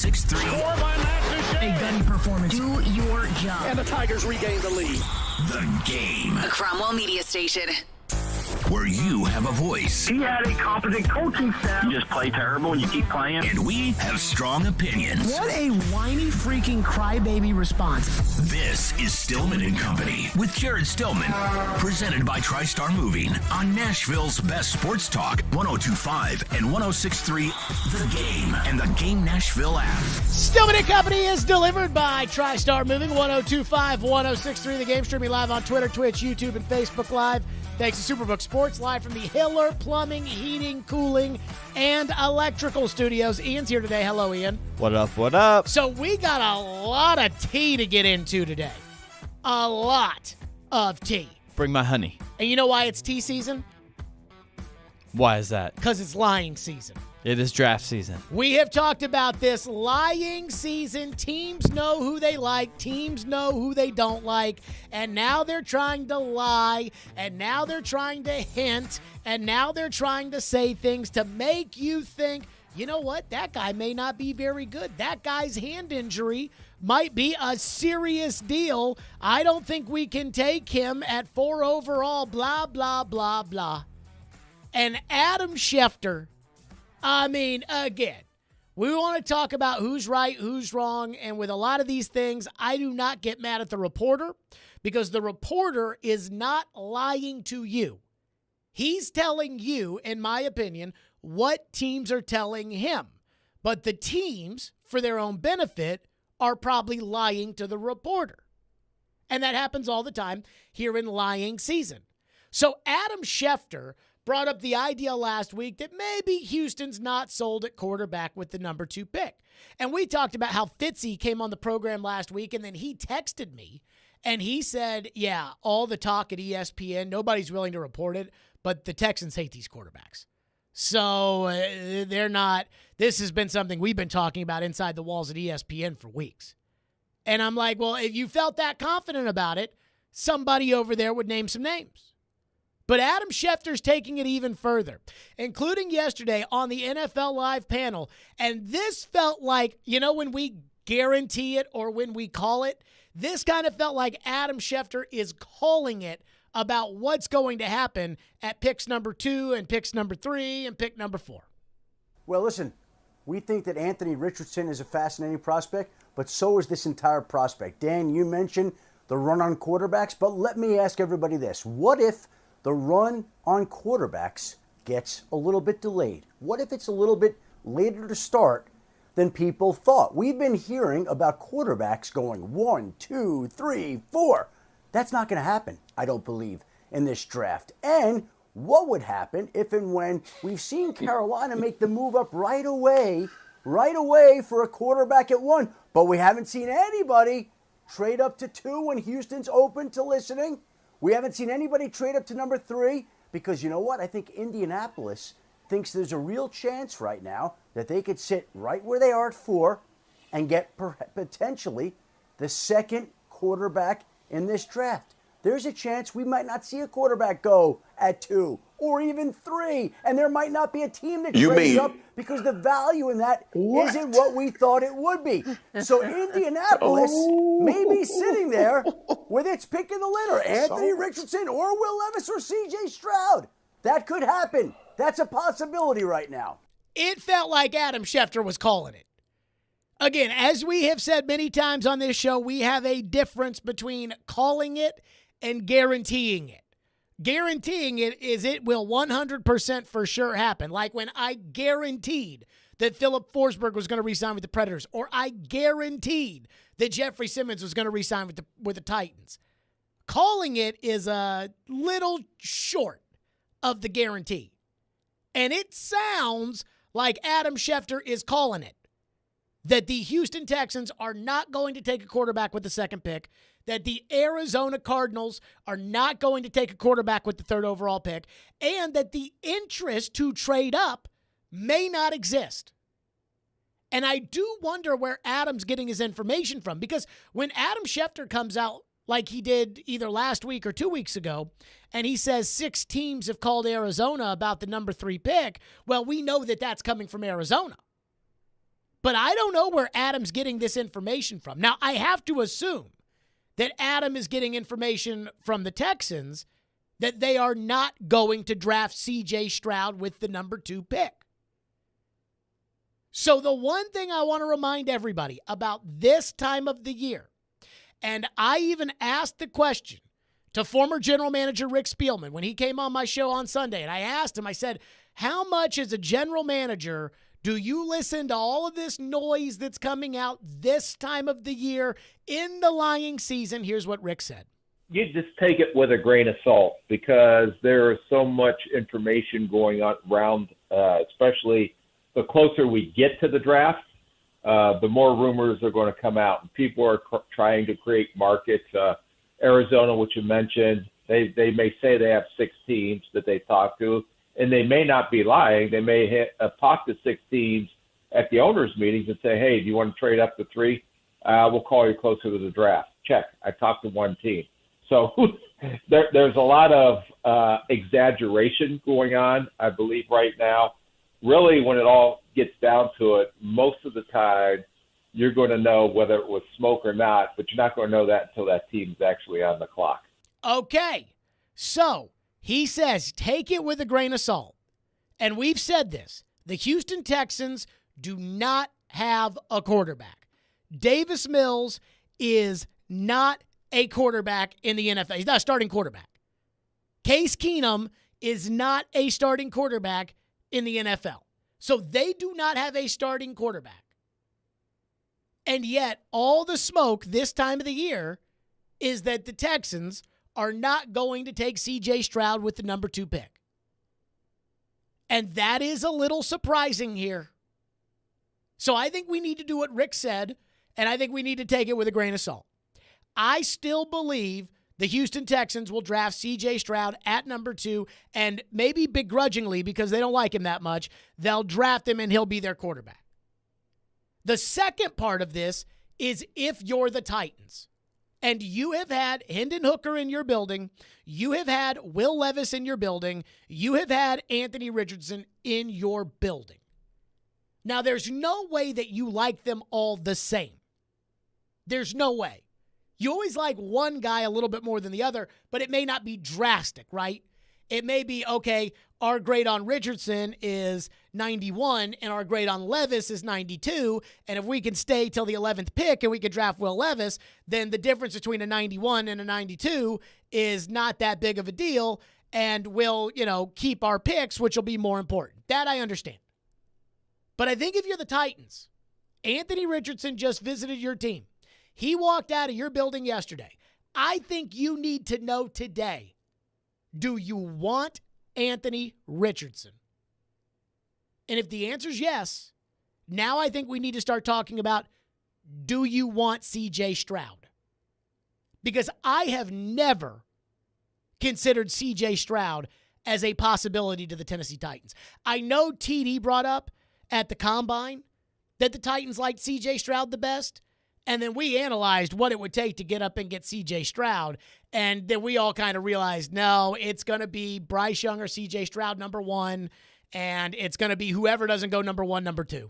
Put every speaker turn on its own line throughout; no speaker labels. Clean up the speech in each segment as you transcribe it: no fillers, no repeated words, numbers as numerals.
6-3.
A gunny performance. Do your job.
And the Tigers regain the lead.
The Game.
A Cromwell Media Station.
Where you have a voice.
He had a competent coaching staff. You just play terrible and you keep playing.
And we have strong opinions.
What a whiny freaking crybaby response.
This is Stillman and Company with Jared Stillman. Presented by TriStar Moving on Nashville's best sports talk, 102.5 and 106.3 The Game and the Game Nashville app.
Stillman and Company is delivered by TriStar Moving, 102.5, 106.3 The Game, streaming live on Twitter, Twitch, YouTube, and Facebook Live. Thanks to Superbook Sports, live from the Hiller Plumbing, Heating, Cooling, and Electrical Studios. Ian's here today. Hello, Ian.
What up, what up?
So we got a lot of tea to get into today. A lot of tea.
Bring my honey.
And you know why it's tea season?
Why is that?
Because it's lying season.
It is draft season.
We have talked about this lying season. Teams know who they like. Teams know who they don't like. And now they're trying to lie. And now they're trying to hint. And now they're trying to say things to make you think, you know what? That guy may not be very good. That guy's hand injury might be a serious deal. I don't think we can take him at 4 overall, blah, blah, blah, blah. And Adam Schefter, I mean, again, we want to talk about who's right, who's wrong, and with a lot of these things, I do not get mad at the reporter because the reporter is not lying to you. He's telling you, in my opinion, what teams are telling him. But the teams, for their own benefit, are probably lying to the reporter. And that happens all the time here in lying season. So Adam Schefter brought up the idea last week that maybe Houston's not sold at quarterback with the number 2 pick. And we talked about how Fitzy came on the program last week, and then he texted me, and he said, yeah, all the talk at ESPN, nobody's willing to report it, but the Texans hate these quarterbacks. So they're not – this has been something we've been talking about inside the walls at ESPN for weeks. And I'm like, well, if you felt that confident about it, somebody over there would name some names. But Adam Schefter's taking it even further, including yesterday on the NFL Live panel. And this felt like, you know, when we guarantee it or when we call it, this kind of felt like Adam Schefter is calling it about what's going to happen at picks number 2 and picks number 3 and pick number 4.
Well, listen, we think that Anthony Richardson is a fascinating prospect, but so is this entire prospect. Dan, you mentioned the run on quarterbacks, but let me ask everybody this. What if the run on quarterbacks gets a little bit delayed? What if it's a little bit later to start than people thought? We've been hearing about quarterbacks going 1, 2, 3, 4. That's not going to happen, I don't believe, in this draft. And what would happen if and when we've seen Carolina make the move up right away for a quarterback at 1, but we haven't seen anybody trade up to 2 when Houston's open to listening? We haven't seen anybody trade up to number 3 because you know what? I think Indianapolis thinks there's a real chance right now that they could sit right where they are at 4 and get potentially the second quarterback in this draft. There's a chance we might not see a quarterback go at 2 or even 3, and there might not be a team that trades up because the value in that isn't what we thought it would be. So Indianapolis may be sitting there with its pick in the litter, Anthony Richardson or Will Levis or C.J. Stroud. That could happen. That's a possibility right now.
It felt like Adam Schefter was calling it. Again, as we have said many times on this show, we have a difference between calling it and guaranteeing it. Guaranteeing it is it will 100% for sure happen. Like when I guaranteed that Philip Forsberg was going to re-sign with the Predators, or I guaranteed that Jeffrey Simmons was going to re-sign with the Titans. Calling it is a little short of the guarantee. And it sounds like Adam Schefter is calling it. That the Houston Texans are not going to take a quarterback with the second pick, that the Arizona Cardinals are not going to take a quarterback with the 3rd overall pick, and that the interest to trade up may not exist. And I do wonder where Adam's getting his information from, because when Adam Schefter comes out like he did either last week or 2 weeks ago, and he says 6 teams have called Arizona about the number 3 pick, well, we know that that's coming from Arizona. But I don't know where Adam's getting this information from. Now, I have to assume that Adam is getting information from the Texans that they are not going to draft C.J. Stroud with the number 2 pick. So the one thing I want to remind everybody about this time of the year, and I even asked the question to former general manager Rick Spielman when he came on my show on Sunday, and I asked him, I said, how much as a general manager do you listen to all of this noise that's coming out this time of the year in the lying season? Here's what Rick said.
You just take it with a grain of salt because there is so much information going on around, especially the closer we get to the draft, the more rumors are going to come out. People are trying to create markets. Arizona, which you mentioned, they may say they have 6 teams that they talk to, and they may not be lying. They may talk to 6 teams at the owners' meetings and say, hey, do you want to trade up to 3? We'll call you closer to the draft. Check. I talked to 1 team. So there's a lot of exaggeration going on, I believe, right now. Really, when it all gets down to it, most of the time you're going to know whether it was smoke or not, but you're not going to know that until that team's actually on the clock.
Okay, so he says take it with a grain of salt. And we've said this. The Houston Texans do not have a quarterback. Davis Mills is not a quarterback in the NFL. He's not a starting quarterback. Case Keenum is not a starting quarterback in the NFL. So they do not have a starting quarterback. And yet, all the smoke this time of the year is that the Texans are not going to take C.J. Stroud with the number 2 pick. And that is a little surprising here. So I think we need to do what Rick said, and I think we need to take it with a grain of salt. I still believe the Houston Texans will draft C.J. Stroud at number 2, and maybe begrudgingly because they don't like him that much, they'll draft him and he'll be their quarterback. The second part of this is if you're the Titans and you have had Hendon Hooker in your building, you have had Will Levis in your building, you have had Anthony Richardson in your building. Now, there's no way that you like them all the same. There's no way. You always like one guy a little bit more than the other, but it may not be drastic, right? It may be, okay, our grade on Richardson is 91 and our grade on Levis is 92, and if we can stay till the 11th pick and we can draft Will Levis, then the difference between a 91 and a 92 is not that big of a deal, and we'll, keep our picks, which will be more important. That I understand. But I think if you're the Titans, Anthony Richardson just visited your team. He walked out of your building yesterday. I think you need to know today, do you want Anthony Richardson? And if the answer is yes, now I think we need to start talking about, do you want C.J. Stroud? Because I have never considered C.J. Stroud as a possibility to the Tennessee Titans. I know TD brought up at the Combine that the Titans liked C.J. Stroud the best. And then we analyzed what it would take to get up and get C.J. Stroud. And then we all kind of realized, no, it's going to be Bryce Young or C.J. Stroud number 1. And it's going to be whoever doesn't go number 1, number 2.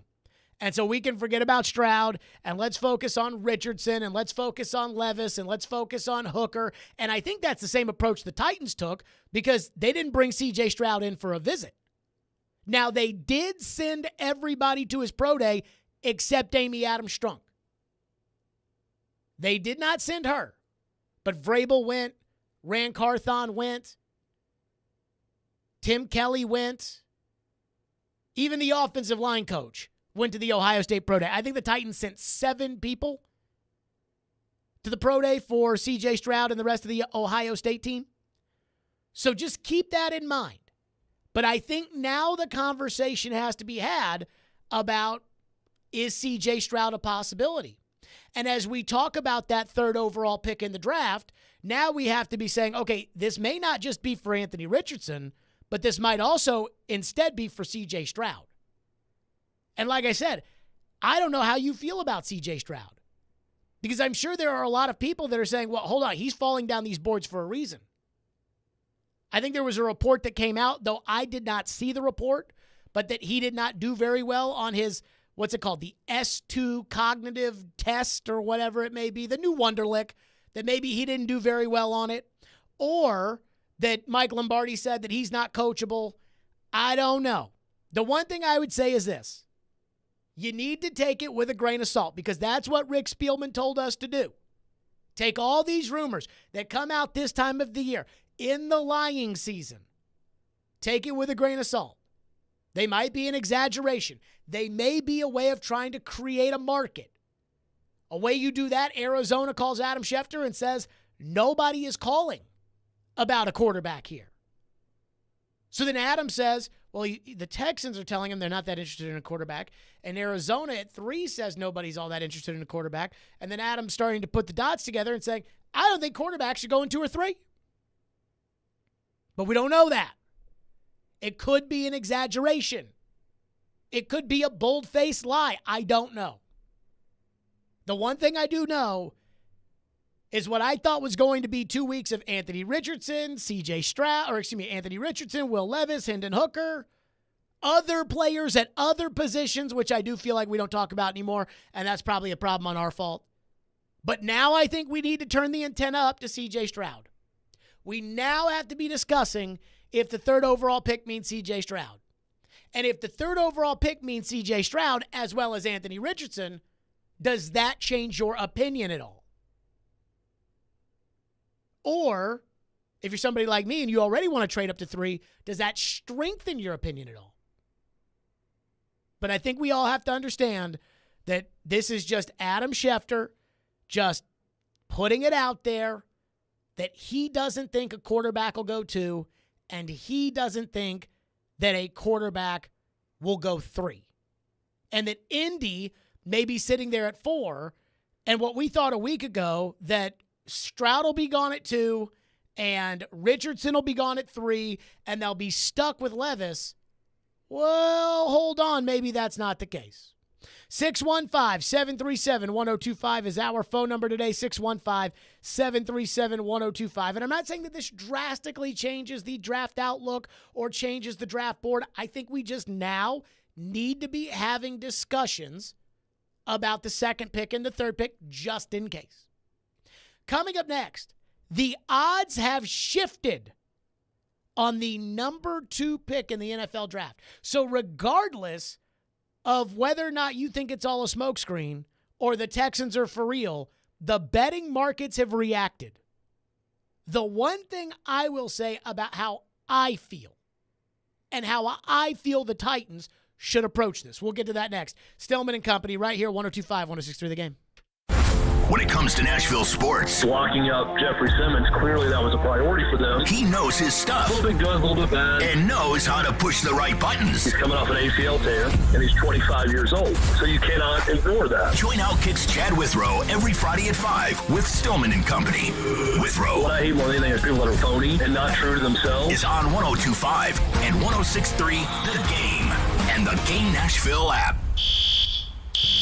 And so we can forget about Stroud and let's focus on Richardson and let's focus on Levis and let's focus on Hooker. And I think that's the same approach the Titans took because they didn't bring C.J. Stroud in for a visit. Now, they did send everybody to his pro day except Amy Adams-Strunk. They did not send her, but Vrabel went, Rand Carthon went, Tim Kelly went, even the offensive line coach went to the Ohio State Pro Day. I think the Titans sent 7 people to the Pro Day for C.J. Stroud and the rest of the Ohio State team. So just keep that in mind. But I think now the conversation has to be had about, is C.J. Stroud a possibility? And as we talk about that 3rd overall pick in the draft, now we have to be saying, okay, this may not just be for Anthony Richardson, but this might also instead be for C.J. Stroud. And like I said, I don't know how you feel about C.J. Stroud because I'm sure there are a lot of people that are saying, well, hold on, he's falling down these boards for a reason. I think there was a report that came out, though I did not see the report, but that he did not do very well on his what's it called? The S2 cognitive test or whatever it may be, the new Wonderlic, that maybe he didn't do very well on it, or that Mike Lombardi said that he's not coachable. I don't know. The one thing I would say is this. You need to take it with a grain of salt because that's what Rick Spielman told us to do. Take all these rumors that come out this time of the year in the lying season. Take it with a grain of salt. They might be an exaggeration. They may be a way of trying to create a market. A way you do that, Arizona calls Adam Schefter and says, nobody is calling about a quarterback here. So then Adam says, well, the Texans are telling him they're not that interested in a quarterback. And Arizona at 3 says nobody's all that interested in a quarterback. And then Adam's starting to put the dots together and saying, I don't think quarterbacks should go in 2 or 3. But we don't know that. It could be an exaggeration. It could be a bold-faced lie. I don't know. The one thing I do know is what I thought was going to be 2 weeks of Anthony Richardson, Anthony Richardson, Will Levis, Hendon Hooker, other players at other positions, which I do feel like we don't talk about anymore, and that's probably a problem on our fault. But now I think we need to turn the antenna up to C.J. Stroud. We now have to be discussing if the 3rd overall pick means C.J. Stroud. And if the 3rd overall pick means C.J. Stroud as well as Anthony Richardson, does that change your opinion at all? Or, if you're somebody like me and you already want to trade up to 3, does that strengthen your opinion at all? But I think we all have to understand that this is just Adam Schefter just putting it out there that he doesn't think a quarterback will go 2, and he doesn't think that a quarterback will go 3. And that Indy may be sitting there at 4, and what we thought a week ago that Stroud will be gone at 2 and Richardson will be gone at 3 and they'll be stuck with Levis. Well, hold on. Maybe that's not the case. 615-737-1025 is our phone number today, 615-737-1025. And I'm not saying that this drastically changes the draft outlook or changes the draft board. I think we just now need to be having discussions about the 2nd pick and the 3rd pick just in case. Coming up next, the odds have shifted on the number 2 pick in the NFL draft. So regardless of whether or not you think it's all a smokescreen or the Texans are for real, the betting markets have reacted. The one thing I will say about how I feel and how I feel the Titans should approach this. We'll get to that next. Stillman and Company right here, 102.5, 106.3 The Game.
When it comes to Nashville sports,
Locking up Jeffrey Simmons, clearly that was a priority for them.
he knows his stuff
A little bit good, a little bit bad.
and knows how to push the right buttons.
He's coming off an ACL tear, and he's 25 years old, so you cannot ignore that.
Join Outkick's Chad Withrow every Friday at 5 with Stillman and Company. Withrow
What I hate more than anything is people that are phony and not true to themselves.
is on 102.5 and 106.3 The Game and the Game Nashville app.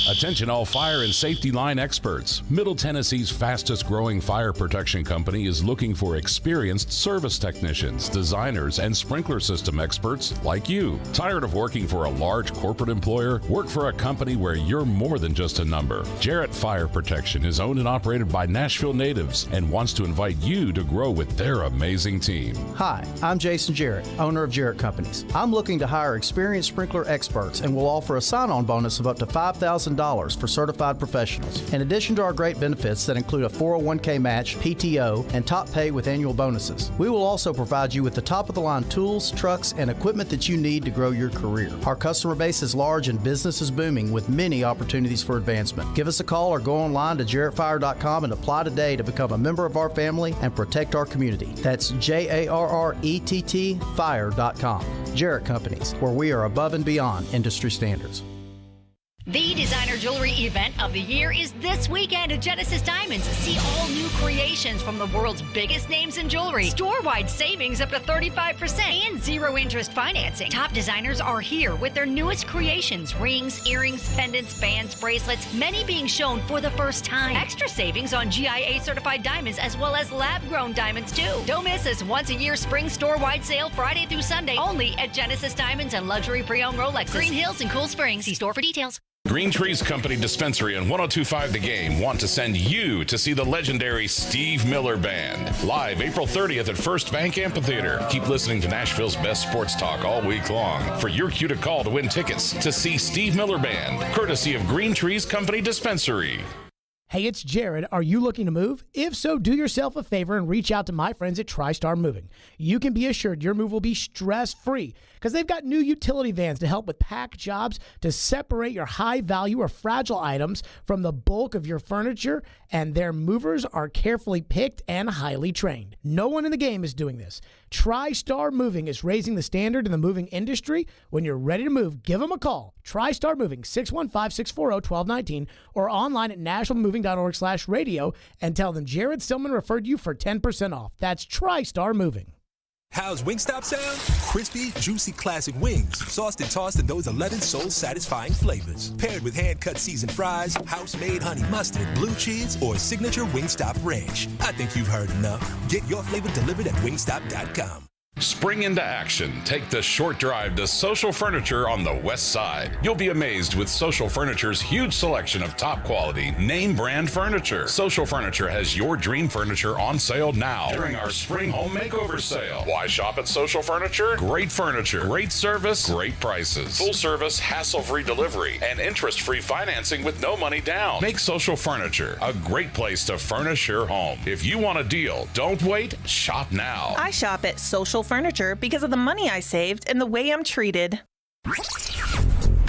Attention all fire and safety line experts. Middle Tennessee's fastest growing fire protection company is looking for experienced service technicians, designers, and sprinkler system experts like you. Tired of working for a large corporate employer? Work for a company where you're more than just a number. Jarrett Fire Protection is owned and operated by Nashville natives and wants to invite you to grow with their amazing team.
Hi, I'm Jason Jarrett, owner of Jarrett Companies. I'm looking to hire experienced sprinkler experts and will offer a sign-on bonus of up to $5,000 for certified professionals. In addition to our great benefits that include a 401k match, PTO, and top pay with annual bonuses, we will also provide you with the top-of-the-line tools, trucks, and equipment that you need to grow your career. Our customer base is large and business is booming with many opportunities for advancement. Give us a call or go online to jarrettfire.com and apply today to become a member of our family and protect our community. That's JARRETT fire.com. Jarrett Companies, where we are above and beyond industry standards.
The designer jewelry event of the year is this weekend at Genesis Diamonds. See all new creations from the world's biggest names in jewelry. Store-wide savings up to 35% and zero-interest financing. Top designers are here with their newest creations: rings, earrings, pendants, bands, bracelets, many being shown for the first time. Extra savings on GIA-certified diamonds as well as lab-grown diamonds, too. Don't miss this once-a-year spring store-wide sale Friday through Sunday only at Genesis Diamonds and luxury pre-owned Rolexes, Green Hills, and Cool Springs. See store for details.
Green Trees Company Dispensary and 102.5 The Game want to send you to see the legendary Steve Miller Band live April 30th at First Bank Amphitheater. Keep listening to Nashville's best sports talk all week long for your cue to call to win tickets to see Steve Miller Band, courtesy of Green Trees Company Dispensary.
Hey, it's Jared. Are you looking to move? If so, do yourself a favor and reach out to my friends at TriStar Moving. You can be assured your move will be stress-free because they've got new utility vans to help with pack jobs to separate your high-value or fragile items from the bulk of your furniture, and their movers are carefully picked and highly trained. No one in the game is doing this. TriStar Moving is raising the standard in the moving industry. When you're ready to move, give them a call. TriStar Moving, 615-640-1219, or online at nationalmoving.org/radio, and tell them Jared Stillman referred you for 10% off. That's TriStar Moving.
How's Wingstop sound? Crispy, juicy classic wings, sauced and tossed in those 11 soul-satisfying flavors. Paired with hand-cut seasoned fries, house-made honey mustard, blue cheese, or signature Wingstop ranch. I think you've heard enough. Get your flavor delivered at wingstop.com.
Spring into action. Take the short drive to Social Furniture on the West Side. You'll be amazed with Social Furniture's huge selection of top quality, name brand furniture. Social Furniture has your dream furniture on sale now during our spring home makeover sale. Why shop at Social Furniture? Great furniture, great service, great prices. Full service, hassle-free delivery, and interest-free financing with no money down. Make Social Furniture a great place to furnish your home. If you want a deal, don't wait, shop now.
I shop at Social Furniture because of the money I saved and the way I'm treated.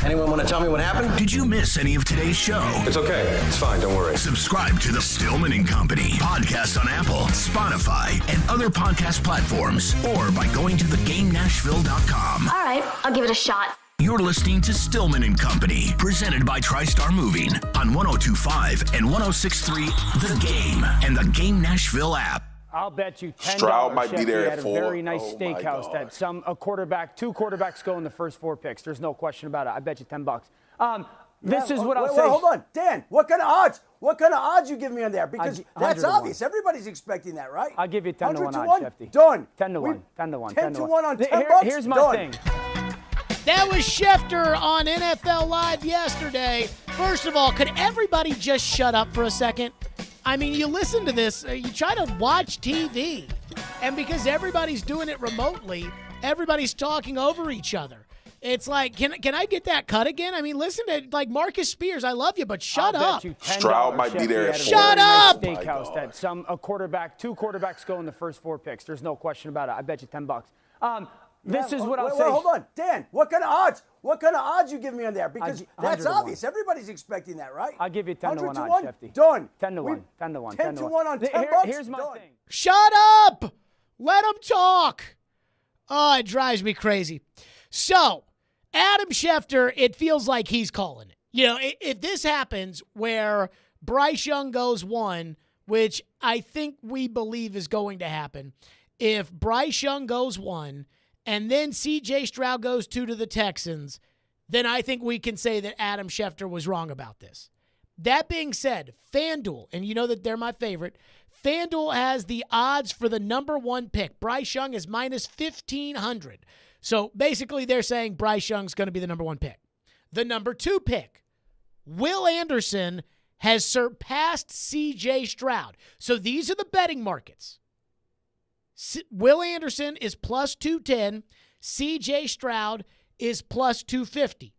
Anyone want to tell me what happened? Did you miss any of today's show?
It's okay. It's fine. Don't worry.
Subscribe to the Stillman and Company podcast on Apple, Spotify, and other podcast platforms, or by going to thegamenashville.com.
All right, I'll give it a shot.
You're listening to Stillman and Company, presented by TriStar Moving on 102.5 and 106.3 The Game and the Game Nashville app.
I'll bet you $10.
Stroud might be there at
a
4.
very nice steakhouse that two quarterbacks go in the first 4 picks. There's no question about it. I bet you $10. This is what I'll say.
Hold on, Dan. What kind of odds? What kind of odds you give me on there? Because that's obvious. Everybody's expecting that, right?
I'll give you 10 to 1 odds, Shefty.
Done.
10 to 1. 10 to 1.
10 to 1 on $10.
Here's my thing.
That was Schefter on NFL Live yesterday. First of all, could everybody just shut up for a second? I mean, you listen to this, you try to watch TV, and because everybody's doing it remotely, everybody's talking over each other. It's like, can I get that cut again? I mean, listen to, like, Marcus Spears, I love you, but shut up.
Stroud might be there at 4.
Shut up! Steakhouse that two quarterbacks go in the first 4 picks. There's no question about it. I bet you $10. This is what I'll say.
Hold on, Dan. What kind of odds? What kind of odds you give me on there? Because that's obvious. Everybody's expecting that, right?
I'll give you 10 to 1 odds, Shefty.
Done.
10 to 1. 10 to 1.
10 to 1 on $10.
Here's my thing.
Shut up! Let them talk. Oh, it drives me crazy. So, Adam Schefter, it feels like he's calling it. You know, if this happens where Bryce Young goes 1, which I think we believe is going to happen, if Bryce Young goes 1, and then C.J. Stroud goes 2 to the Texans, then I think we can say that Adam Schefter was wrong about this. That being said, FanDuel, and you know that they're my favorite, FanDuel has the odds for the number 1 pick. Bryce Young is minus 1,500. So basically they're saying Bryce Young's going to be the number 1 pick. The number 2 pick, Will Anderson, has surpassed C.J. Stroud. So these are the betting markets. Will Anderson is plus 210. C.J. Stroud is plus 250.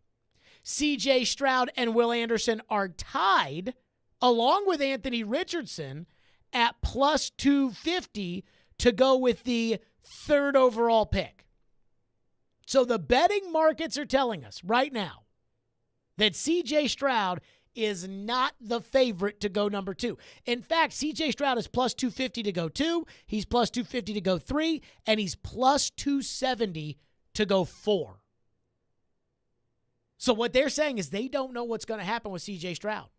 C.J. Stroud and Will Anderson are tied, along with Anthony Richardson, at plus 250 to go with the 3rd overall pick. So the betting markets are telling us right now that C.J. Stroud is not the favorite to go number 2. In fact, C.J. Stroud is plus 250 to go 2, he's plus 250 to go 3, and he's plus 270 to go 4. So what they're saying is they don't know what's going to happen with C.J. Stroud.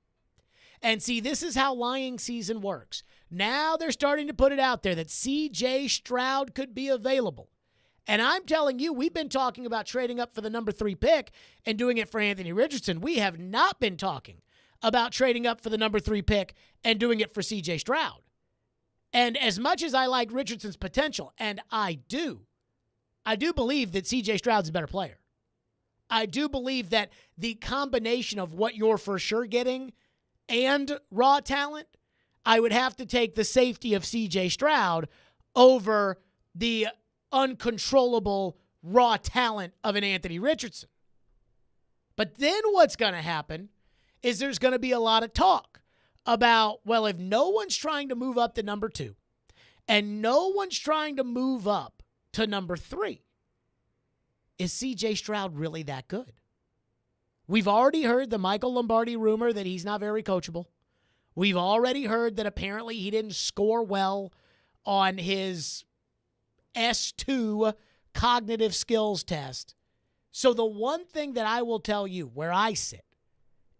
And see, this is how lying season works. Now they're starting to put it out there that C.J. Stroud could be available. And I'm telling you, we've been talking about trading up for the number 3 pick and doing it for Anthony Richardson. We have not been talking about trading up for the number 3 pick and doing it for C.J. Stroud. And as much as I like Richardson's potential, and I do believe that C.J. Stroud's a better player. I do believe that the combination of what you're for sure getting and raw talent, I would have to take the safety of C.J. Stroud over the uncontrollable raw talent of an Anthony Richardson. But then what's going to happen is there's going to be a lot of talk about, well, if no one's trying to move up to number 2 and no one's trying to move up to number 3, is C.J. Stroud really that good? We've already heard the Michael Lombardi rumor that he's not very coachable. We've already heard that apparently he didn't score well on his S2 cognitive skills test. So the one thing that I will tell you where I sit,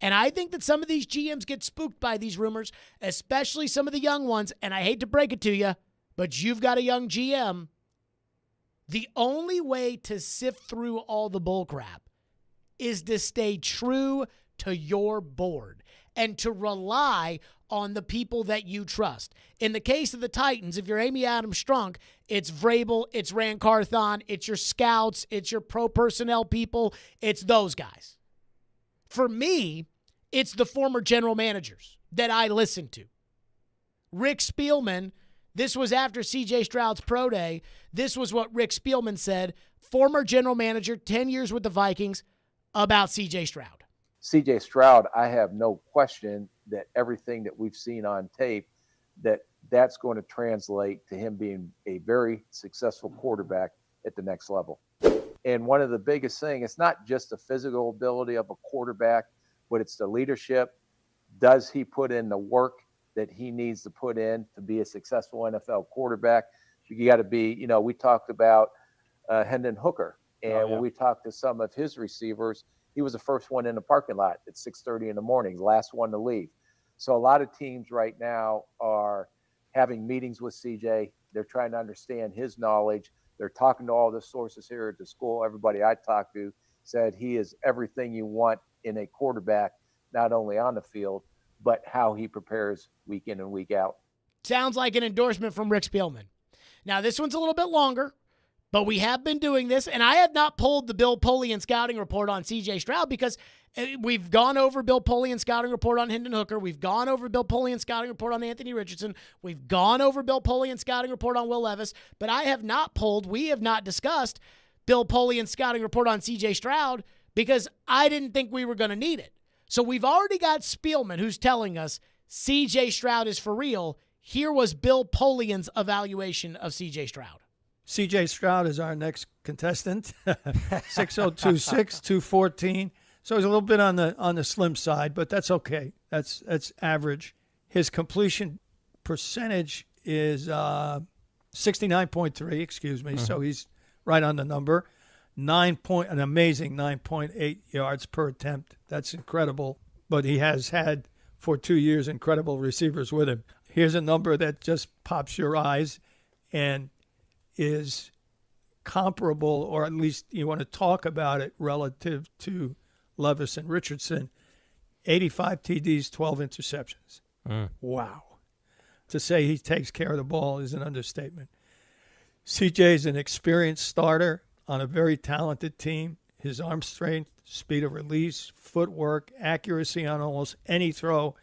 and I think that some of these GMs get spooked by these rumors, especially some of the young ones, and I hate to break it to you, but you've got a young GM. The only way to sift through all the bullcrap is to stay true to your board and to rely on the people that you trust. In the case of the Titans, if you're Amy Adams-Strunk, it's Vrabel, it's Rand Carthon, it's your scouts, it's your pro personnel people, it's those guys. For me, it's the former general managers that I listen to. Rick Spielman, this was after C.J. Stroud's pro day. This was what Rick Spielman said, former general manager, 10 years with the Vikings, about C.J. Stroud.
C.J. Stroud, I have no question that everything that we've seen on tape, that's going to translate to him being a very successful quarterback at the next level. And one of the biggest things, it's not just the physical ability of a quarterback, but it's the leadership. Does he put in the work that he needs to put in to be a successful NFL quarterback? You got to be, we talked about Hendon Hooker. And when we talked to some of his receivers, he was the first one in the parking lot at 6:30 in the morning, the last one to leave. So a lot of teams right now are having meetings with CJ. They're trying to understand his knowledge. They're talking to all the sources here at the school. Everybody I talked to said he is everything you want in a quarterback, not only on the field, but how he prepares week in and week out.
Sounds like an endorsement from Rick Spielman. Now, this one's a little bit longer, but we have been doing this, and I have not pulled the Bill Polian scouting report on C.J. Stroud because we've gone over Bill Polian's scouting report on Hendon Hooker. We've gone over Bill Polian's scouting report on Anthony Richardson. We've gone over Bill Polian's scouting report on Will Levis, but I have not we have not discussed Bill Polian's scouting report on C.J. Stroud because I didn't think we were going to need it. So we've already got Spielman who's telling us C.J. Stroud is for real. Here was Bill Polian's evaluation of C.J. Stroud.
C.J. Stroud is our next contestant, 6026, 214. So he's a little bit on the slim side, but that's okay. That's average. His completion percentage is 69.3, excuse me. So he's right on the number. An amazing 9.8 yards per attempt. That's incredible. But he has had, for 2 years, incredible receivers with him. Here's a number that just pops your eyes and is comparable, or at least you want to talk about it relative to Levis and Richardson. 85 TDs, 12 interceptions. Wow. To say he takes care of the ball is an understatement. CJ is an experienced starter on a very talented team. His arm strength, speed of release, footwork, accuracy on almost any throw,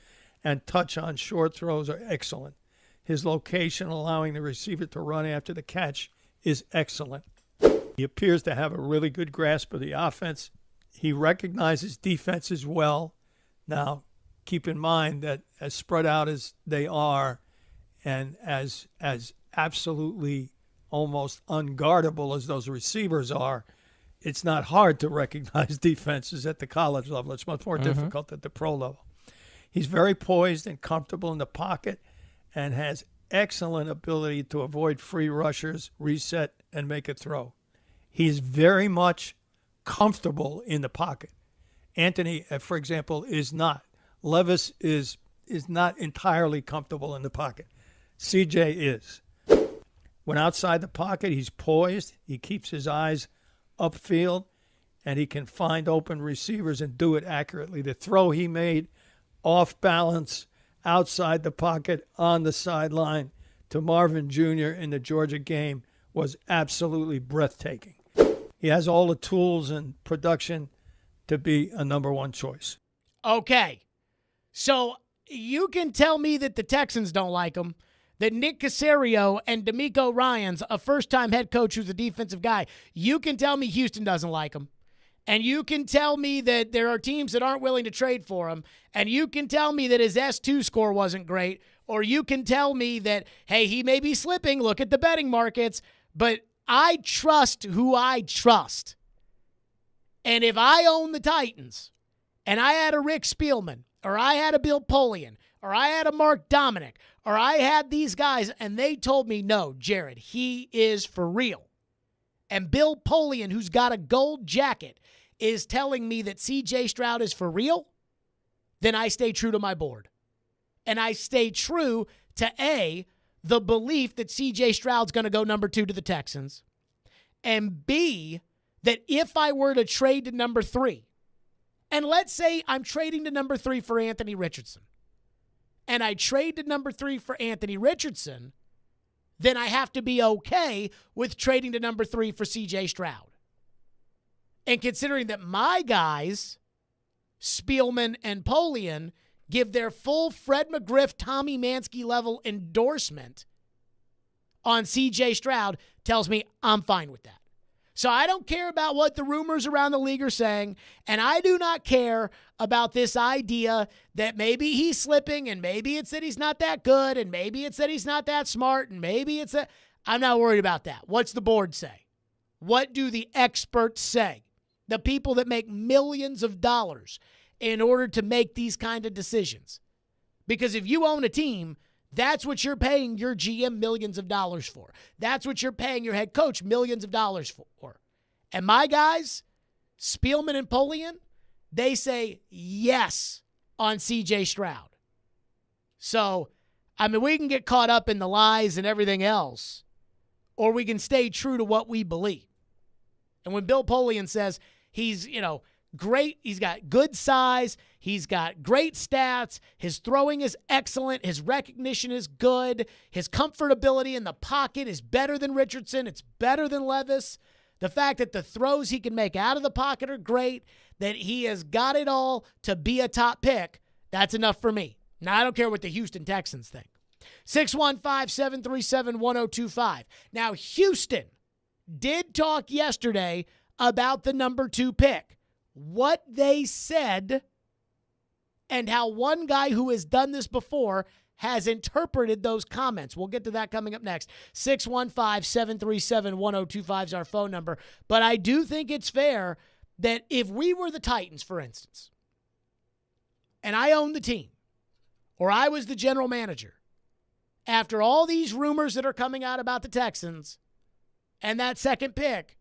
and touch on short throws are excellent. His location, allowing the receiver to run after the catch, is excellent. He appears to have a really good grasp of the offense. He recognizes defenses well. Now, keep in mind that as spread out as they are and as absolutely almost unguardable as those receivers are, it's not hard to recognize defenses at the college level. It's much more difficult at the pro level. He's very poised and comfortable in the pocket and has excellent ability to avoid free rushers, reset, and make a throw. He's very much comfortable in the pocket. Anthony, for example, is not. Levis is not entirely comfortable in the pocket. CJ is. When outside the pocket, he's poised. He keeps his eyes upfield, and he can find open receivers and do it accurately. The throw he made off balance, outside the pocket, on the sideline to Marvin Jr. in the Georgia game was absolutely breathtaking. He has all the tools and production to be a number one choice.
Okay. So you can tell me that the Texans don't like him, that Nick Caserio and DeMeco Ryans, a first-time head coach who's a defensive guy, you can tell me Houston doesn't like him. And you can tell me that there are teams that aren't willing to trade for him. And you can tell me that his S2 score wasn't great. Or you can tell me that, hey, he may be slipping. Look at the betting markets. But I trust who I trust. And if I own the Titans and I had a Rick Spielman or I had a Bill Polian or I had a Mark Dominic or I had these guys and they told me, no, Jared, he is for real. And Bill Polian, who's got a gold jacket, is telling me that C.J. Stroud is for real, then I stay true to my board. And I stay true to, A, the belief that C.J. Stroud's going to go number 2 to the Texans, and B, that if I were to trade to number 3, and let's say I'm trading to number 3 for Anthony Richardson, and I trade to number 3 for Anthony Richardson, then I have to be okay with trading to number 3 for C.J. Stroud. And considering that my guys, Spielman and Polian, give their full Fred McGriff, Tommy Mansky level endorsement on C.J. Stroud, tells me I'm fine with that. So I don't care about what the rumors around the league are saying, and I do not care about this idea that maybe he's slipping, and maybe it's that he's not that good, and maybe it's that he's not that smart, and maybe it's that... I'm not worried about that. What's the board say? What do the experts say? The people that make millions of dollars in order to make these kind of decisions. Because if you own a team, that's what you're paying your GM millions of dollars for. That's what you're paying your head coach millions of dollars for. And my guys, Spielman and Polian, they say yes on C.J. Stroud. So, I mean, we can get caught up in the lies and everything else, or we can stay true to what we believe. And when Bill Polian says he's, great, he's got good size, he's got great stats, his throwing is excellent, his recognition is good, his comfortability in the pocket is better than Richardson, it's better than Levis. The fact that the throws he can make out of the pocket are great, that he has got it all to be a top pick, that's enough for me. Now, I don't care what the Houston Texans think. 615-737-1025. Now, Houston did talk yesterday about the number 2 pick. What they said and how one guy who has done this before has interpreted those comments. We'll get to that coming up next. 615-737-1025 is our phone number. But I do think it's fair that if we were the Titans, for instance, and I owned the team, or I was the general manager, after all these rumors that are coming out about the Texans and that second pick,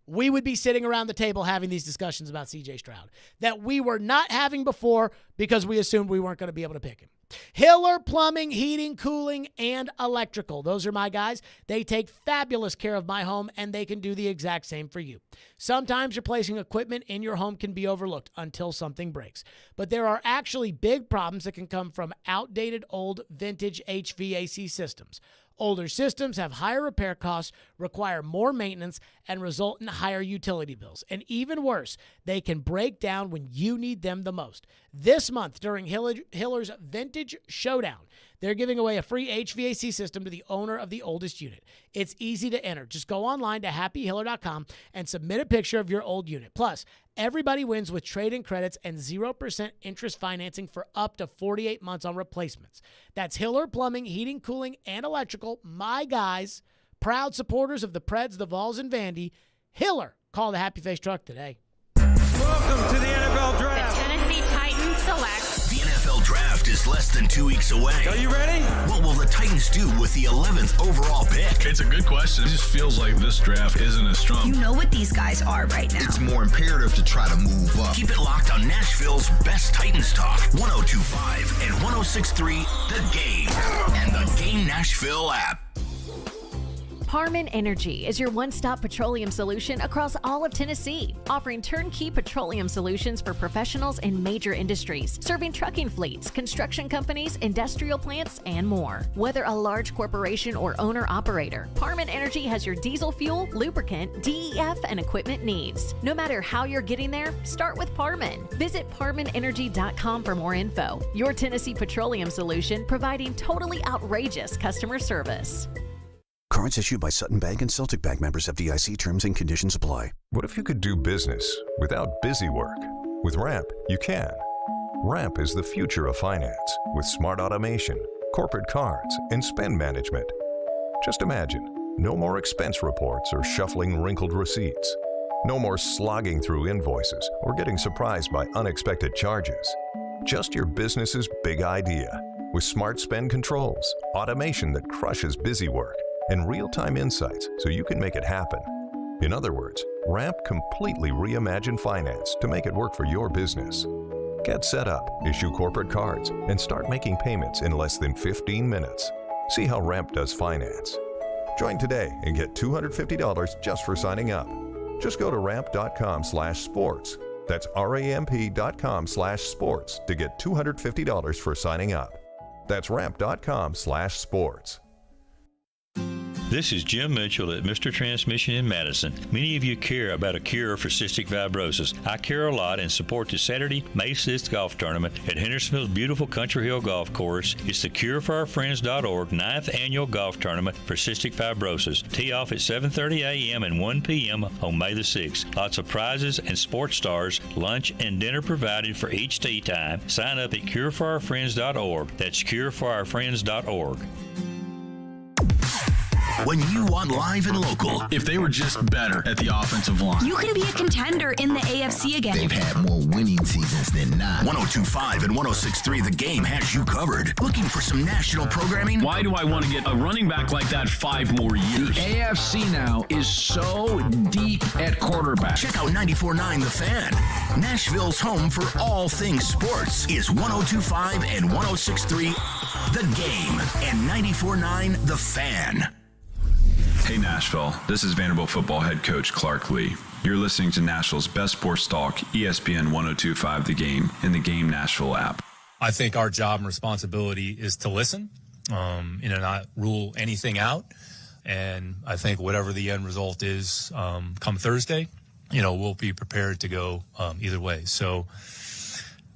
we would be sitting around the table having these discussions about C.J. Stroud that we were not having before because we assumed we weren't going to be able to pick him. Hiller Plumbing, Heating, Cooling, and Electrical. Those are my guys. They take fabulous care of my home, and they can do the exact same for you. Sometimes replacing equipment in your home can be overlooked until something breaks. But there are actually big problems that can come from outdated, old, vintage HVAC systems. Older systems have higher repair costs, require more maintenance, and result in higher utility bills. And even worse, they can break down when you need them the most. This month, during Hiller's Vintage Showdown, they're giving away a free HVAC system to the owner of the oldest unit. It's easy to enter. Just go online to happyhiller.com and submit a picture of your old unit. Plus, everybody wins with trade-in credits and 0% interest financing for up to 48 months on replacements. That's Hiller Plumbing, Heating, Cooling, and Electrical. My guys, proud supporters of the Preds, the Vols, and Vandy. Hiller, call the Happy Face Truck today.
Welcome to the NFL Draft.
The Tennessee Titans select.
The NFL Draft is less than 2 weeks away.
Are you ready?
What will the Titans do with the 11th overall pick?
It's a good question. It just feels like this draft isn't as strong.
You know what these guys are right now.
It's more imperative to try to move up. Keep it locked on Nashville's best Titans talk. 102.5 and 106.3 The Game and the Game Nashville app.
Parman Energy is your one-stop petroleum solution across all of Tennessee, offering turnkey petroleum solutions for professionals in major industries, serving trucking fleets, construction companies, industrial plants, and more. Whether a large corporation or owner-operator, Parman Energy has your diesel fuel, lubricant, DEF, and equipment needs. No matter how you're getting there, start with Parman. Visit ParmanEnergy.com for more info. Your Tennessee petroleum solution providing totally outrageous customer service.
Cards issued by Sutton Bank and Celtic Bank, members FDIC. Terms and conditions apply.
What if you could do business without busy work? With Ramp, you can. Ramp is the future of finance with smart automation, corporate cards, and spend management. Just imagine, no more expense reports or shuffling wrinkled receipts. No more slogging through invoices or getting surprised by unexpected charges. Just your business's big idea with smart spend controls, automation that crushes busy work, and real-time insights so you can make it happen. In other words, Ramp completely reimagined finance to make it work for your business. Get set up, issue corporate cards, and start making payments in less than 15 minutes. See how Ramp does finance. Join today and get $250 just for signing up. Just go to ramp.com/sports. That's ramp.com/sports to get $250 for signing up. That's ramp.com/sports.
This is Jim Mitchell at Mr. Transmission in Madison. Many of you care about a cure for cystic fibrosis. I care a lot and support the Saturday, May 6th golf tournament at Hendersonville's beautiful Country Hill Golf Course. It's the CureForOurFriends.org 9th annual golf tournament for cystic fibrosis. Tee off at 7:30 a.m. and 1 p.m. on May the 6th. Lots of prizes and sports stars, lunch and dinner provided for each tee time. Sign up at CureForOurFriends.org. That's CureForOurFriends.org.
When you want live and local.
If they were just better at the offensive line.
You could be a contender in the AFC again.
They've had more winning seasons than not. 102.5 and 106.3 The Game has you covered. Looking for some national programming?
Why do I want to get a running back like that 5 more years?
The AFC now is so deep at quarterback.
Check out 94.9 The Fan. Nashville's home for all things sports is 102.5 and 106.3 The Game and 94.9 The Fan.
Hey Nashville, this is Vanderbilt football head coach Clark Lee. You're listening to Nashville's best sports talk, ESPN 102.5 The Game and the Game Nashville app.
I think our job and responsibility is to listen, not rule anything out. And I think whatever the end result is come Thursday, we'll be prepared to go either way. So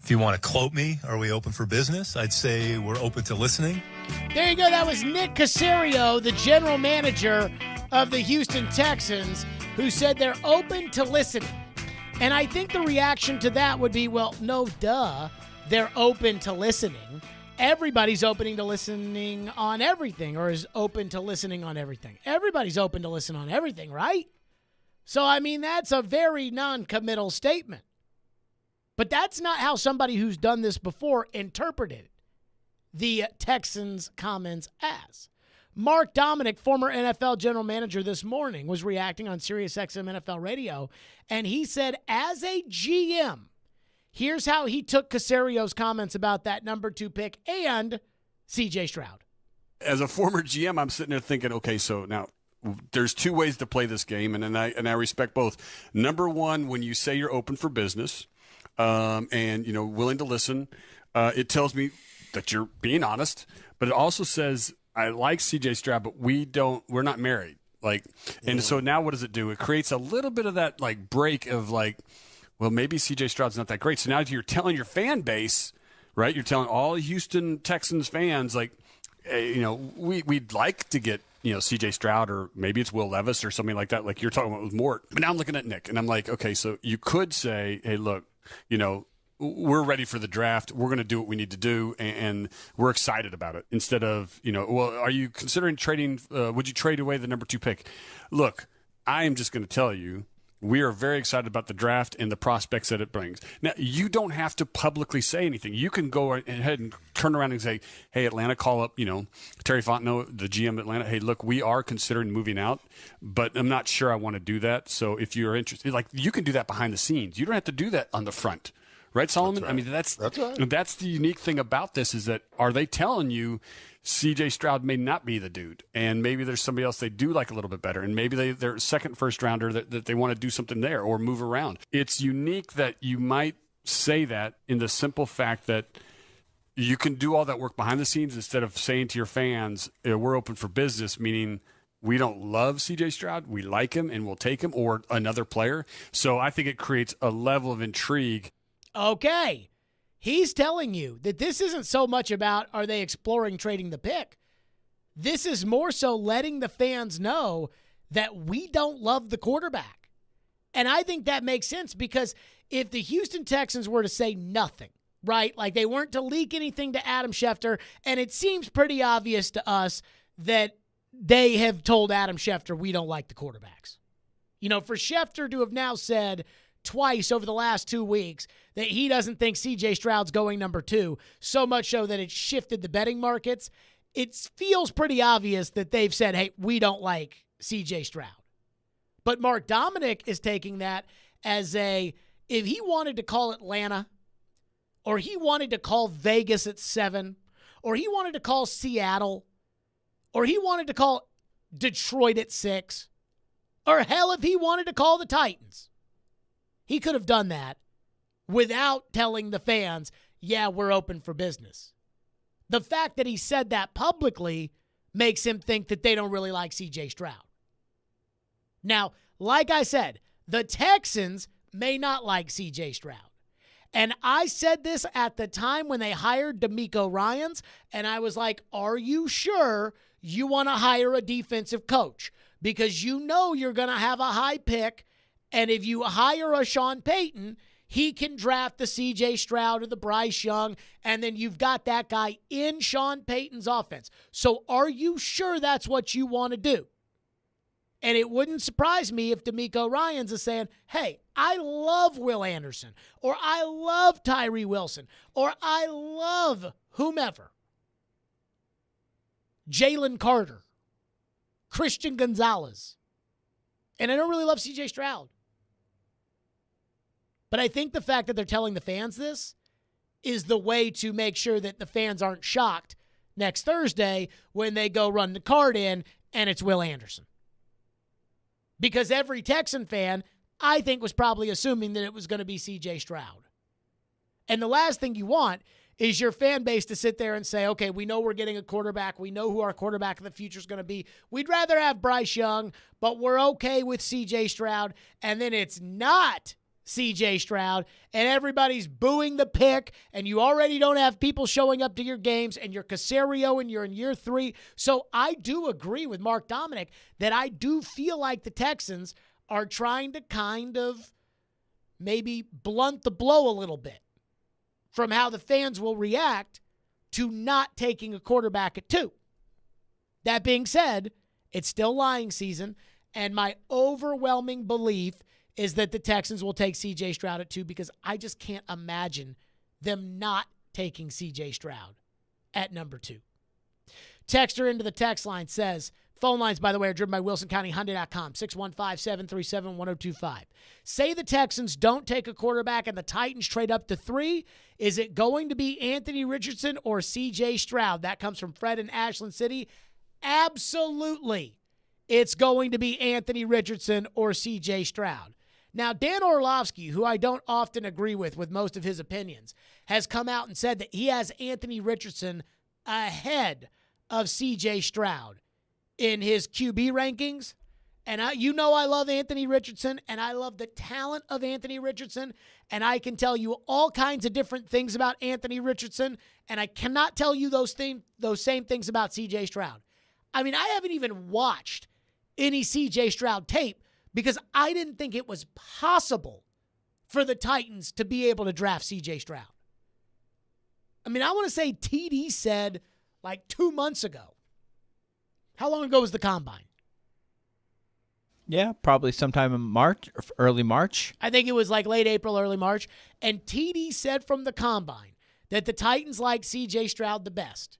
if you want to quote me, are we open for business? I'd say we're open to listening.
There you go. That was Nick Caserio, the general manager of the Houston Texans, who said they're open to listening. And I think the reaction to that would be, well, no, duh. They're open to listening. Everybody's open to listening on everything, or is open to listening on everything. Everybody's open to listen on everything, right? So, that's a very non-committal statement. But that's not how somebody who's done this before interpreted the Texans' comments as. Mark Dominic, former NFL general manager, this morning was reacting on SiriusXM NFL Radio, and he said, as a GM, here's how he took Caserio's comments about that number 2 pick and C.J. Stroud.
As a former GM, I'm sitting there thinking, okay, so now there's 2 ways to play this game, and I respect both. Number one, when you say you're open for business, and willing to listen, it tells me that you're being honest, but it also says I like CJ Stroud, but we're not married. And so now what does it do? It creates a little bit of that break of well, maybe CJ Stroud's not that great. So now you're telling your fan base, right? You're telling all Houston Texans fans we'd like to get CJ Stroud, or maybe it's Will Levis or something like that, like you're talking about with Mort. But now I'm looking at Nick and I'm like, okay, so you could say, hey, look, we're ready for the draft. We're going to do what we need to do, and we're excited about it. Instead of, well, are you considering trading? Would you trade away the number 2 pick? Look, I am just going to tell you, we are very excited about the draft and the prospects that it brings. Now, you don't have to publicly say anything. You can go ahead and turn around and say, hey, Atlanta, call up, Terry Fontenot, the GM at Atlanta. Hey, look, we are considering moving out, but I'm not sure I want to do that. So if you're interested, you can do that behind the scenes. You don't have to do that on the front. Right, Solomon? That's right. That's right. That's the unique thing about this is that, are they telling you C.J. Stroud may not be the dude, and maybe there's somebody else they do like a little bit better, and maybe they're second first rounder that they want to do something there or move around. It's unique that you might say that in the simple fact that you can do all that work behind the scenes instead of saying to your fans, we're open for business, meaning we don't love C.J. Stroud, we like him and we'll take him, or another player. So I think it creates a level of intrigue.
Okay. He's telling you that this isn't so much about are they exploring trading the pick. This is more so letting the fans know that we don't love the quarterback. And I think that makes sense because if the Houston Texans were to say nothing, right, like they weren't to leak anything to Adam Schefter, and it seems pretty obvious to us that they have told Adam Schefter we don't like the quarterbacks. You know, for Schefter to have now said twice over the last 2 weeks that he doesn't think C.J. Stroud's going number 2, so much so that it shifted the betting markets, it feels pretty obvious that they've said, hey, we don't like C.J. Stroud. But Mark Dominic is taking that as if he wanted to call Atlanta, or he wanted to call Vegas at 7, or he wanted to call Seattle, or he wanted to call Detroit at 6, or hell, if he wanted to call the Titans, he could have done that without telling the fans, yeah, we're open for business. The fact that he said that publicly makes him think that they don't really like C.J. Stroud. Now, like I said, the Texans may not like C.J. Stroud. And I said this at the time when they hired DeMeco Ryans, and I was like, are you sure you want to hire a defensive coach? Because you know you're going to have a high pick, and if you hire a Sean Payton, he can draft the C.J. Stroud or the Bryce Young, and then you've got that guy in Sean Payton's offense. So are you sure that's what you want to do? And it wouldn't surprise me if DeMeco Ryans is saying, hey, I love Will Anderson, or I love Tyree Wilson, or I love whomever. Jalen Carter, Christian Gonzalez. And I don't really love C.J. Stroud. But I think the fact that they're telling the fans this is the way to make sure that the fans aren't shocked next Thursday when they go run the card in and it's Will Anderson. Because every Texan fan, I think, was probably assuming that it was going to be C.J. Stroud. And the last thing you want is your fan base to sit there and say, okay, we know we're getting a quarterback. We know who our quarterback of the future is going to be. We'd rather have Bryce Young, but we're okay with C.J. Stroud. And then it's not C.J. Stroud, and everybody's booing the pick, and you already don't have people showing up to your games, and you're Caserio, and you're in year 3. So I do agree with Mark Dominic that I do feel like the Texans are trying to kind of maybe blunt the blow a little bit from how the fans will react to not taking a quarterback at 2. That being said, it's still lying season, and my overwhelming belief is that the Texans will take C.J. Stroud at 2 because I just can't imagine them not taking C.J. Stroud at number 2. Texter into the text line says, phone lines, by the way, are driven by WilsonCountyHyundai.com, 615-737-1025. Say the Texans don't take a quarterback and the Titans trade up to 3. Is it going to be Anthony Richardson or C.J. Stroud? That comes from Fred in Ashland City. Absolutely. It's going to be Anthony Richardson or C.J. Stroud. Now, Dan Orlovsky, who I don't often agree with most of his opinions, has come out and said that he has Anthony Richardson ahead of C.J. Stroud in his QB rankings. And I love Anthony Richardson, and I love the talent of Anthony Richardson, and I can tell you all kinds of different things about Anthony Richardson, and I cannot tell you those same things about C.J. Stroud. I mean, I haven't even watched any C.J. Stroud tape because I didn't think it was possible for the Titans to be able to draft C.J. Stroud. I mean, I want to say TD said like 2 months ago. How long ago was the Combine?
Yeah, probably sometime in March, early March.
I think it was like late April, early March. And TD said from the Combine that the Titans like C.J. Stroud the best.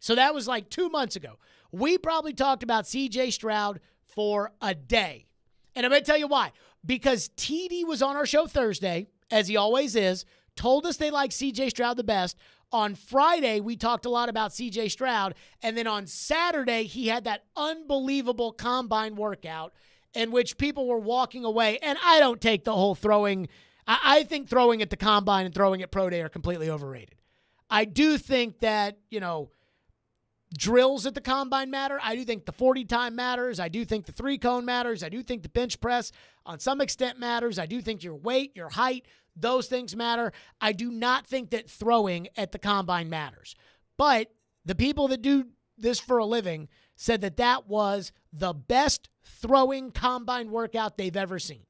So that was like 2 months ago. We probably talked about C.J. Stroud for a day. And I'm going to tell you why. Because TD was on our show Thursday, as he always is, told us they like C.J. Stroud the best. On Friday, we talked a lot about C.J. Stroud, and then on Saturday, he had that unbelievable combine workout in which people were walking away. And I don't take the whole throwing. I think throwing at the combine and throwing at pro day are completely overrated. I do think that, drills at the combine matter. I do think the 40 time matters. I do think the 3-cone matters. I do think the bench press on some extent matters. I do think your weight, your height, those things matter. I do not think that throwing at the combine matters. But the people that do this for a living said that that was the best throwing combine workout they've ever seen.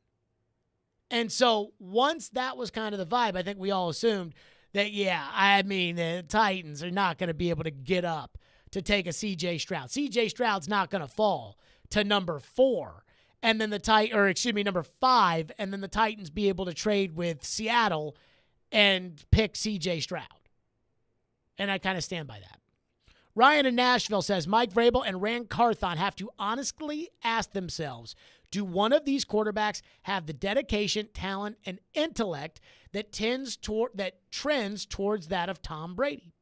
And so once that was kind of the vibe, I think we all assumed that, the Titans are not going to be able to get up to take a C.J. Stroud. C.J. Stroud's not going to fall to number 4. And then number 5, and then the Titans be able to trade with Seattle and pick C.J. Stroud. And I kind of stand by that. Ryan in Nashville says, Mike Vrabel and Rand Carthon have to honestly ask themselves, do one of these quarterbacks have the dedication, talent, and intellect that trends towards that of Tom Brady?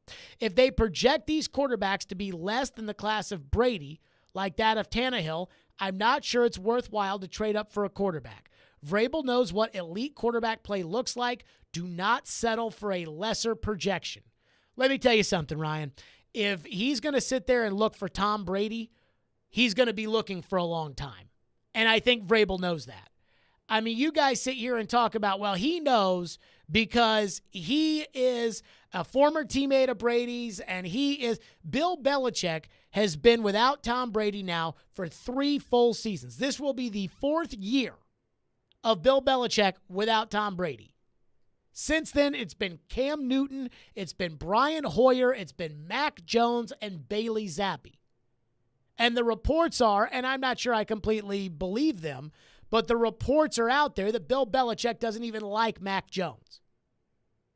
If they project these quarterbacks to be less than the class of Brady, like that of Tannehill, I'm not sure it's worthwhile to trade up for a quarterback. Vrabel knows what elite quarterback play looks like. Do not settle for a lesser projection. Let me tell you something, Ryan. If he's going to sit there and look for Tom Brady, he's going to be looking for a long time. And I think Vrabel knows that. I mean, you guys sit here and talk about, well, he knows because he is a former teammate of Brady's, and Bill Belichick has been without Tom Brady now for 3 full seasons. This will be the 4th year of Bill Belichick without Tom Brady. Since then, it's been Cam Newton, it's been Brian Hoyer, it's been Mac Jones, and Bailey Zappi. And the reports are, and I'm not sure I completely believe them, but the reports are out there that Bill Belichick doesn't even like Mac Jones.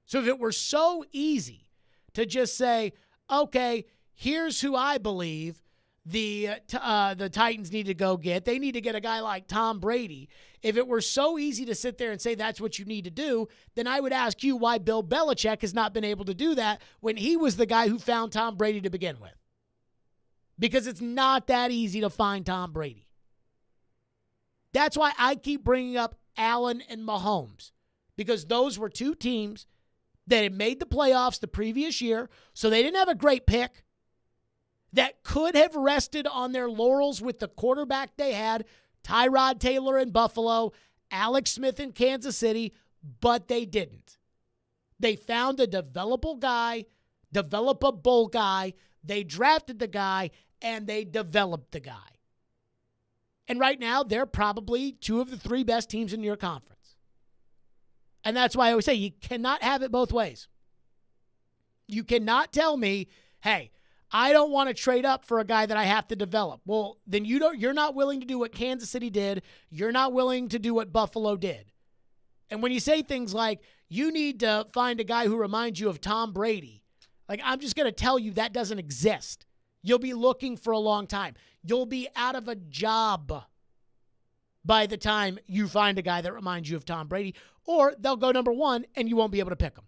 So if it were so easy to just say, okay, here's who I believe the Titans need to go get. They need to get a guy like Tom Brady. If it were so easy to sit there and say that's what you need to do, then I would ask you why Bill Belichick has not been able to do that when he was the guy who found Tom Brady to begin with. Because it's not that easy to find Tom Brady. That's why I keep bringing up Allen and Mahomes, because those were 2 teams that had made the playoffs the previous year, so they didn't have a great pick, that could have rested on their laurels with the quarterback they had, Tyrod Taylor in Buffalo, Alex Smith in Kansas City, but they didn't. They found a developable guy, they drafted the guy, and they developed the guy. And right now, they're probably 2 of the 3 best teams in your conference. And that's why I always say you cannot have it both ways. You cannot tell me, hey, I don't want to trade up for a guy that I have to develop. Well, then you're not willing to do what Kansas City did. You're not willing to do what Buffalo did. And when you say things like, you need to find a guy who reminds you of Tom Brady, like, I'm just going to tell you that doesn't exist. You'll be looking for a long time. You'll be out of a job by the time you find a guy that reminds you of Tom Brady, or they'll go number 1 and you won't be able to pick them.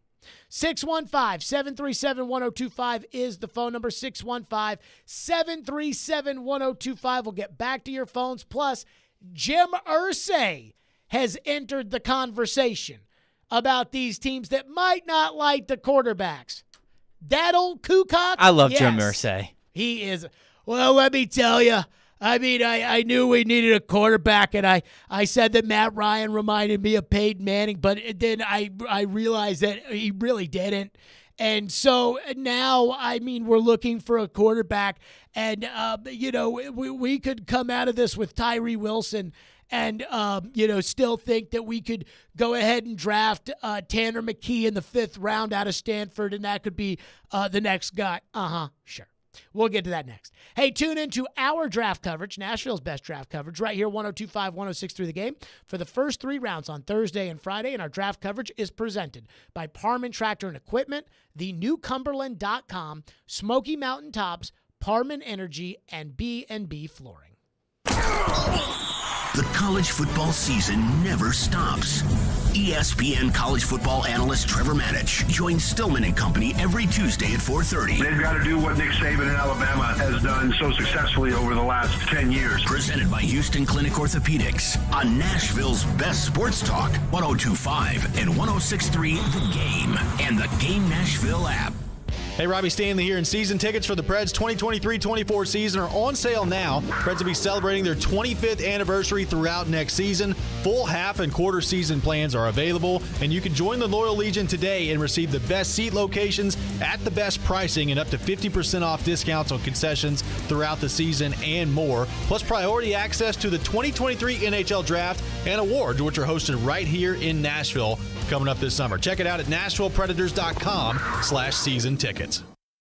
615-737-1025 is the phone number. 615-737-1025. We'll get back to your phones. Plus, Jim Irsay has entered the conversation about these teams that might not like the quarterbacks. That old Kukak?
I love Jim Irsay.
He is. Well, let me tell you. I mean, I knew we needed a quarterback, and I said that Matt Ryan reminded me of Peyton Manning, but then I realized that he really didn't. And so now, I mean, we're looking for a quarterback, and, we could come out of this with Tyree Wilson and, still think that we could go ahead and draft Tanner McKee in the 5th round out of Stanford, and that could be the next guy. Sure. We'll get to that next. Hey, tune into our draft coverage, Nashville's best draft coverage, right here, 102.5, 106.3 The Game, for the first 3 rounds on Thursday and Friday. And our draft coverage is presented by Parman Tractor and Equipment, the newcumberland.com, Smoky Mountain Tops, Parman Energy, and B&B Flooring.
The college football season never stops. ESPN college football analyst Trevor Manich joins Stillman and Company every Tuesday at 4:30.
They've got to do what Nick Saban in Alabama has done so successfully over the last 10 years.
Presented by Houston Clinic Orthopedics on Nashville's best sports talk, 102.5 and 106.3 The Game and the Game Nashville app.
Hey, Robby, Stanley here, and season tickets for the Preds 2023-24 season are on sale now. Preds will be celebrating their 25th anniversary throughout next season. Full half and quarter season plans are available, and you can join the Loyal Legion today and receive the best seat locations at the best pricing and up to 50% off discounts on concessions throughout the season and more, plus priority access to the 2023 NHL Draft and awards, which are hosted right here in Nashville coming up this summer. Check it out at NashvillePredators.com/season tickets.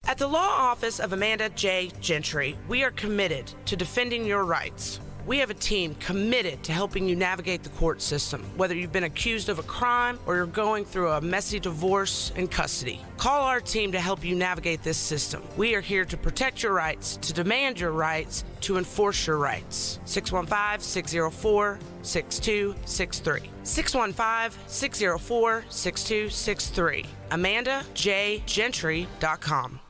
At the law office of Amanda J. Gentry, we are committed to defending your rights. We have a team committed to helping you navigate the court system, whether you've been accused of a crime or you're going through a messy divorce in custody. Call our team to help you navigate this system. We are here to protect your rights, to demand your rights, to enforce your rights. 615-604-6263. 615-604-6263. AmandaJGentry.com.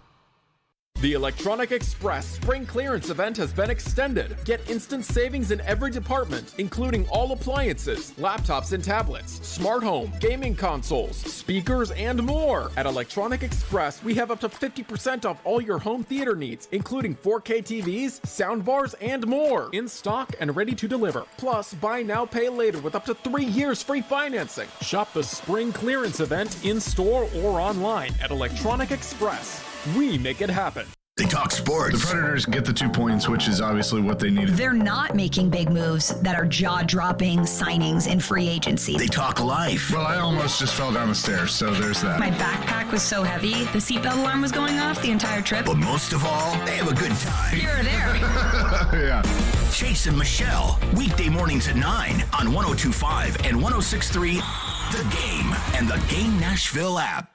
The Electronic Express Spring Clearance event has been extended. Get instant savings in every department, including all appliances, laptops and tablets, smart home, gaming consoles, speakers, and more. At Electronic Express, we have up to 50% off all your home theater needs, including 4K TVs, soundbars, and more. In stock and ready to deliver. Plus, buy now, pay later with up to 3 years free financing. Shop the Spring Clearance event in-store or online at Electronic Express. We make it happen.
They talk sports.
The Predators get the 2 points, which is obviously what they needed.
They're not making big moves that are jaw-dropping signings in free agency.
They talk life.
Well, I almost just fell down the stairs, so there's that.
My backpack was so heavy, the seatbelt alarm was going off the entire trip.
But most of all, they have a good time.
You're there.
Yeah.
Chase and Michelle, weekday mornings at 9 on 102.5 and 106.3 The Game and the Game Nashville app.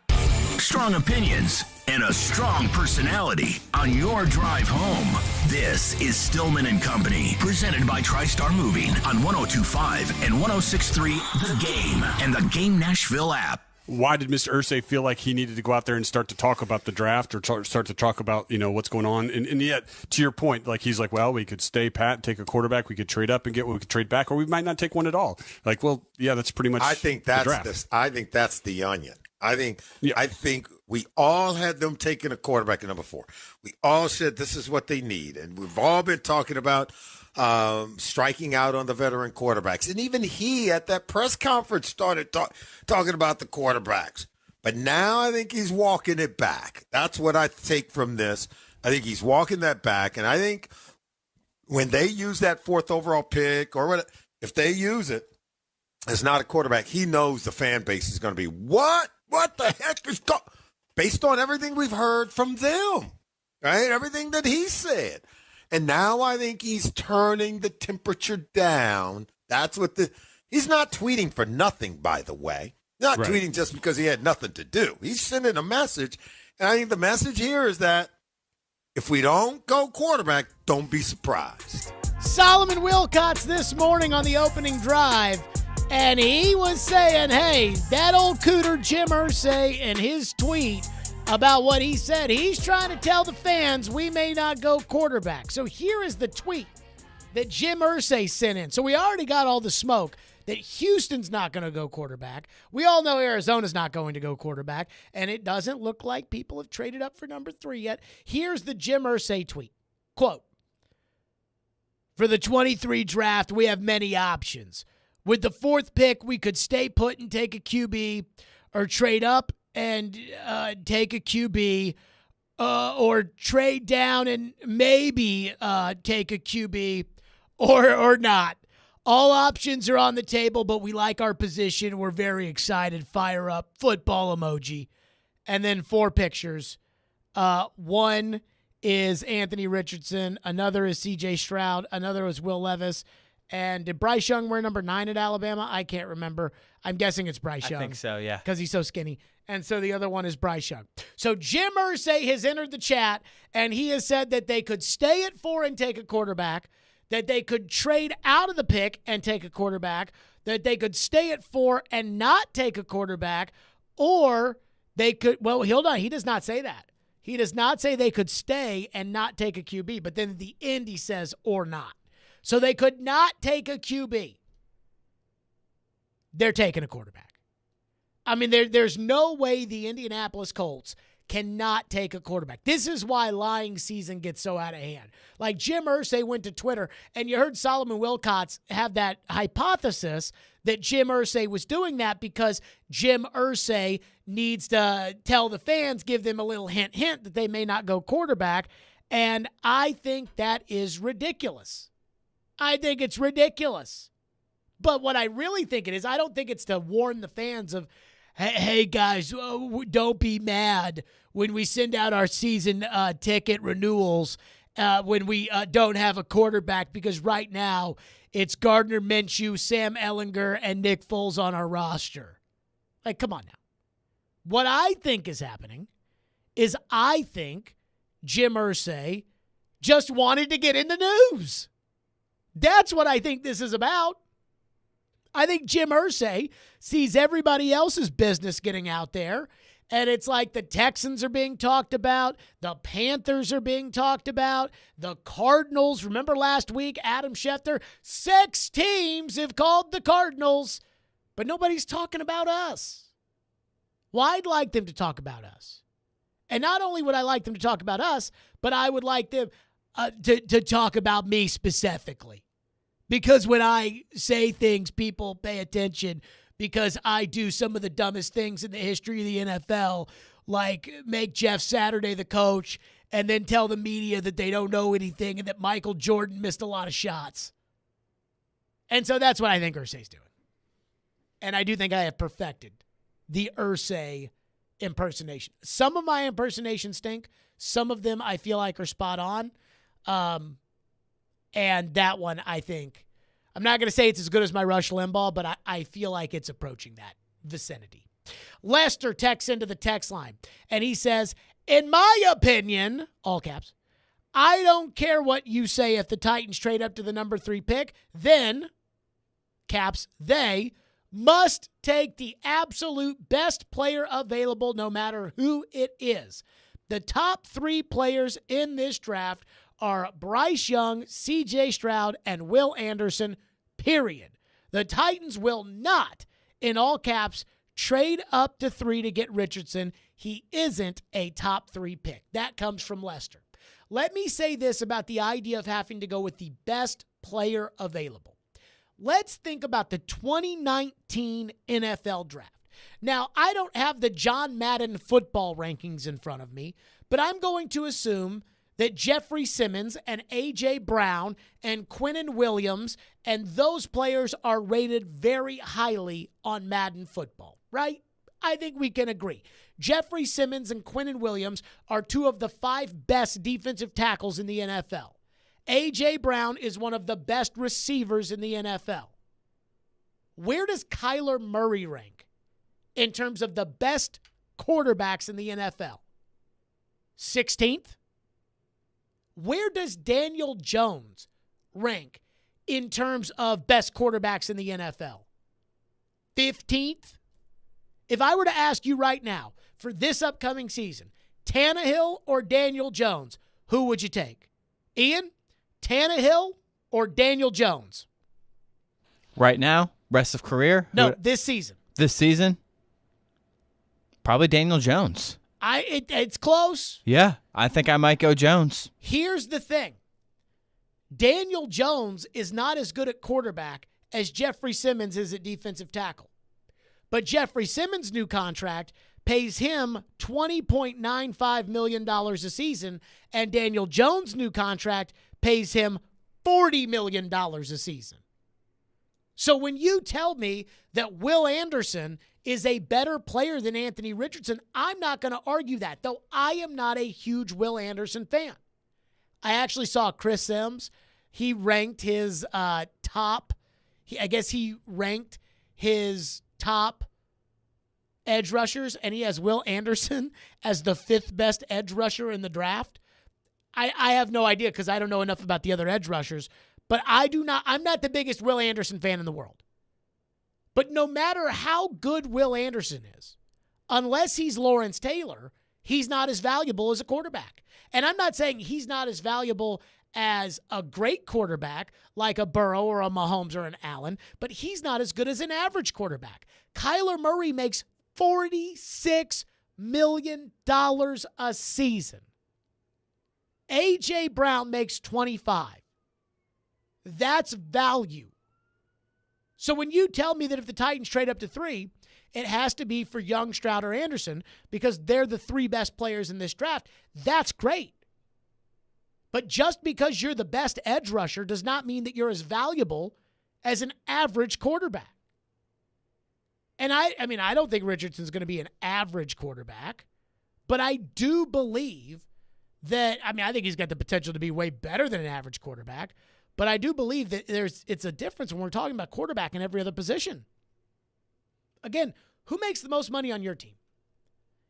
Strong opinions and a strong personality on your drive home. This is Stillman and Company, presented by TriStar Moving on 102.5 and 106.3 The Game and the Game Nashville app.
Why did Mr. Irsay feel like he needed to go out there and start to talk about the draft or start to talk about, what's going on? And yet, to your point, like he's like, well, we could stay pat, take a quarterback, we could trade up and get what we could trade back, or we might not take one at all. Like, well, yeah, that's pretty much.
I think that's
the draft.
I think that's the onion. I think we all had them taking a quarterback at number 4. We all said this is what they need, and we've all been talking about striking out on the veteran quarterbacks. And even he at that press conference started talking about the quarterbacks. But now I think he's walking it back. That's what I take from this. I think he's walking that back, and I think when they use that 4th overall pick or whatever, if they use it as not a quarterback, he knows the fan base is going to be, what the heck is going on? Based on everything we've heard from them, right? Everything that he said. And now I think he's turning the temperature down. That's what he's not tweeting for nothing, by the way. Not
right.
Tweeting just because he had nothing to do. He's sending a message. And I think the message here is that if we don't go quarterback, don't be surprised.
Solomon Wilcots this morning on the opening drive. And he was saying, hey, that old cooter Jim Irsay and his tweet about what he said, he's trying to tell the fans we may not go quarterback. So here is the tweet that Jim Irsay sent in. So we already got all the smoke that Houston's not going to go quarterback. We all know Arizona's not going to go quarterback, and it doesn't look like people have traded up for number 3 yet. Here's the Jim Irsay tweet. Quote, for the 23 draft, we have many options. With the 4th pick, we could stay put and take a QB, or trade up and take a QB, or trade down and maybe take a QB, or not. All options are on the table, but we like our position. We're very excited. Fire up, football emoji. And then 4 pictures. One is Anthony Richardson. Another is C.J. Stroud. Another is Will Levis. And did Bryce Young wear number 9 at Alabama? I can't remember. I'm guessing it's Bryce Young.
I think so, yeah.
Because he's so skinny. And so the other one is Bryce Young. So Jim Irsay has entered the chat, and he has said that they could stay at 4 and take a quarterback, that they could trade out of the pick and take a quarterback, that they could stay at 4 and not take a quarterback, or they could, well, hold on, he does not say that. He does not say they could stay and not take a QB, but then at the end he says or not. So they could not take a QB. They're taking a quarterback. I mean, there's no way the Indianapolis Colts cannot take a quarterback. This is why lying season gets so out of hand. Like Jim Irsay went to Twitter, and you heard Solomon Wilcots have that hypothesis that Jim Irsay was doing that because Jim Irsay needs to tell the fans, give them a little hint that they may not go quarterback. And I think that is ridiculous. I think it's ridiculous. But what I really think it is, I don't think it's to warn the fans of, hey guys, don't be mad when we send out our season ticket renewals when we don't have a quarterback, because right now it's Gardner Minshew, Sam Ehlinger, and Nick Foles on our roster. Like, come on now. What I think is happening is I think Jim Irsay just wanted to get in the news. That's what I think this is about. I think Jim Irsay sees everybody else's business getting out there, and it's like the Texans are being talked about, the Panthers are being talked about, the Cardinals. Remember last week, Adam Schefter, 6 teams have called the Cardinals, but nobody's talking about us. Well, I'd like them to talk about us. And not only would I like them to talk about us, but I would like them to talk about me specifically. Because when I say things, people pay attention, because I do some of the dumbest things in the history of the NFL, like make Jeff Saturday the coach and then tell the media that they don't know anything and that Michael Jordan missed a lot of shots. And so that's what I think Irsay's doing. And I do think I have perfected the Irsay impersonation. Some of my impersonations stink. Some of them I feel like are spot on. And that one, I think, I'm not going to say it's as good as my Rush Limbaugh, but I feel like it's approaching that vicinity. Lester texts into the text line, and he says, in my opinion, all caps, I don't care what you say if the Titans trade up to the number 3 pick, then, caps, they must take the absolute best player available no matter who it is. The top 3 players in this draft are Bryce Young, C.J. Stroud, and Will Anderson, period. The Titans will not, in all caps, trade up to 3 to get Richardson. He isn't a top 3 pick. That comes from Lester. Let me say this about the idea of having to go with the best player available. Let's think about the 2019 NFL draft. Now, I don't have the John Madden football rankings in front of me, but I'm going to assume that Jeffrey Simmons and A.J. Brown and Quinnen Williams and those players are rated very highly on Madden football, right? I think we can agree. Jeffrey Simmons and Quinnen Williams are 2 of the 5 best defensive tackles in the NFL. A.J. Brown is one of the best receivers in the NFL. Where does Kyler Murray rank in terms of the best quarterbacks in the NFL? 16th? Where does Daniel Jones rank in terms of best quarterbacks in the NFL? 15th? If I were to ask you right now, for this upcoming season, Tannehill or Daniel Jones, who would you take? Ian, Tannehill or Daniel Jones?
Right now, rest of career?
No, this season.
This season? Probably Daniel Jones.
It's close.
Yeah, I think I might go Jones.
Here's the thing. Daniel Jones is not as good at quarterback as Jeffrey Simmons is at defensive tackle. But Jeffrey Simmons' new contract pays him $20.95 million a season, and Daniel Jones' new contract pays him $40 million a season. So when you tell me that Will Anderson is a better player than Anthony Richardson, I'm not going to argue that, though I am not a huge Will Anderson fan. I actually saw Chris Sims. He ranked his top edge rushers, and he has Will Anderson as the 5th best edge rusher in the draft. I have no idea because I don't know enough about the other edge rushers, but I'm not the biggest Will Anderson fan in the world. But no matter how good Will Anderson is, unless he's Lawrence Taylor, he's not as valuable as a quarterback. And I'm not saying he's not as valuable as a great quarterback like a Burrow or a Mahomes or an Allen, but he's not as good as an average quarterback. Kyler Murray makes $46 million a season. A.J. Brown makes $25. That's value. So when you tell me that if the Titans trade up to 3, it has to be for Young, Stroud, or Anderson because they're the 3 best players in this draft, that's great. But just because you're the best edge rusher does not mean that you're as valuable as an average quarterback. And I don't think Richardson's going to be an average quarterback, but I do believe that, I think he's got the potential to be way better than an average quarterback, but I do believe that it's a difference when we're talking about quarterback in every other position. Again, who makes the most money on your team?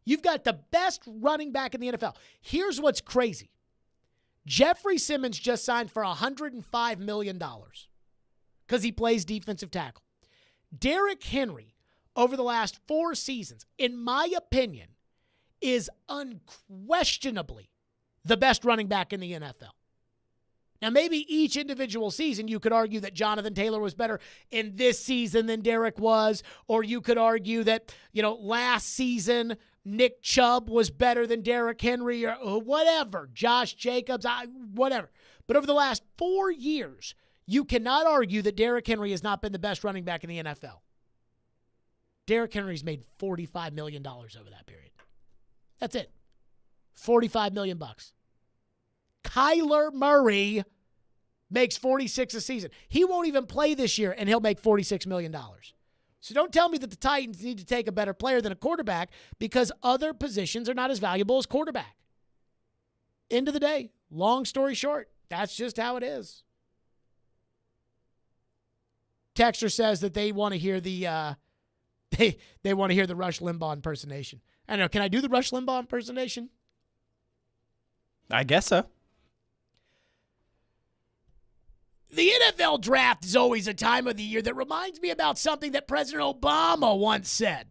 You've got the best running back in the NFL. Here's what's crazy. Jeffrey Simmons just signed for $105 million because he plays defensive tackle. Derrick Henry, over the last 4 seasons, in my opinion, is unquestionably the best running back in the NFL. Now, maybe each individual season you could argue that Jonathan Taylor was better in this season than Derrick was, or you could argue that, last season Nick Chubb was better than Derrick Henry or whatever, Josh Jacobs, whatever. But over the last 4 years, you cannot argue that Derrick Henry has not been the best running back in the NFL. Derrick Henry's made $45 million over that period. That's it. $45 million. Kyler Murray makes $46 a season. He won't even play this year, and he'll make $46 million. So don't tell me that the Titans need to take a better player than a quarterback because other positions are not as valuable as quarterback. End of the day, long story short, that's just how it is. Texter says that they want to hear the they want to hear the Rush Limbaugh impersonation. I don't know. Can I do the Rush Limbaugh impersonation?
I guess so.
The NFL draft is always a time of the year that reminds me about something that President Obama once said.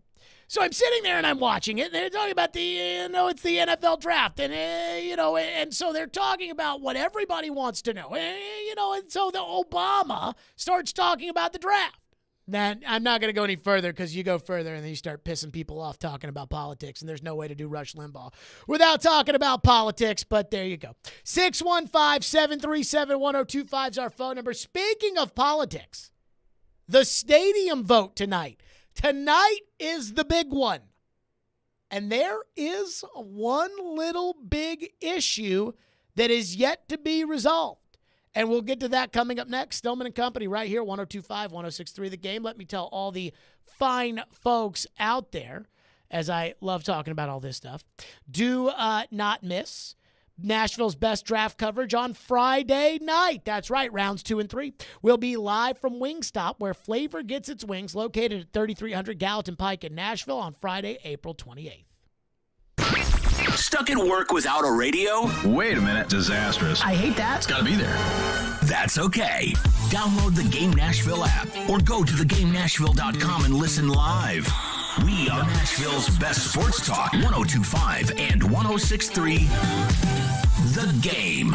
So I'm sitting there and I'm watching it, and they're talking about it's the NFL draft, and and so they're talking about what everybody wants to know, and so the Obama starts talking about the draft. Then I'm not going to go any further because you go further and then you start pissing people off talking about politics, and there's no way to do Rush Limbaugh without talking about politics, but there you go. 615-737-1025 is our phone number. Speaking of politics, the stadium vote tonight. Tonight is the big one. And there is one little big issue that is yet to be resolved. And we'll get to that coming up next. Stillman and Company right here, 102.5, 106.3 The Game. Let me tell all the fine folks out there, as I love talking about all this stuff, do not miss Nashville's best draft coverage on Friday night. That's right, rounds 2 and 3. We'll be live from Wingstop, where flavor gets its wings, located at 3300 Gallatin Pike in Nashville on Friday, April 28th.
Stuck at work without a radio?
Wait a minute. Disastrous.
I hate that.
It's got to be there.
That's okay. Download the Game Nashville app or go to thegamenashville.com and listen live. We are Nashville's best sports talk, 102.5 and 106.3 The Game.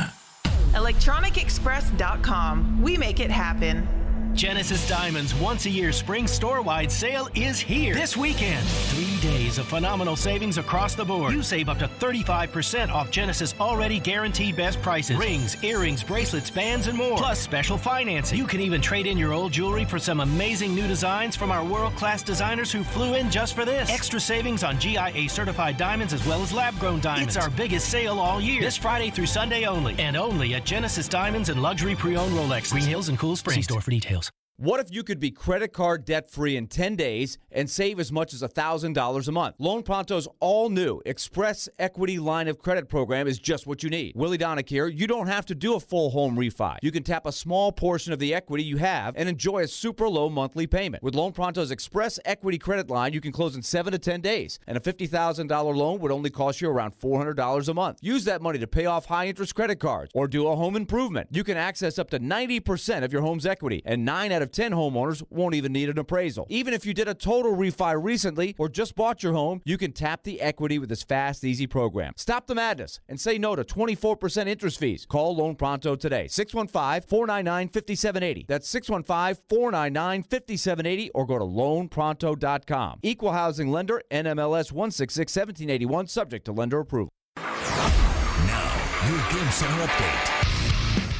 ElectronicExpress.com. We make it happen.
Genesis Diamond's once-a-year spring store-wide sale is here this weekend. 3 days of phenomenal savings across the board. You save up to 35% off Genesis already guaranteed best prices. Rings, earrings, bracelets, bands, and more. Plus special financing. You can even trade in your old jewelry for some amazing new designs from our world-class designers who flew in just for this. Extra savings on GIA-certified diamonds as well as lab-grown diamonds. It's our biggest sale all year. This Friday through Sunday only. And only at Genesis Diamonds and Luxury Pre-Owned Rolex. Green Hills and Cool Springs. See store for details.
What if you could be credit card debt-free in 10 days and save as much as $1,000 a month? Loan Pronto's all-new Express Equity Line of Credit program is just what you need. Willie Donick here. You don't have to do a full home refi. You can tap a small portion of the equity you have and enjoy a super low monthly payment. With Loan Pronto's Express Equity Credit Line, you can close in 7 to 10 days, and a $50,000 loan would only cost you around $400 a month. Use that money to pay off high-interest credit cards or do a home improvement. You can access up to 90% of your home's equity, and 9 out of of 10 homeowners won't even need an appraisal. Even if you did a total refi recently or just bought your home, you can tap the equity with this fast, easy program. Stop the madness and say no to 24% interest fees. Call Loan Pronto today. 615-499-5780. That's 615-499-5780 or go to loanpronto.com. Equal housing lender, NMLS 166-1781, subject to lender approval.
Now, your Game Center update.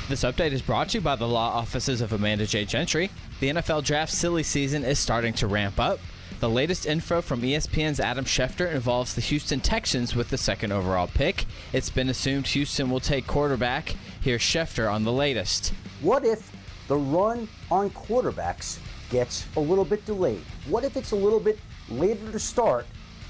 This update is brought to you by the law offices of Amanda J. Gentry. The NFL draft silly season is starting to ramp up. The latest info from ESPN's Adam Schefter involves the Houston Texans with the second overall pick. It's been assumed Houston will take quarterback. Here's Schefter on the latest.
What if the run on quarterbacks gets a little bit delayed? What if it's a little bit later to start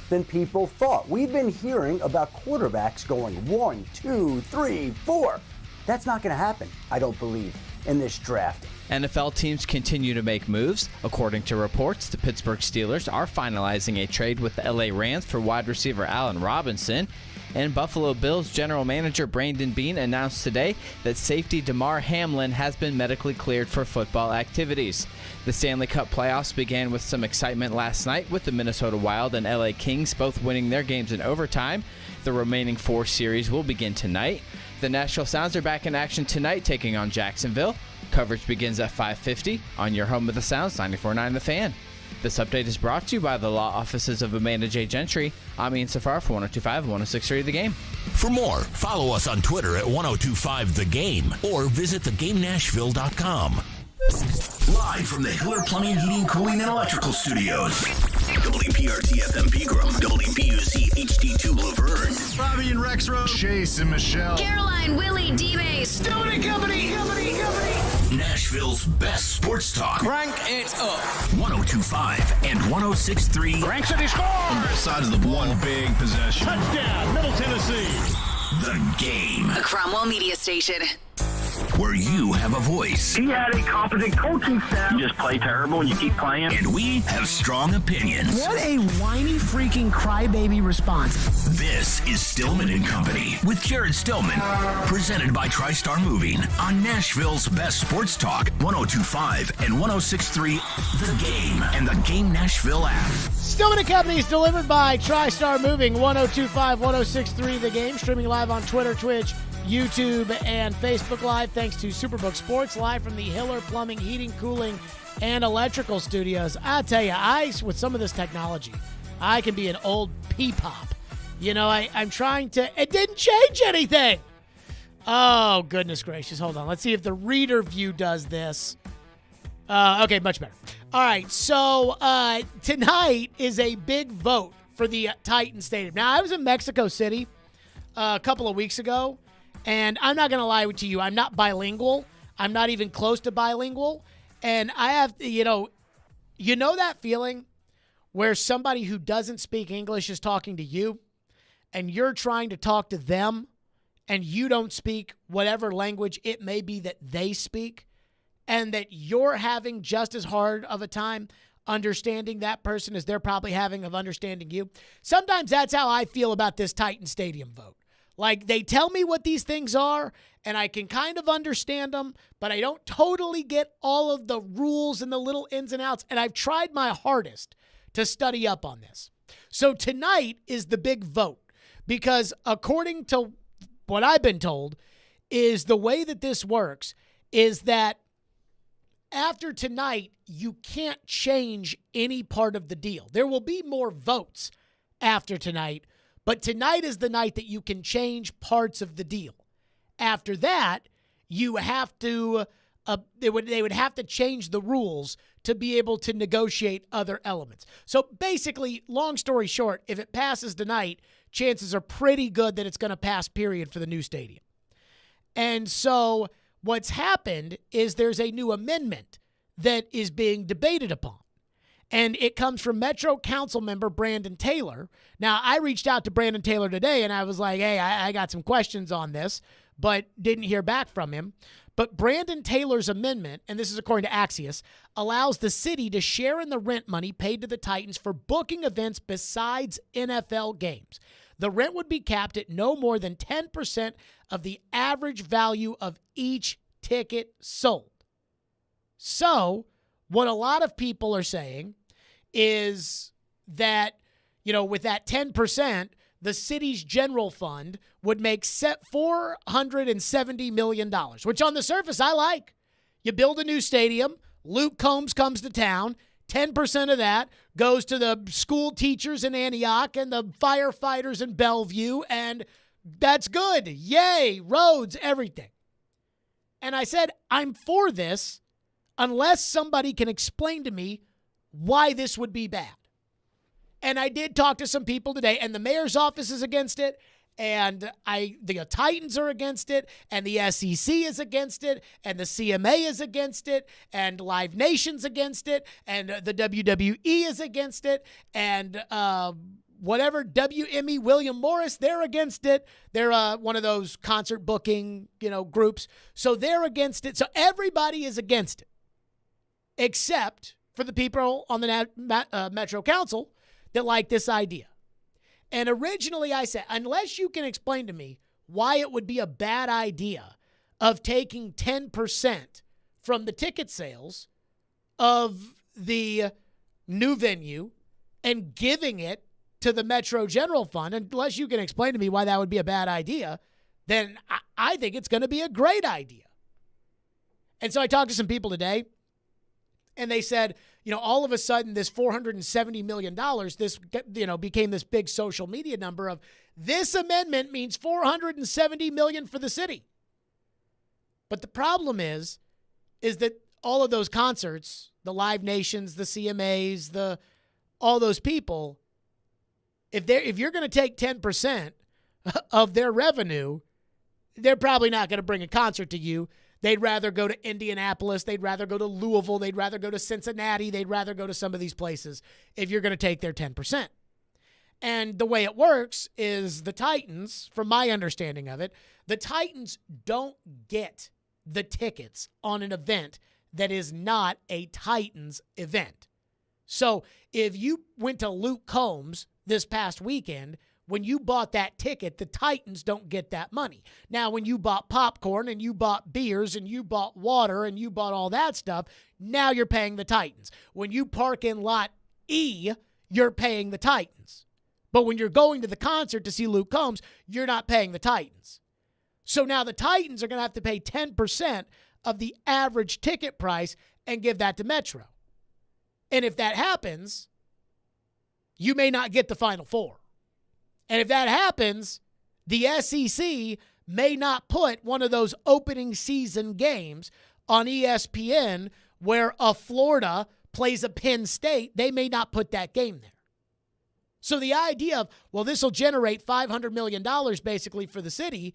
than people thought? We've been hearing about quarterbacks going 1, 2, 3, 4. That's not going to happen, I don't believe, in this draft.
NFL teams continue to make moves. According to reports, the Pittsburgh Steelers are finalizing a trade with the LA Rams for wide receiver Allen Robinson. And Buffalo Bills general manager Brandon Beane announced today that safety Damar Hamlin has been medically cleared for football activities. The Stanley Cup playoffs began with some excitement last night, with the Minnesota Wild and LA Kings both winning their games in overtime. The remaining 4 series will begin tonight. The Nashville Sounds are back in action tonight, taking on Jacksonville. Coverage begins at 5:50 on your home of the Sounds, 94.9 The Fan. This update is brought to you by the law offices of Amanda J. Gentry. I'm Ian Safar for 102.5 and 106.3 The Game.
For more, follow us on Twitter at 1025 The Game or visit thegamenashville.com. Live from the Hiller Plumbing, Heating, Cooling, and Electrical Studios. WPRT FM Pegram, WPUC HD2 Laverne.
Robby and Rex Road. Chase and Michelle.
Caroline, Willie, D-Mace.
Stillman Company.
Nashville's best sports talk.
Crank it up.
1025 and 1063.
Cranks it, he scores!
On both sides of the one big possession.
Touchdown, Middle Tennessee.
The Game.
A Cromwell media station.
Where you have a voice.
He had a competent coaching staff. You just play terrible and you keep playing.
And we have strong opinions.
What a whiny freaking crybaby response.
This is Stillman and Company with Jared Stillman. Presented by TriStar Moving on Nashville's best sports talk, 1025 and 1063 The Game and the Game Nashville app.
Stillman and Company is delivered by TriStar Moving, 1025, 1063 The Game. Streaming live on Twitter, Twitch, YouTube, and Facebook Live, thanks to Superbook Sports, live from the Hiller Plumbing, Heating, Cooling, and Electrical Studios. I tell you, with some of this technology, I can be an old pee-pop. You know, I'm trying to... It didn't change anything! Oh, goodness gracious. Hold on. Let's see if the reader view does this. Okay, much better. All right, so tonight is a big vote for the Titan Stadium. Now, I was in Mexico City a couple of weeks ago, and I'm not going to lie to you. I'm not bilingual. I'm not even close to bilingual. And I have, you know that feeling where somebody who doesn't speak English is talking to you, and you're trying to talk to them, and you don't speak whatever language it may be that they speak, and that you're having just as hard of a time understanding that person as they're probably having of understanding you. Sometimes that's how I feel about this Titan Stadium vote. Like, they tell me what these things are, and I can kind of understand them, but I don't totally get all of the rules and the little ins and outs, and I've tried my hardest to study up on this. So tonight is the big vote, because according to what I've been told, is the way that this works is that after tonight, you can't change any part of the deal. There will be more votes after tonight, but tonight is the night that you can change parts of the deal. After that, you have to they would have to change the rules to be able to negotiate other elements. So basically, long story short, if it passes tonight, chances are pretty good that it's going to pass, period, for the new stadium. And so what's happened is there's a new amendment that is being debated upon. And it comes from Metro Council member Brandon Taylor. Now, I reached out to Brandon Taylor today, and I was like, hey, I got some questions on this, but didn't hear back from him. But Brandon Taylor's amendment, and this is according to Axios, allows the city to share in the rent money paid to the Titans for booking events besides NFL games. The rent would be capped at no more than 10% of the average value of each ticket sold. So, What a lot of people are saying is that, with that 10%, the city's general fund would make $470 million, which on the surface I like. You build a new stadium, Luke Combs comes to town, 10% of that goes to the school teachers in Antioch and the firefighters in Bellevue, and that's good. Yay, roads, everything. And I said, I'm for this unless somebody can explain to me why this would be bad. And I did talk to some people today, and the mayor's office is against it, and the Titans are against it, and the SEC is against it, and the CMA is against it, and Live Nation's against it, and the WWE is against it, and whatever WME William Morris, they're against it. They're one of those concert booking, groups. So they're against it. So everybody is against it, except for the people on the Metro Council that like this idea. And originally I said, unless you can explain to me why it would be a bad idea of taking 10% from the ticket sales of the new venue and giving it to the Metro General Fund, unless you can explain to me why that would be a bad idea, then I think it's going to be a great idea. And so I talked to some people today, and they said, all of a sudden this $470 million, this, became this big social media number of this amendment means $470 million for the city. But the problem is that all of those concerts, the Live Nations, the CMAs, all those people, if you're going to take 10% of their revenue, they're probably not going to bring a concert to you. They'd rather go to Indianapolis. They'd rather go to Louisville. They'd rather go to Cincinnati. They'd rather go to some of these places if you're going to take their 10%. And the way it works is the Titans, from my understanding of it, the Titans don't get the tickets on an event that is not a Titans event. So if you went to Luke Combs this past weekend, when you bought that ticket, the Titans don't get that money. Now, when you bought popcorn and you bought beers and you bought water and you bought all that stuff, now you're paying the Titans. When you park in lot E, you're paying the Titans. But when you're going to the concert to see Luke Combs, you're not paying the Titans. So now the Titans are going to have to pay 10% of the average ticket price and give that to Metro. And if that happens, you may not get the Final Four. And if that happens, the SEC may not put one of those opening season games on ESPN where a Florida plays a Penn State. They may not put that game there. So the idea of, well, this will generate $500 million basically for the city,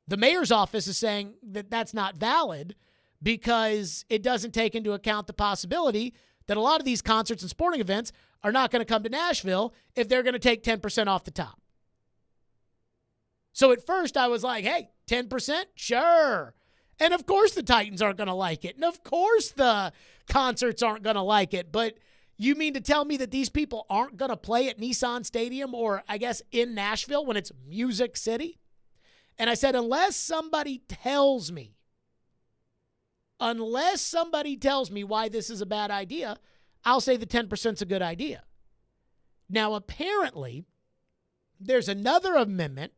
the mayor's office is saying that that's not valid because it doesn't take into account the possibility that a lot of these concerts and sporting events are not going to come to Nashville if they're going to take 10% off the top. So at first I was like, hey, 10%? Sure. And of course the Titans aren't going to like it. And of course the concerts aren't going to like it. But you mean to tell me that these people aren't going to play at Nissan Stadium or I guess in Nashville when it's Music City? And I said, unless somebody tells me why this is a bad idea, I'll say the 10% is a good idea. Now, apparently, there's another amendment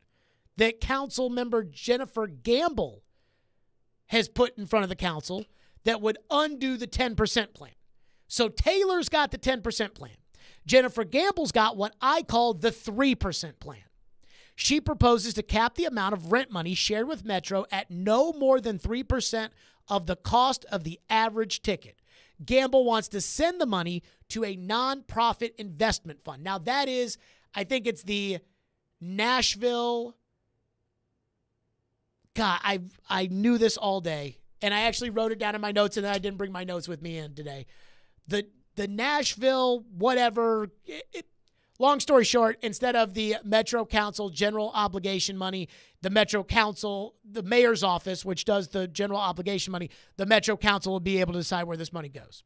that council member Jennifer Gamble has put in front of the council that would undo the 10% plan. So Taylor's got the 10% plan. Jennifer Gamble's got what I call the 3% plan. She proposes to cap the amount of rent money shared with Metro at no more than 3% of the cost of the average ticket. Gamble wants to send the money to a nonprofit investment fund. Now that is, I think it's the Nashville. God, I knew this all day, and I actually wrote it down in my notes, and then I didn't bring my notes with me in today. The Nashville whatever. Long story short, instead of the Metro Council general obligation money, the Metro Council, the mayor's office, which does the general obligation money, the Metro Council will be able to decide where this money goes.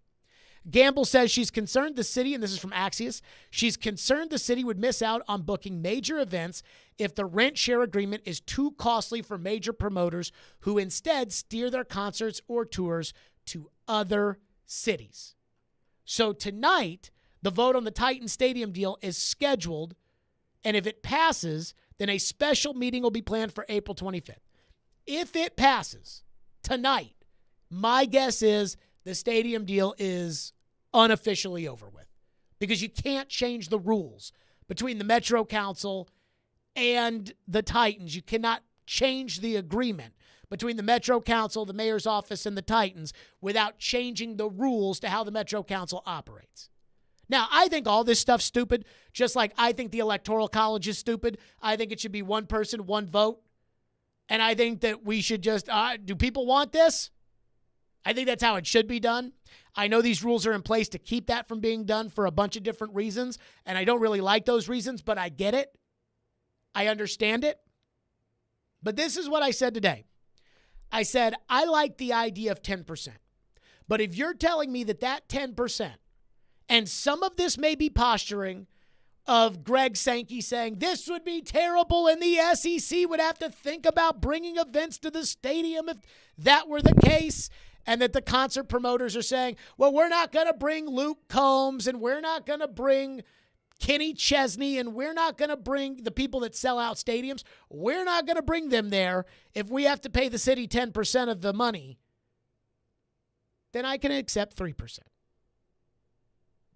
Gamble says she's concerned the city, and this is from Axios, she's concerned the city would miss out on booking major events if the rent share agreement is too costly for major promoters who instead steer their concerts or tours to other cities. So tonight, the vote on the Titan Stadium deal is scheduled, and if it passes, then a special meeting will be planned for April 25th. If it passes tonight, my guess is the stadium deal is unofficially over with because you can't change the rules between the Metro Council and the Titans. You cannot change the agreement between the Metro Council, the mayor's office, and the Titans without changing the rules to how the Metro Council operates. Now, I think all this stuff's stupid, just like I think the Electoral College is stupid. I think it should be one person, one vote. And I think that we should just, do people want this? I think that's how it should be done. I know these rules are in place to keep that from being done for a bunch of different reasons, and I don't really like those reasons, but I get it. I understand it. But this is what I said today. I said, I like the idea of 10%. But if you're telling me that 10%, and some of this may be posturing of Greg Sankey saying this would be terrible and the SEC would have to think about bringing events to the stadium if that were the case, and that the concert promoters are saying, well, we're not going to bring Luke Combs and we're not going to bring Kenny Chesney and we're not going to bring the people that sell out stadiums. We're not going to bring them there if we have to pay the city 10% of the money. Then I can accept 3%.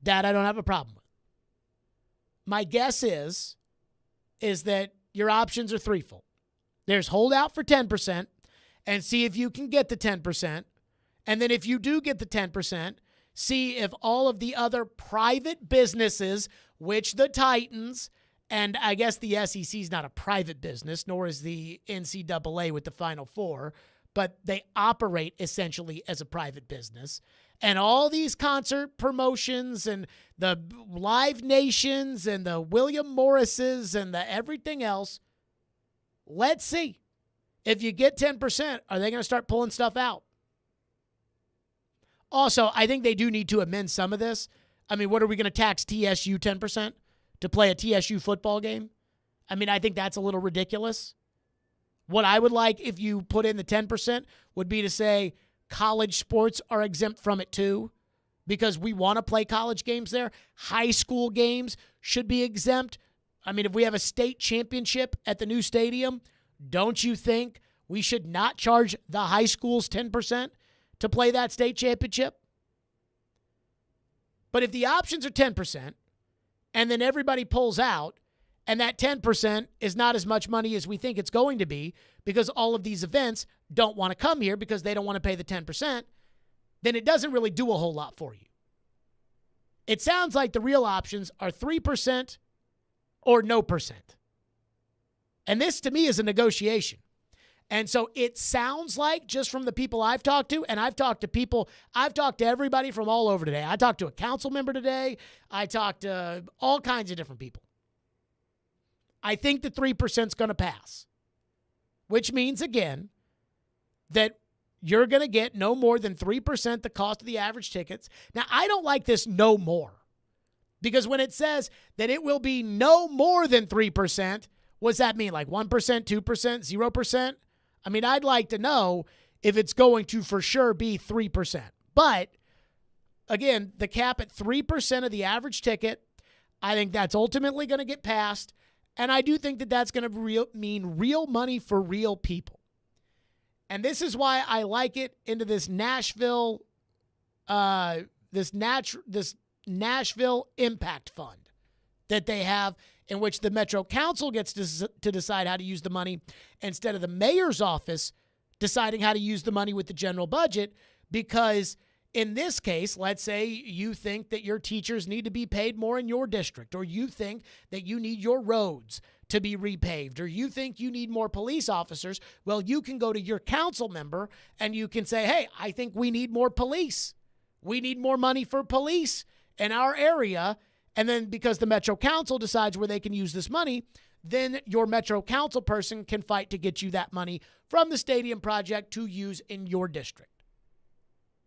That I don't have a problem with. My guess is that your options are threefold. There's hold out for 10% and see if you can get the 10%. And then if you do get the 10%, see if all of the other private businesses, which the Titans, and I guess the SEC is not a private business, nor is the NCAA with the Final Four, but they operate essentially as a private business. And all these concert promotions and the Live Nations and the William Morrises and the everything else, let's see. If you get 10%, are they going to start pulling stuff out? Also, I think they do need to amend some of this. I mean, what are we going to tax TSU 10% to play a TSU football game? I mean, I think that's a little ridiculous. What I would like if you put in the 10% would be to say college sports are exempt from it too, because we want to play college games there. High school games should be exempt. I mean, if we have a state championship at the new stadium, don't you think we should not charge the high schools 10% to play that state championship? But if the options are 10% and then everybody pulls out and that 10% is not as much money as we think it's going to be because all of these events don't want to come here because they don't want to pay the 10%, then it doesn't really do a whole lot for you. It sounds like the real options are 3% or no percent. And this to me is a negotiation. And so it sounds like, just from the people I've talked to, and I've talked to everybody from all over today. I talked to a council member today. I talked to all kinds of different people. I think the 3% is going to pass, which means, again, that you're going to get no more than 3% the cost of the average tickets. Now, I don't like this no more, because when it says that it will be no more than 3%, what does that mean? Like 1%, 2%, 0%? I mean, I'd like to know if it's going to for sure be 3%. But, again, the cap at 3% of the average ticket, I think that's ultimately going to get passed. And I do think that that's going to mean real money for real people. And this is why I like it into this Nashville, this Nashville Impact Fund that they have, in which the Metro Council gets to decide how to use the money instead of the mayor's office deciding how to use the money with the general budget. Because in this case, let's say you think that your teachers need to be paid more in your district, or you think that you need your roads to be repaved, or you think you need more police officers. Well, you can go to your council member and you can say, hey, I think we need more police. We need more money for police in our area. And then because the Metro Council decides where they can use this money, then your Metro Council person can fight to get you that money from the stadium project to use in your district.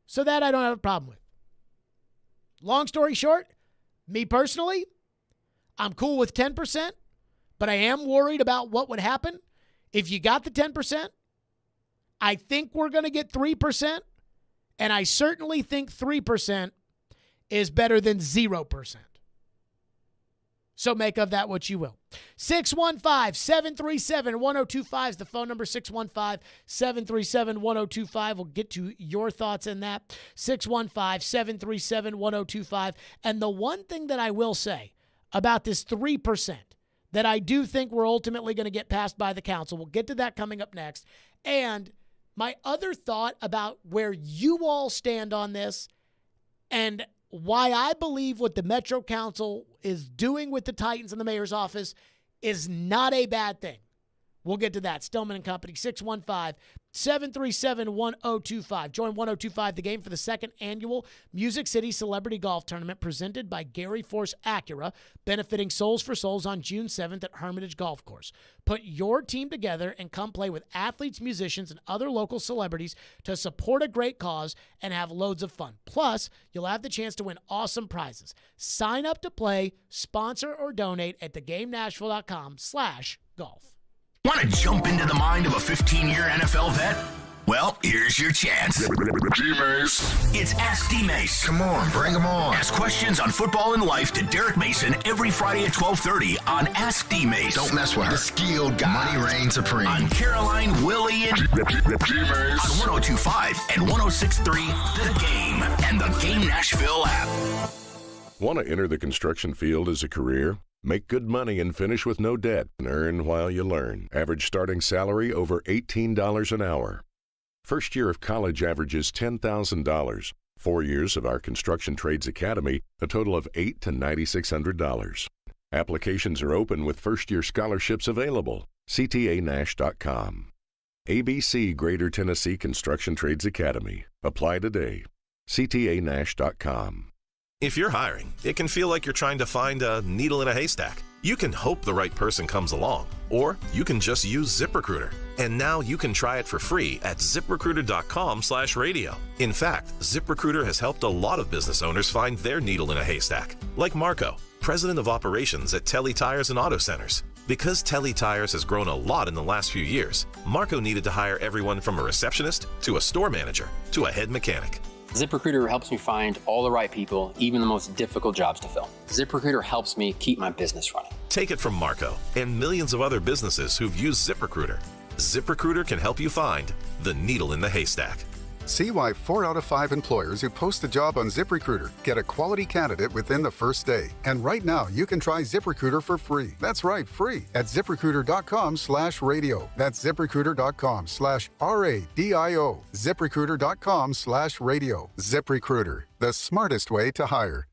So that I don't have a problem with. Long story short, me personally, I'm cool with 10%, but I am worried about what would happen if you got the 10%. I think we're going to get 3%, and I certainly think 3% is better than 0%. So make of that what you will. 615-737-1025 is the phone number. 615-737-1025. We'll get to your thoughts in that. 615-737-1025. And the one thing that I will say about this 3% that I do think we're ultimately going to get passed by the council, we'll get to that coming up next. And my other thought about where you all stand on this and why I believe what the Metro Council is doing with the Titans and the mayor's office is not a bad thing. We'll get to that. Stillman and Company, 615-737-1025. Join 1025 The Game for the second annual Music City Celebrity Golf Tournament presented by Gary Force Acura, benefiting Souls for Souls on June 7th at Hermitage Golf Course. Put your team together and come play with athletes, musicians, and other local celebrities to support a great cause and have loads of fun. Plus, you'll have the chance to win awesome prizes. Sign up to play, sponsor, or donate at theGameNashville.com/golf.
Want to jump into the mind of a 15-year NFL vet? Well, here's your chance. It's Ask D-Mace.
Come on, bring them on.
Ask questions on football and life to Derek Mason every Friday at 12:30 on Ask D-Mace.
Don't mess with her. The skilled guy. Money reigns supreme.
On Caroline, Willie, and on 102.5 and 106.3 The Game and the Game Nashville app.
Want to enter the construction field as a career? Make good money and finish with no debt and earn while you learn. Average starting salary over $18 an hour. First year of college averages $10,000. 4 years of our Construction Trades Academy, a total of $8,000 to $9,600. Applications are open with first-year scholarships available. CTANash.com. ABC Greater Tennessee Construction Trades Academy. Apply today. CTANash.com.
If you're hiring, it can feel like you're trying to find a needle in a haystack. You can hope the right person comes along, or you can just use ZipRecruiter. And now you can try it for free at ZipRecruiter.com/radio. In fact, ZipRecruiter has helped a lot of business owners find their needle in a haystack, like Marco, president of operations at Telly Tires and Auto Centers. Because Telly Tires has grown a lot in the last few years, Marco needed to hire everyone from a receptionist to a store manager to a head mechanic.
ZipRecruiter helps me find all the right people, even the most difficult jobs to fill. ZipRecruiter helps me keep my business running.
Take it from Marco and millions of other businesses who've used ZipRecruiter. ZipRecruiter can help you find the needle in the haystack.
See why 4 out of 5 employers who post a job on ZipRecruiter get a quality candidate within the first day. And right now, you can try ZipRecruiter for free. That's right, free at ZipRecruiter.com/radio. That's ZipRecruiter.com/RADIO. ZipRecruiter.com/radio. ZipRecruiter, the smartest way to hire.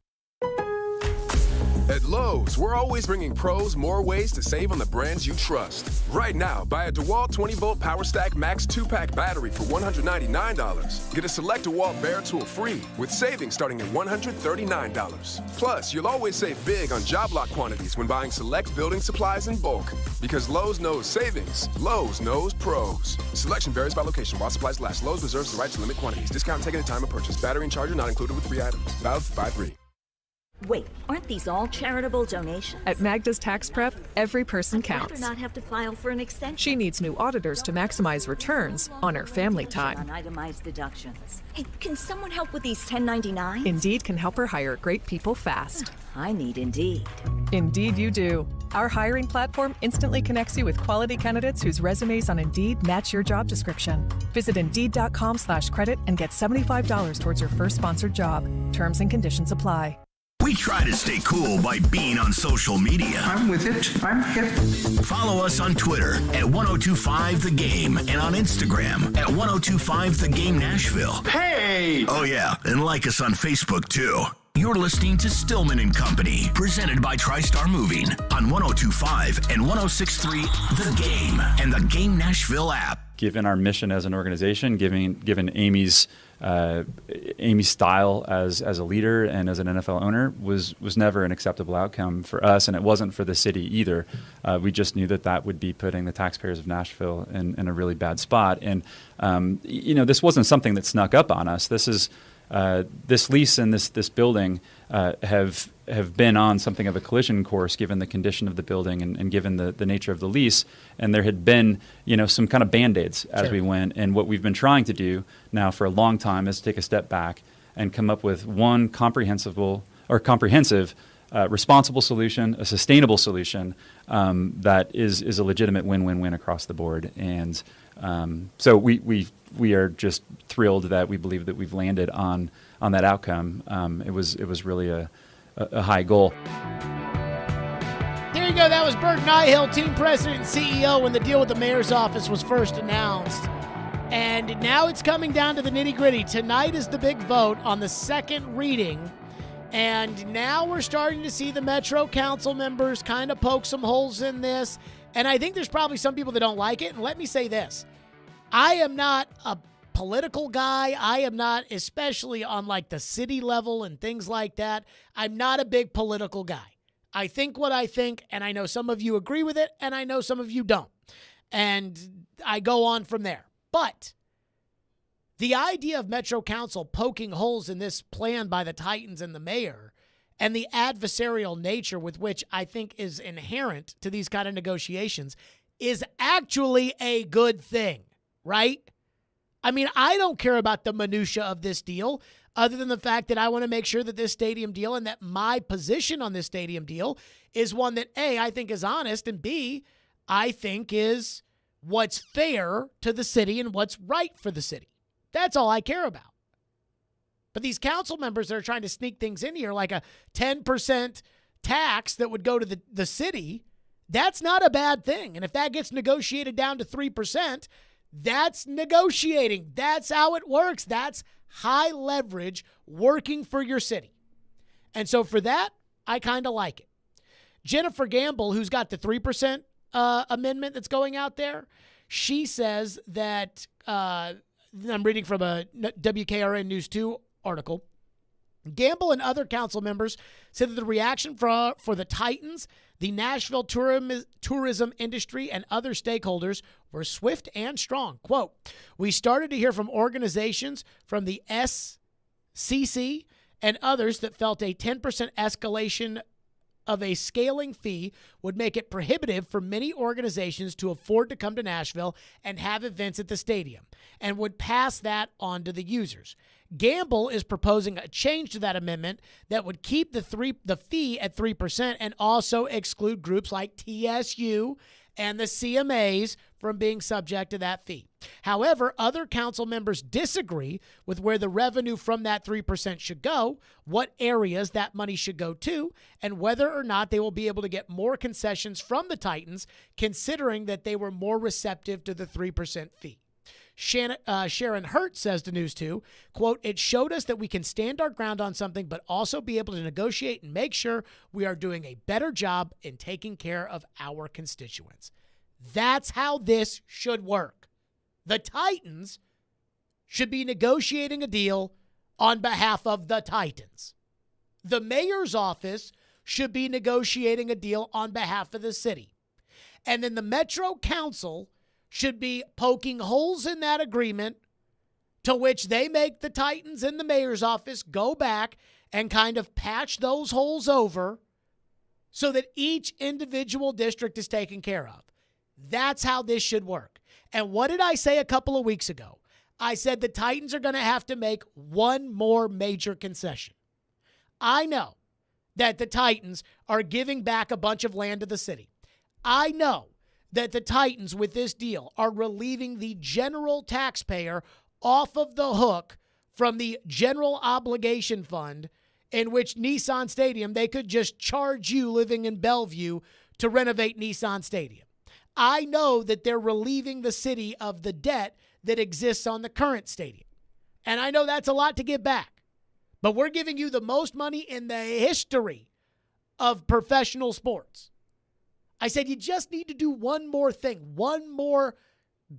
At Lowe's, we're always bringing pros more ways to save on the brands you trust. Right now, buy a DeWalt 20-volt PowerStack Max 2-pack battery for $199. Get a select DeWalt Bear tool free with savings starting at $139. Plus, you'll always save big on job lot quantities when buying select building supplies in bulk. Because Lowe's knows savings, Lowe's knows pros. Selection varies by location. While supplies last, Lowe's reserves the right to limit quantities. Discount taken at time of purchase. Battery and charger not included with 3 items. Valid for 5-3.
Wait, aren't these all charitable donations?
At Magda's Tax Prep, every person counts.
I'd rather not have to file for an extension.
She needs new auditors to maximize returns on her family time.
On itemized deductions. Hey, can someone help with these 1099s?
Indeed can help her hire great people fast.
I need Indeed.
Indeed you do. Our hiring platform instantly connects you with quality candidates whose resumes on Indeed match your job description. Visit Indeed.com/credit and get $75 towards your first sponsored job. Terms and conditions apply.
We try to stay cool by being on social media.
I'm with it. I'm hip.
Follow us on Twitter at 1025 The Game and on Instagram at 1025 The Game Nashville.
Hey!
Oh, yeah. And like us on Facebook, too. You're listening to Stillman and Company, presented by TriStar Moving on 1025 and 106.3 The Game and the Game Nashville app.
Given our mission as an organization, given Amy's style as a leader and as an NFL owner was never an acceptable outcome for us, and it wasn't for the city either. We just knew that would be putting the taxpayers of Nashville in a really bad spot. And this wasn't something that snuck up on us. This is this lease and this building have been on something of a collision course given the condition of the building and given the nature of the lease. And there had been, some kind of Band-Aids as we went. And what we've been trying to do now for a long time is take a step back and come up with one comprehensive, responsible solution, a sustainable solution that is a legitimate win-win-win across the board. And so we are just thrilled that we believe that we've landed on that outcome. It was really a high goal.
There you go. That was Bert Nyhill, team president and CEO, when the deal with the mayor's office was first announced. And now it's coming down to the nitty-gritty. Tonight is the big vote on the second reading. And now we're starting to see the Metro Council members kind of poke some holes in this. And I think there's probably some people that don't like it. And let me say this. I am not a political guy. I am not, especially on like the city level and things like that. I'm not a big political guy. I think what I think, and I know some of you agree with it, and I know some of you don't. And I go on from there. But the idea of Metro Council poking holes in this plan by the Titans and the mayor, and the adversarial nature with which I think is inherent to these kind of negotiations, is actually a good thing, right? I mean, I don't care about the minutia of this deal, other than the fact that I want to make sure that this stadium deal and that my position on this stadium deal is one that, A, I think is honest, and B, I think is what's fair to the city and what's right for the city. That's all I care about. But these council members that are trying to sneak things in here, like a 10% tax that would go to the city, that's not a bad thing. And if that gets negotiated down to 3%, that's negotiating. That's how it works. That's high leverage working for your city. And so for that, I kind of like it. Jennifer Gamble, who's got the 3% amendment that's going out there, she says that, I'm reading from a WKRN News 2 article, Gamble and other council members said that the reaction for the Titans, the Nashville tourism industry, and other stakeholders were swift and strong. Quote, "We started to hear from organizations from the SCC and others that felt a 10% escalation of a scaling fee would make it prohibitive for many organizations to afford to come to Nashville and have events at the stadium, and would pass that on to the users. Gamble is proposing a change to that amendment that would keep the fee at 3% and also exclude groups like TSU and the CMAs from being subject to that fee. However, other council members disagree with where the revenue from that 3% should go, what areas that money should go to, and whether or not they will be able to get more concessions from the Titans, considering that they were more receptive to the 3% fee. Sharon Hurt says to News 2, quote, "It showed us that we can stand our ground on something, but also be able to negotiate and make sure we are doing a better job in taking care of our constituents." That's how this should work. The Titans should be negotiating a deal on behalf of the Titans. The mayor's office should be negotiating a deal on behalf of the city. And then the Metro Council should be poking holes in that agreement, to which they make the Titans and the mayor's office go back and kind of patch those holes over so that each individual district is taken care of. That's how this should work. And what did I say a couple of weeks ago? I said the Titans are going to have to make one more major concession. I know that the Titans are giving back a bunch of land to the city. I know that the Titans, with this deal, are relieving the general taxpayer off of the hook from the general obligation fund, in which Nissan Stadium, they could just charge you living in Bellevue to renovate Nissan Stadium. I know that they're relieving the city of the debt that exists on the current stadium. And I know that's a lot to give back. But we're giving you the most money in the history of professional sports. I said you just need to do one more thing, one more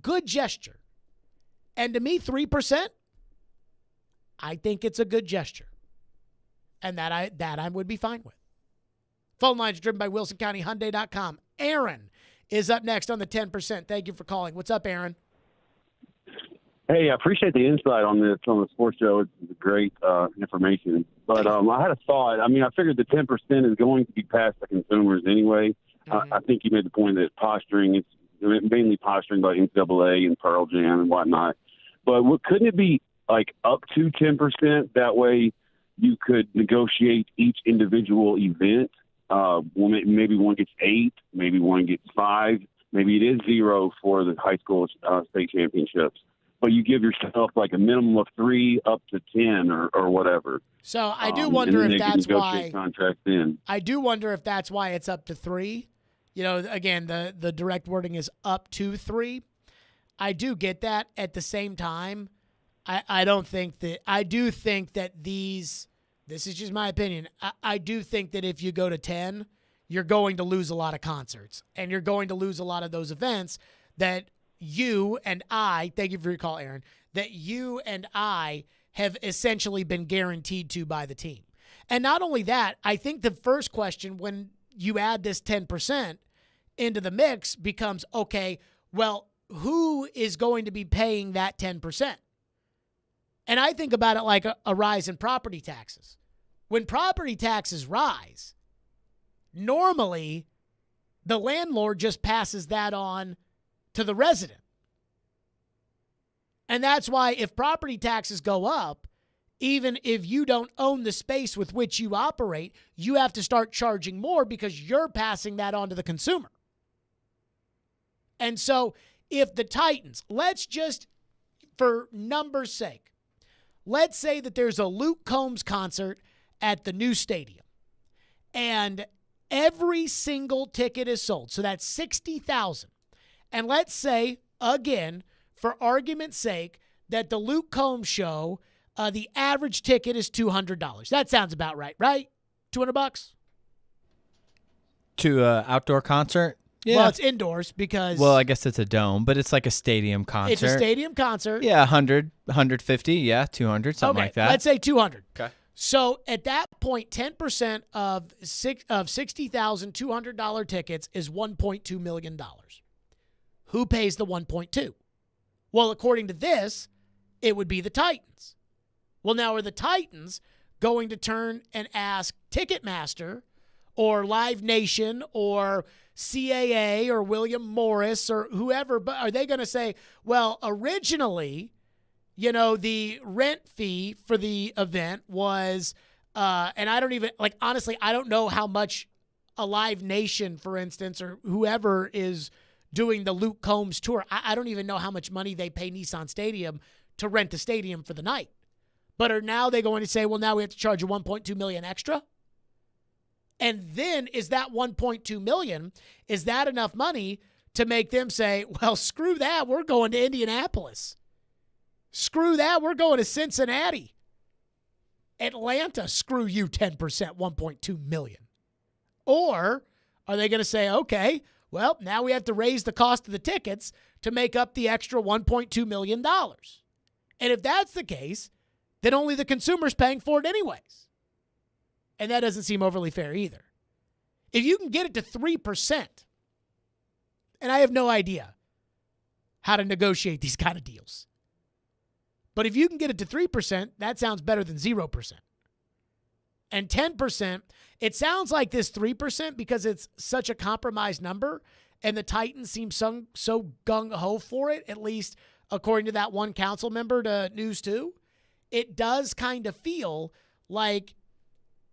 good gesture. And to me, 3%, I think it's a good gesture. And that I would be fine with. Phone lines driven by WilsonCountyHyundai.com. Aaron is up next on the 10%. Thank you for calling. What's up, Aaron?
Hey, I appreciate the insight on this on the sports show. It's great information. But I had a thought. I mean, I figured the 10% is going to be passed to consumers anyway. I think you made the point that posturing, it's mainly posturing by NCAA and Pearl Jam and whatnot. But couldn't it be like up to 10%. That way you could negotiate each individual event. Maybe one gets 8, maybe one gets 5, maybe it is 0 for the high school state championships. But you give yourself like a minimum of 3 up to 10 or whatever.
So I do wonder if that's why
contracts in.
I do wonder if that's why it's up to 3. You know, again, the direct wording is up to 3. I do get that. At the same time, I do think that this is just my opinion. I do think that if you go to 10, you're going to lose a lot of concerts, and you're going to lose a lot of those events that you and I, thank you for your call, Aaron, that you and I have essentially been guaranteed to by the team. And not only that, I think the first question when you add this 10% into the mix becomes, okay, well, who is going to be paying that 10%? And I think about it like a rise in property taxes. When property taxes rise, normally the landlord just passes that on to the resident. And that's why if property taxes go up, even if you don't own the space with which you operate, you have to start charging more because you're passing that on to the consumer. And so if the Titans, let's just, for numbers' sake, let's say that there's a Luke Combs concert at the new stadium and every single ticket is sold. So that's 60,000. And let's say, again, for argument's sake, that the Luke Combs show, the average ticket is $200. That sounds about right, right? $200?
To an outdoor concert? Yeah.
Well, it's indoors because...
Well, I guess it's a dome, but it's like a stadium concert.
It's a stadium concert.
Yeah, 100, 150, yeah, 200, something like that.
Let's say 200.
Okay.
So at that point, 10% of $60,200 tickets is $1.2 million. Who pays the 1.2? Well, according to this, it would be the Titans. Well, now are the Titans going to turn and ask Ticketmaster or Live Nation or CAA or William Morris or whoever, but are they going to say, well, originally, you know, the rent fee for the event was, and I don't even, like, honestly, I don't know how much a Live Nation, for instance, or whoever is doing the Luke Combs tour, I don't even know how much money they pay Nissan Stadium to rent the stadium for the night. But are now they going to say, well, now we have to charge you $1.2 million extra? And then is that $1.2 million, is that enough money to make them say, well, screw that, we're going to Indianapolis. Screw that, we're going to Cincinnati. Atlanta, screw you 10%, $1.2 million. Or are they going to say, okay, well, now we have to raise the cost of the tickets to make up the extra $1.2 million. And if that's the case, then only the consumer's paying for it anyways. And that doesn't seem overly fair either. If you can get it to 3%, and I have no idea how to negotiate these kind of deals, but if you can get it to 3%, that sounds better than 0%. And 10%, it sounds like this 3% because it's such a compromised number, and the Titans seem so gung-ho for it, at least according to that one council member to News 2. It does kind of feel like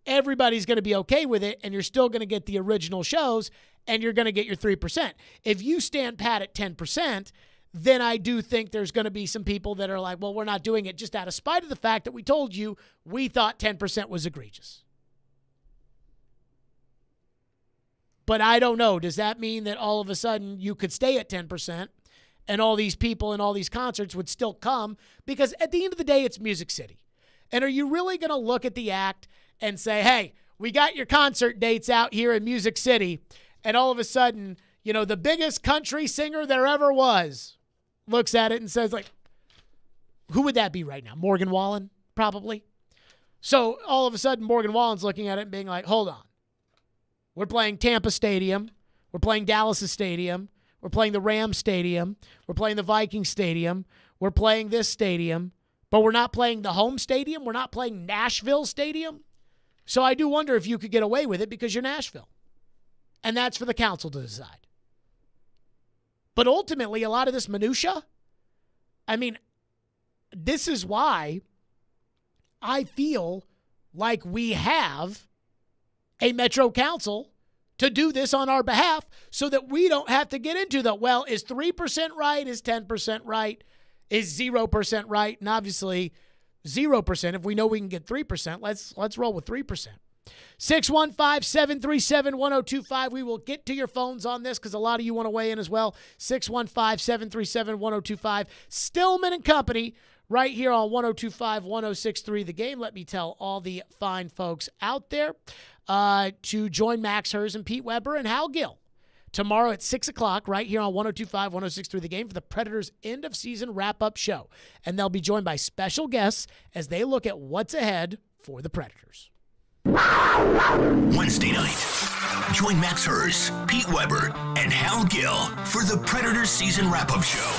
everybody's going to be okay with it, and you're still going to get the original shows, and you're going to get your 3%. If you stand pat at 10%, then I do think there's going to be some people that are like, well, we're not doing it just out of spite of the fact that we told you we thought 10% was egregious. But I don't know. Does that mean that all of a sudden you could stay at 10% and all these people and all these concerts would still come? Because at the end of the day, it's Music City. And are you really going to look at the act and say, hey, we got your concert dates out here in Music City, and all of a sudden, you know, the biggest country singer there ever was looks at it and says, like, who would that be right now? Morgan Wallen, probably. So all of a sudden, Morgan Wallen's looking at it and being like, hold on. We're playing Tampa Stadium. We're playing Dallas Stadium. We're playing the Rams Stadium. We're playing the Vikings Stadium. We're playing this stadium. But we're not playing the home stadium. We're not playing Nashville Stadium. So I do wonder if you could get away with it because you're Nashville. And that's for the council to decide. But ultimately, a lot of this minutia, I mean, this is why I feel like we have a Metro Council to do this on our behalf so that we don't have to get into the, well, is 3% right? Is 10% right? Is 0% right? And obviously 0%. If we know we can get 3%, let's roll with 3%. 615-737-1025. We will get to your phones on this because a lot of you want to weigh in as well. 615-737-1025. Stillman and Company right here on 102.5, 106.3 The Game. Let me tell all the fine folks out there to join Max Hers and Pete Weber and Hal Gill tomorrow at 6 o'clock right here on 102.5, 106.3 The Game for the Predators end-of-season wrap-up show. And they'll be joined by special guests as they look at what's ahead for the Predators.
Wednesday night, join Max Hers, Pete Weber, and Hal Gill for the Predators season wrap-up show.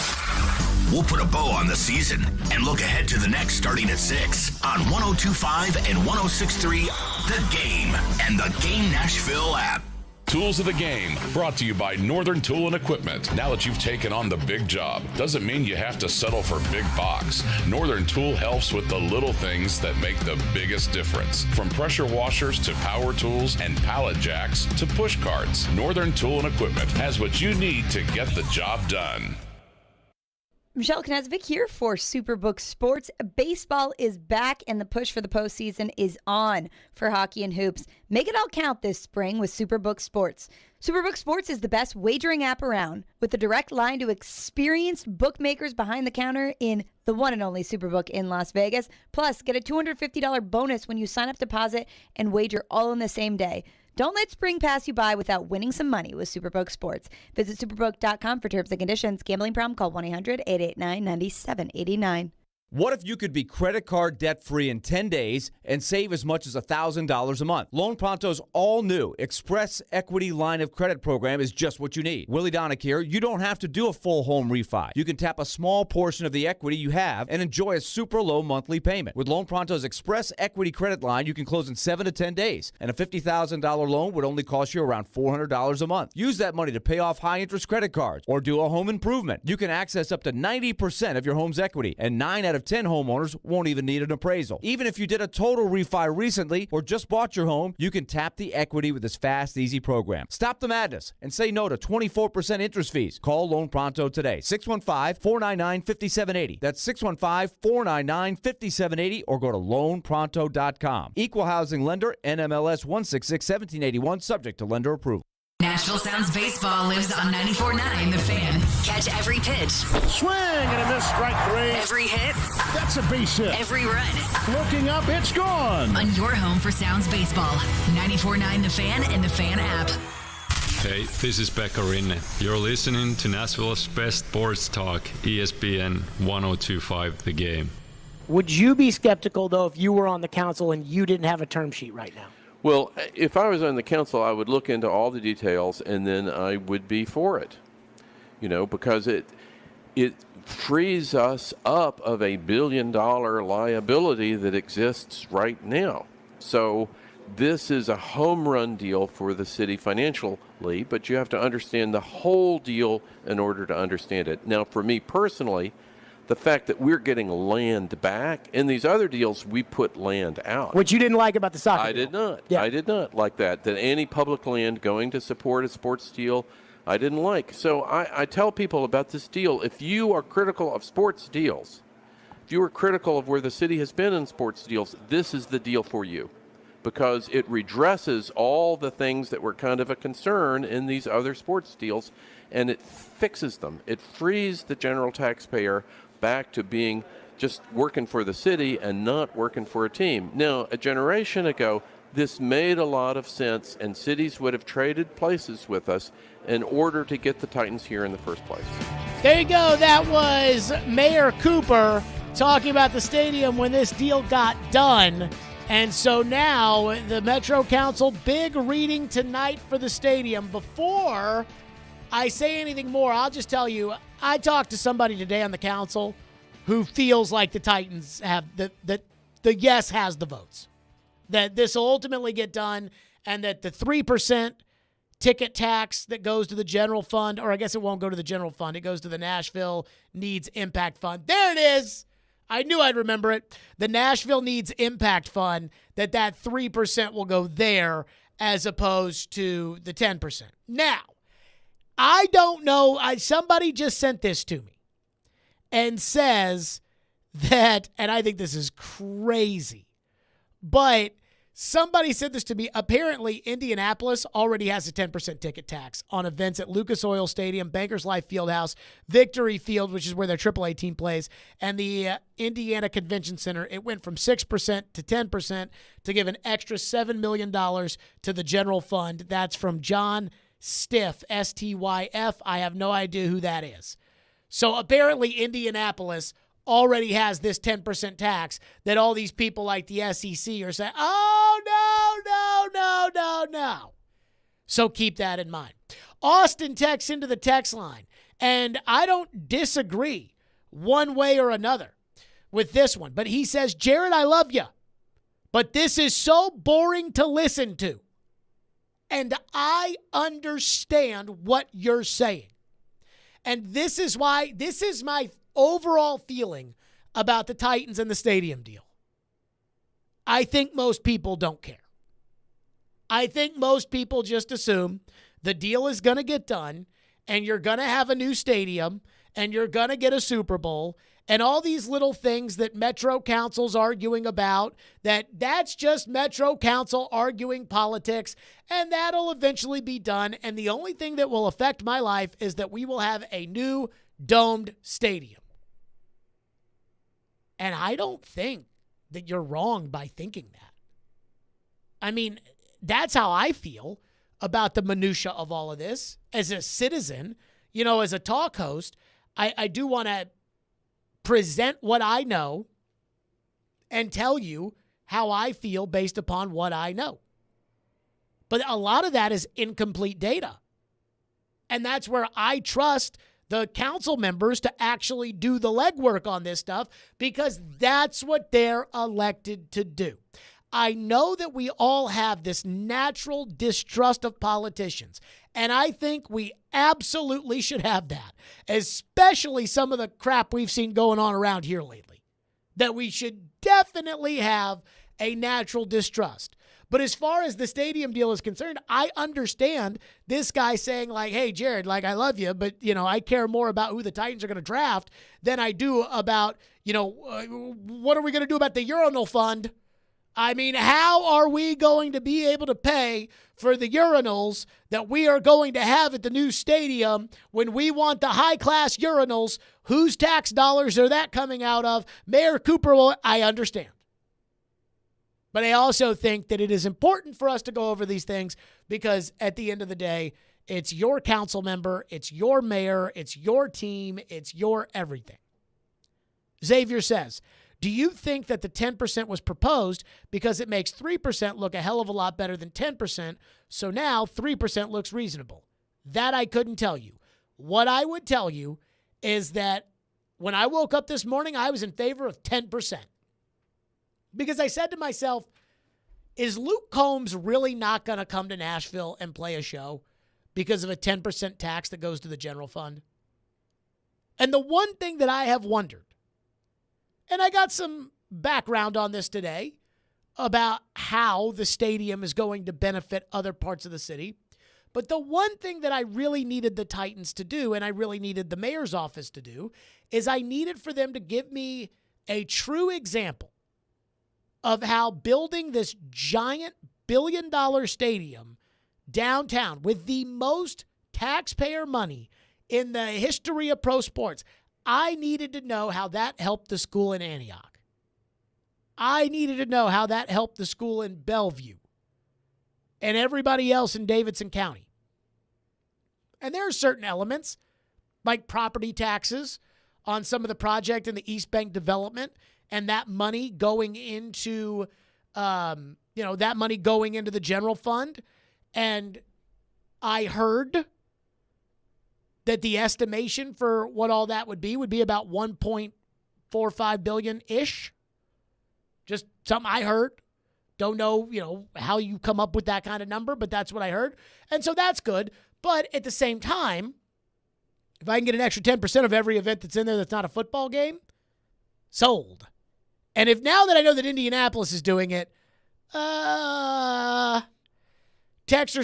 We'll put a bow on the season and look ahead to the next starting at 6 on 102.5 and 106.3 The Game and the Game Nashville app.
Tools of the Game, brought to you by Northern Tool and Equipment. Now that you've taken on the big job, doesn't mean you have to settle for big box. Northern Tool helps with the little things that make the biggest difference. From pressure washers to power tools and pallet jacks to push carts, Northern Tool and Equipment has what you need to get the job done.
Michelle Knezvik here for Superbook Sports. Baseball is back and the push for the postseason is on for hockey and hoops. Make it all count this spring with Superbook Sports. Superbook Sports is the best wagering app around with a direct line to experienced bookmakers behind the counter in the one and only Superbook in Las Vegas. Plus, get a $250 bonus when you sign up, deposit, and wager all in the same day. Don't let spring pass you by without winning some money with Superbook Sports. Visit superbook.com for terms and conditions. Gambling problem? Call 1-800-889-9789.
What if you could be credit card debt-free in 10 days and save as much as $1,000 a month? Loan Pronto's all-new Express Equity Line of Credit program is just what you need. Willie Donick here. You don't have to do a full home refi. You can tap a small portion of the equity you have and enjoy a super low monthly payment. With Loan Pronto's Express Equity Credit Line, you can close in 7 to 10 days, and a $50,000 loan would only cost you around $400 a month. Use that money to pay off high-interest credit cards or do a home improvement. You can access up to 90% of your home's equity, and 9 out of 10 homeowners won't even need an appraisal. Even if you did a total refi recently or just bought your home, you can tap the equity with this fast, easy program. Stop the madness and say no to 24% interest fees. Call Loan Pronto today. 615-499-5780. That's 615-499-5780 or go to loanpronto.com. Equal housing lender, NMLS 166-1781, subject to lender approval.
Nashville Sounds Baseball lives on 94.9 The Fan. Catch every pitch.
Swing and a miss, strike 3.
Every hit.
That's a base hit.
Every run.
Looking up, it's gone.
On your home for Sounds Baseball. 94.9 The Fan and The Fan app.
Hey, this is Pekka Rinne. You're listening to Nashville's best sports talk, ESPN 102.5 The Game.
Would you be skeptical, though, if you were on the council and you didn't have a term sheet right now?
Well, if I was on the council, I would look into all the details, and then I would be for it. You know, because it frees us up of $1 billion liability that exists right now. So this is a home run deal for the city financially, but you have to understand the whole deal in order to understand it. Now, for me personally, the fact that we're getting land back, in these other deals, we put land out.
Which you didn't like about the soccer
I
deal.
did not.
Yeah.
I did not like that. That any public land going to support a sports deal, I didn't like. So I tell people about this deal. If you are critical of sports deals, if you are critical of where the city has been in sports deals, this is the deal for you. Because it redresses all the things that were kind of a concern in these other sports deals, and it fixes them. It frees the general taxpayer back to being just working for the city and not working for a team. Now, a generation ago, this made a lot of sense, and cities would have traded places with us in order to get the Titans here in the first place.
There you go. That was Mayor Cooper talking about the stadium when this deal got done. And so now the Metro Council, big reading tonight for the stadium. Before I say anything more, I'll just tell you, I talked to somebody today on the council who feels like the Titans have the yes has the votes, that this will ultimately get done, and that the 3% ticket tax that goes to the general fund, or I guess it won't go to the general fund, it goes to the Nashville Needs Impact Fund. There it is. I knew I'd remember it. The Nashville Needs Impact Fund, that 3% will go there as opposed to the 10%. Now, I don't know. Somebody just sent this to me and says that, and I think this is crazy, but somebody said this to me. Apparently, Indianapolis already has a 10% ticket tax on events at Lucas Oil Stadium, Bankers Life Fieldhouse, Victory Field, which is where their AAA team plays, and the Indiana Convention Center. It went from 6% to 10% to give an extra $7 million to the general fund. That's from John Stiff, S-T-Y-F. I have no idea who that is. So apparently Indianapolis already has this 10% tax that all these people like the SEC are saying, oh, no. So keep that in mind. Austin texts into the text line, and I don't disagree one way or another with this one, but he says, Jared, I love you, but this is so boring to listen to. And I understand what you're saying. And this is why, this is my overall feeling about the Titans and the stadium deal. I think most people don't care. I think most people just assume the deal is going to get done and you're going to have a new stadium and you're going to get a Super Bowl and all these little things that Metro Council's arguing about, that's just Metro Council arguing politics, and that'll eventually be done. And the only thing that will affect my life is that we will have a new domed stadium. And I don't think that you're wrong by thinking that. I mean, that's how I feel about the minutia of all of this. As a citizen, as a talk host, I do want to present what I know and tell you how I feel based upon what I know. But a lot of that is incomplete data. And that's where I trust the council members to actually do the legwork on this stuff because that's what they're elected to do. I know that we all have this natural distrust of politicians, and I think we absolutely should have that, especially some of the crap we've seen going on around here lately, that we should definitely have a natural distrust. But as far as the stadium deal is concerned, I understand this guy saying like, hey, Jared, like I love you, but, I care more about who the Titans are going to draft than I do about, what are we going to do about the urinal fund? I mean, how are we going to be able to pay for the urinals that we are going to have at the new stadium when we want the high-class urinals? Whose tax dollars are that coming out of? Mayor Cooper, I understand. But I also think that it is important for us to go over these things because at the end of the day, it's your council member, it's your mayor, it's your team, it's your everything. Xavier says, do you think that the 10% was proposed because it makes 3% look a hell of a lot better than 10%, so now 3% looks reasonable? That I couldn't tell you. What I would tell you is that when I woke up this morning, I was in favor of 10%. Because I said to myself, is Luke Combs really not going to come to Nashville and play a show because of a 10% tax that goes to the general fund? And the one thing that I have wondered, and I got some background on this today about how the stadium is going to benefit other parts of the city. But the one thing that I really needed the Titans to do, and I really needed the mayor's office to do, is I needed for them to give me a true example of how building this giant billion-dollar stadium downtown with the most taxpayer money in the history of pro sports, I needed to know how that helped the school in Antioch. I needed to know how that helped the school in Bellevue and everybody else in Davidson County. And there are certain elements, like property taxes on some of the project in the East Bank development, and that money going into, that money going into the general fund. And I heard that the estimation for what all that would be about $1.45 billion-ish. Just something I heard. Don't know, how you come up with that kind of number, but that's what I heard. And so that's good. But at the same time, if I can get an extra 10% of every event that's in there that's not a football game, Sold. And if now that I know that Indianapolis is doing it, Texter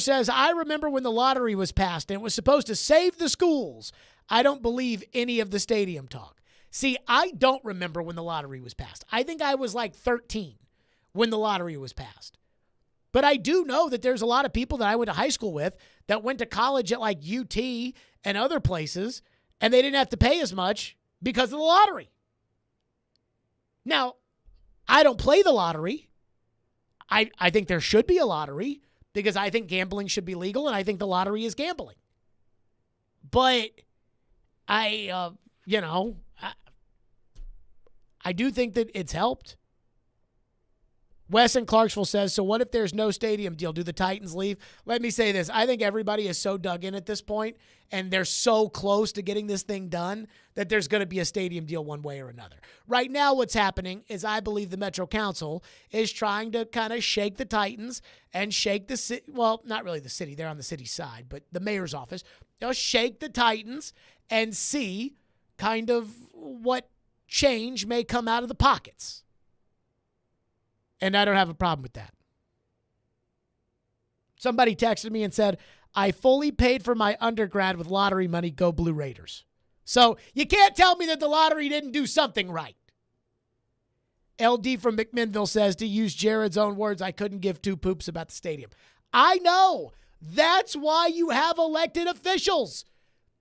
says, I remember when the lottery was passed and it was supposed to save the schools. I don't believe any of the stadium talk. See, I don't remember when the lottery was passed. I think I was like 13 when the lottery was passed. But I do know that there's a lot of people that I went to high school with that went to college at like UT and other places, and they didn't have to pay as much because of the lottery. Now, I don't play the lottery. I think there should be a lottery because I think gambling should be legal, and I think the lottery is gambling. But I do think that it's helped. Wes in Clarksville says, so what if there's no stadium deal? Do the Titans leave? Let me say this. I think everybody is so dug in at this point, and they're so close to getting this thing done that there's going to be a stadium deal one way or another. Right now what's happening is I believe the Metro Council is trying to kind of shake the Titans and shake the city. Well, not really the city. They're on the city side, but the mayor's office. They'll shake the Titans and see kind of what change may come out of the pockets. And I don't have a problem with that. Somebody texted me and said, I fully paid for my undergrad with lottery money. Go Blue Raiders. So you can't tell me that the lottery didn't do something right. LD from McMinnville says, to use Jared's own words, I couldn't give two poops about the stadium. I know. That's why you have elected officials.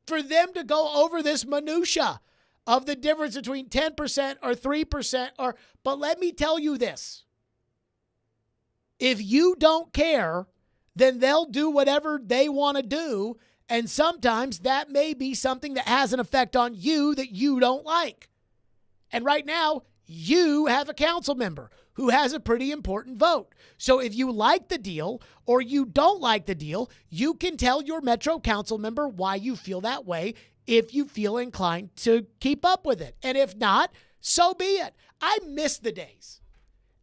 For them to go over this minutia of the difference between 10% or 3% but let me tell you this. If you don't care, then they'll do whatever they want to do, and sometimes that may be something that has an effect on you that you don't like. And right now, you have a council member who has a pretty important vote. So if you like the deal or you don't like the deal, you can tell your Metro Council member why you feel that way if you feel inclined to keep up with it. And if not, so be it. I miss the days.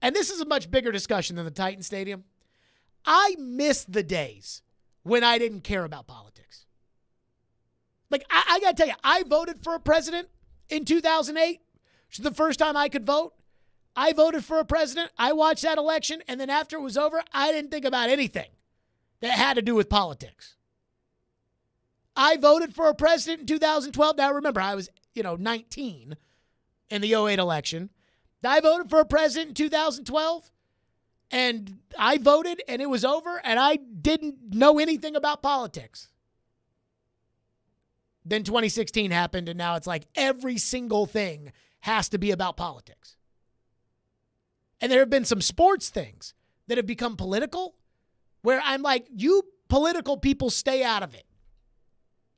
And this is a much bigger discussion than the Titan Stadium. I miss the days when I didn't care about politics. Like, I got to tell you, I voted for a president in 2008, which is the first time I could vote. I voted for a president. I watched that election, and then after it was over, I didn't think about anything that had to do with politics. I voted for a president in 2012. Now, remember, I was, 19 in the 2008 election. I voted for a president in 2012, and I voted, and it was over, and I didn't know anything about politics. Then 2016 happened, and now it's like every single thing has to be about politics. And there have been some sports things that have become political where I'm like, you political people stay out of it.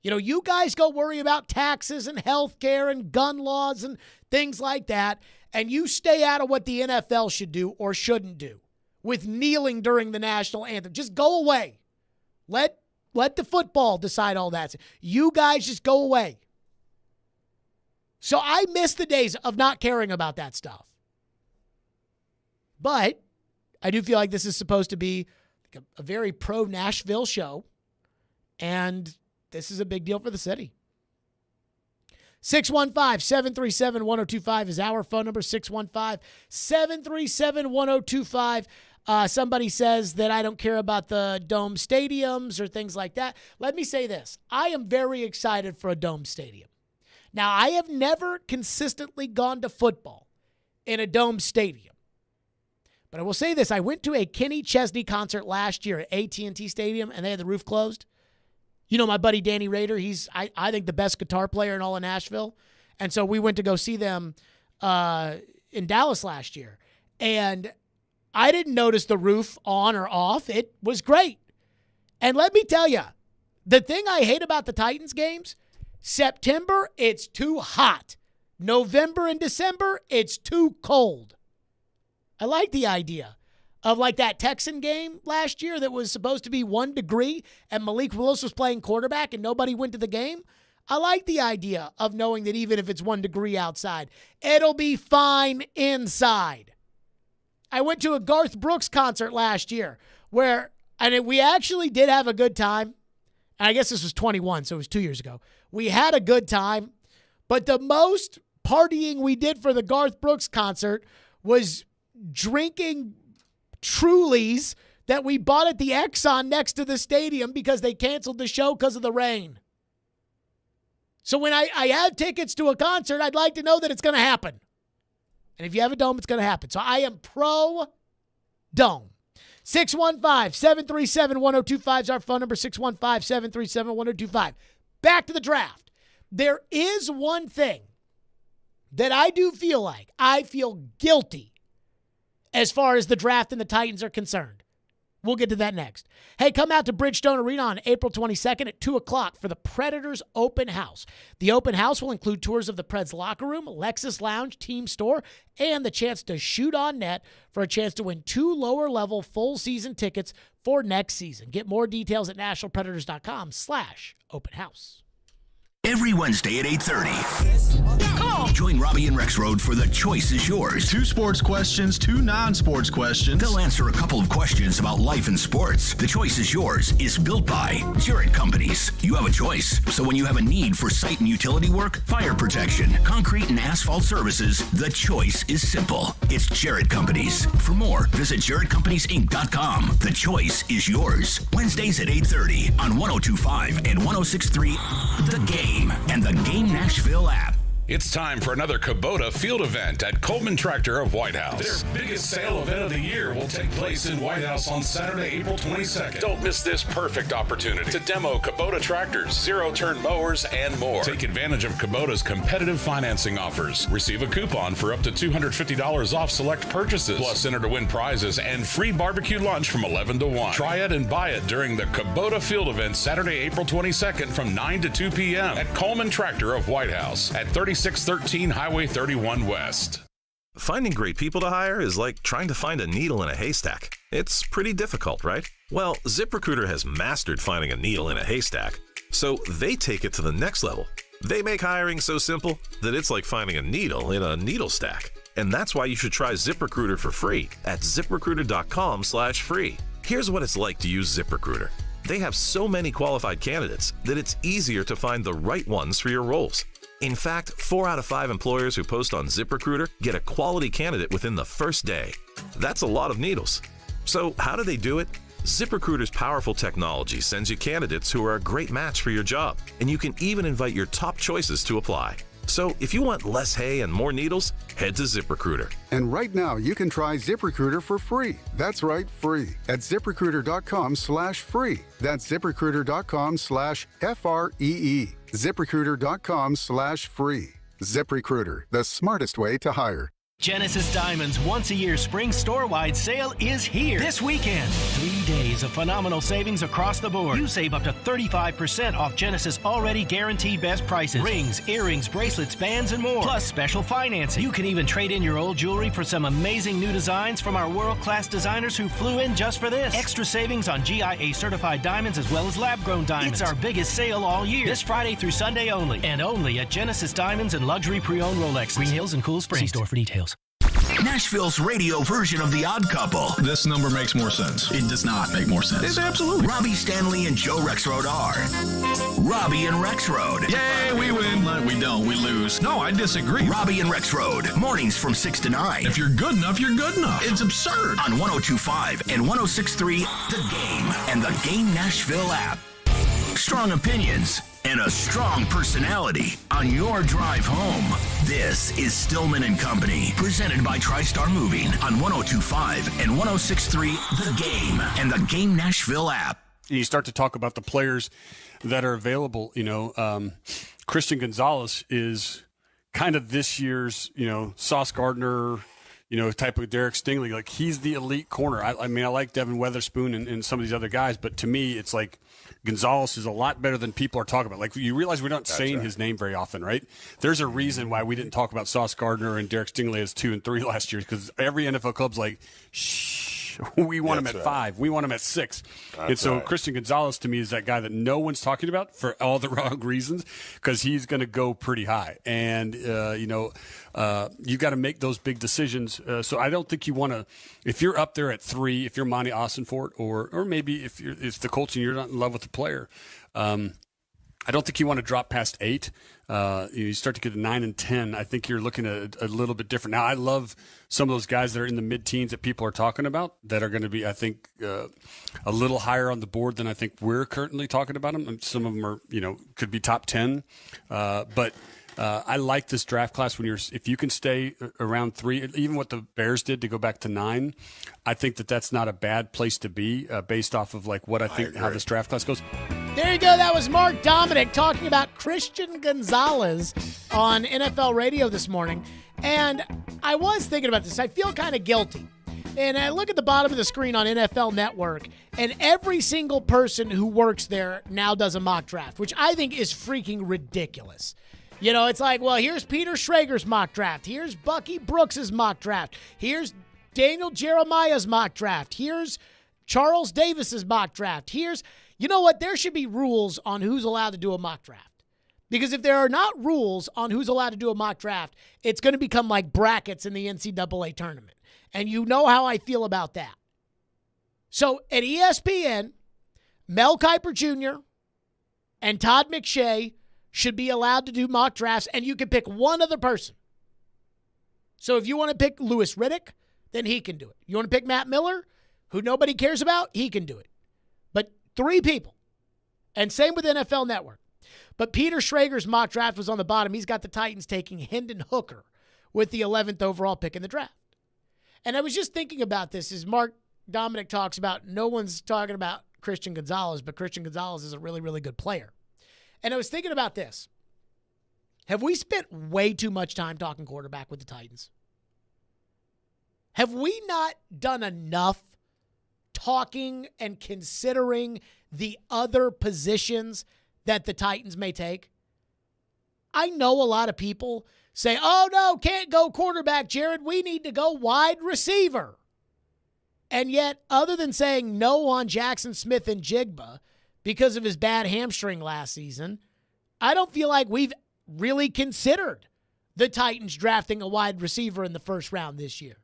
You guys go worry about taxes and health care and gun laws and things like that, and you stay out of what the NFL should do or shouldn't do with kneeling during the national anthem. Just go away. Let the football decide all that. You guys just go away. So I miss the days of not caring about that stuff. But I do feel like this is supposed to be a very pro-Nashville show, and this is a big deal for the city. 615-737-1025 is our phone number, 615-737-1025. Somebody says that I don't care about the dome stadiums or things like that. Let me say this. I am very excited for a dome stadium. Now, I have never consistently gone to football in a dome stadium. But I will say this. I went to a Kenny Chesney concert last year at AT&T Stadium, and they had the roof closed. My buddy Danny Rader, he's, I think, the best guitar player in all of Nashville. And so we went to go see them in Dallas last year. And I didn't notice the roof on or off. It was great. And let me tell you, the thing I hate about the Titans games, September, it's too hot. November and December, it's too cold. I like the idea of like that Texan game last year that was supposed to be 1 degree and Malik Willis was playing quarterback and nobody went to the game. I like the idea of knowing that even if it's 1 degree outside, it'll be fine inside. I went to a Garth Brooks concert last year we actually did have a good time. And I guess this was 21, so it was 2 years ago. We had a good time, but the most partying we did for the Garth Brooks concert was drinking Trulies that we bought at the Exxon next to the stadium because they canceled the show because of the rain. So when I have tickets to a concert, I'd like to know that it's going to happen. And if you have a dome, it's going to happen. So I am pro-dome. 615-737-1025 is our phone number, 615-737-1025. Back to the draft. There is one thing that I do feel like I feel guilty as far as the draft and the Titans are concerned. We'll get to that next. Hey, come out to Bridgestone Arena on April 22nd at 2 o'clock for the Predators Open House. The open house will include tours of the Preds locker room, Lexus Lounge, team store, and the chance to shoot on net for a chance to win 2 lower-level full-season tickets for next season. Get more details at nationalpredators.com/open house.
Every Wednesday at 8:30. Join Robby and Rexroad for The Choice is Yours.
2 sports questions, 2 non-sports questions.
They'll answer a couple of questions about life and sports. The Choice is Yours is built by Jarrett Companies. You have a choice. So when you have a need for site and utility work, fire protection, concrete and asphalt services, the choice is simple. It's Jarrett Companies. For more, visit JarrettCompaniesInc.com. The Choice is Yours. Wednesdays at 8:30 on 102.5 and 106.3 The Game and the Game Nashville app.
It's time for another Kubota field event at Coleman Tractor of White House. Their biggest sale event of the year will take place in White House on Saturday, April 22nd. Don't miss this perfect opportunity to demo Kubota tractors, zero-turn mowers, and more. Take advantage of Kubota's competitive financing offers. Receive a coupon for up to $250 off select purchases. Plus, enter to win prizes and free barbecue lunch from 11 to 1. Try it and buy it during the Kubota field event Saturday, April 22nd from 9 to 2 p.m. at Coleman Tractor of White House at 3613 Highway 31 West.
Finding great people to hire is like trying to find a needle in a haystack. It's pretty difficult, right? Well, ZipRecruiter has mastered finding a needle in a haystack, so they take it to the next level. They make hiring so simple that it's like finding a needle in a needle stack. And that's why you should try ZipRecruiter for free at ZipRecruiter.com/free. Here's what it's like to use ZipRecruiter. They have so many qualified candidates that it's easier to find the right ones for your roles. In fact, 4 out of 5 employers who post on ZipRecruiter get a quality candidate within the first day. That's a lot of needles. So how do they do it? ZipRecruiter's powerful technology sends you candidates who are a great match for your job, and you can even invite your top choices to apply. So if you want less hay and more needles, head to ZipRecruiter.
And right now, you can try ZipRecruiter for free. That's right, free. At ZipRecruiter.com/free. That's ZipRecruiter.com/FREE. ZipRecruiter.com/free. ZipRecruiter, the smartest way to hire.
Genesis Diamond's once-a-year spring store-wide sale is here this weekend. 3 days of phenomenal savings across the board. You save up to 35% off Genesis already guaranteed best prices. Rings, earrings, bracelets, bands, and more. Plus special financing. You can even trade in your old jewelry for some amazing new designs from our world-class designers who flew in just for this. Extra savings on GIA-certified diamonds as well as lab-grown diamonds. It's our biggest sale all year. This Friday through Sunday only. And only at Genesis Diamonds and Luxury Pre-Owned Rolexes. Green Hills and Cool Springs. See store for details.
Nashville's radio version of The Odd Couple.
This number makes more sense. It does not make more sense.
It's absolutely. Robby, Stanley, and Joe Rexroad are Robby and Rexroad.
Yay, we win. We don't. We lose. No, I disagree.
Robby and Rexroad. Mornings from 6 to 9.
If you're good enough, you're good enough. It's absurd.
On 102.5 and 106.3 The Game and the Game Nashville app. Strong opinions and a strong personality on your drive home. This is Stillman and Company, presented by TriStar Moving on 102.5 and 106.3 The Game and the Game Nashville app.
You start to talk about the players that are available. Christian Gonzalez is kind of this year's, Sauce Gardner, type of Derek Stingley. Like, he's the elite corner. I mean, I like Devin Weatherspoon and some of these other guys, but to me, it's like Gonzalez is a lot better than people are talking about. Like, you realize we're not saying his name very often, right? There's a reason why we didn't talk about Sauce Gardner and Derek Stingley as 2 and 3 last year, because every NFL club's like, shh, we want him at 5. We want him at 6. And so Christian Gonzalez, to me, is that guy that no one's talking about for all the wrong reasons, because he's going to go pretty high. And, you got to make those big decisions. So I don't think you want to, if you're up there at 3, if you're Monty Austinfort, or maybe if the Colts and you're not in love with the player, I don't think you want to drop past 8. You start to get to 9 and 10. I think you're looking at a little bit different. Now, I love some of those guys that are in the mid-teens that people are talking about that are going to be, I think, a little higher on the board than I think we're currently talking about them. And some of them are, could be top 10. But I like this draft class if you can stay around 3, even what the Bears did to go back to 9. I think that's not a bad place to be based off of like what I think how this draft class goes.
There you go. That was Mark Dominic talking about Christian Gonzalez on NFL radio this morning. And I was thinking about this. I feel kind of guilty. And I look at the bottom of the screen on NFL Network, and every single person who works there now does a mock draft, which I think is freaking ridiculous. It's like, well, here's Peter Schrager's mock draft. Here's Bucky Brooks's mock draft. Here's Daniel Jeremiah's mock draft. Here's Charles Davis's mock draft. You know what? There should be rules on who's allowed to do a mock draft. Because if there are not rules on who's allowed to do a mock draft, it's going to become like brackets in the NCAA tournament. And you know how I feel about that. So at ESPN, Mel Kiper Jr. and Todd McShay should be allowed to do mock drafts, and you can pick one other person. So if you want to pick Louis Riddick, then he can do it. You want to pick Matt Miller, who nobody cares about, he can do it. But 3 people. And same with NFL Network. But Peter Schrager's mock draft was on the bottom. He's got the Titans taking Hendon Hooker with the 11th overall pick in the draft. And I was just thinking about this as Mark Dominic talks about no one's talking about Christian Gonzalez, but Christian Gonzalez is a really, really good player. And I was thinking about this. Have we spent way too much time talking quarterback with the Titans? Have we not done enough talking and considering the other positions that the Titans may take? I know a lot of people say, oh, no, can't go quarterback, Jared. We need to go wide receiver. And yet, other than saying no on Jackson Smith and Jigba because of his bad hamstring last season, I don't feel like we've really considered the Titans drafting a wide receiver in the first round this year.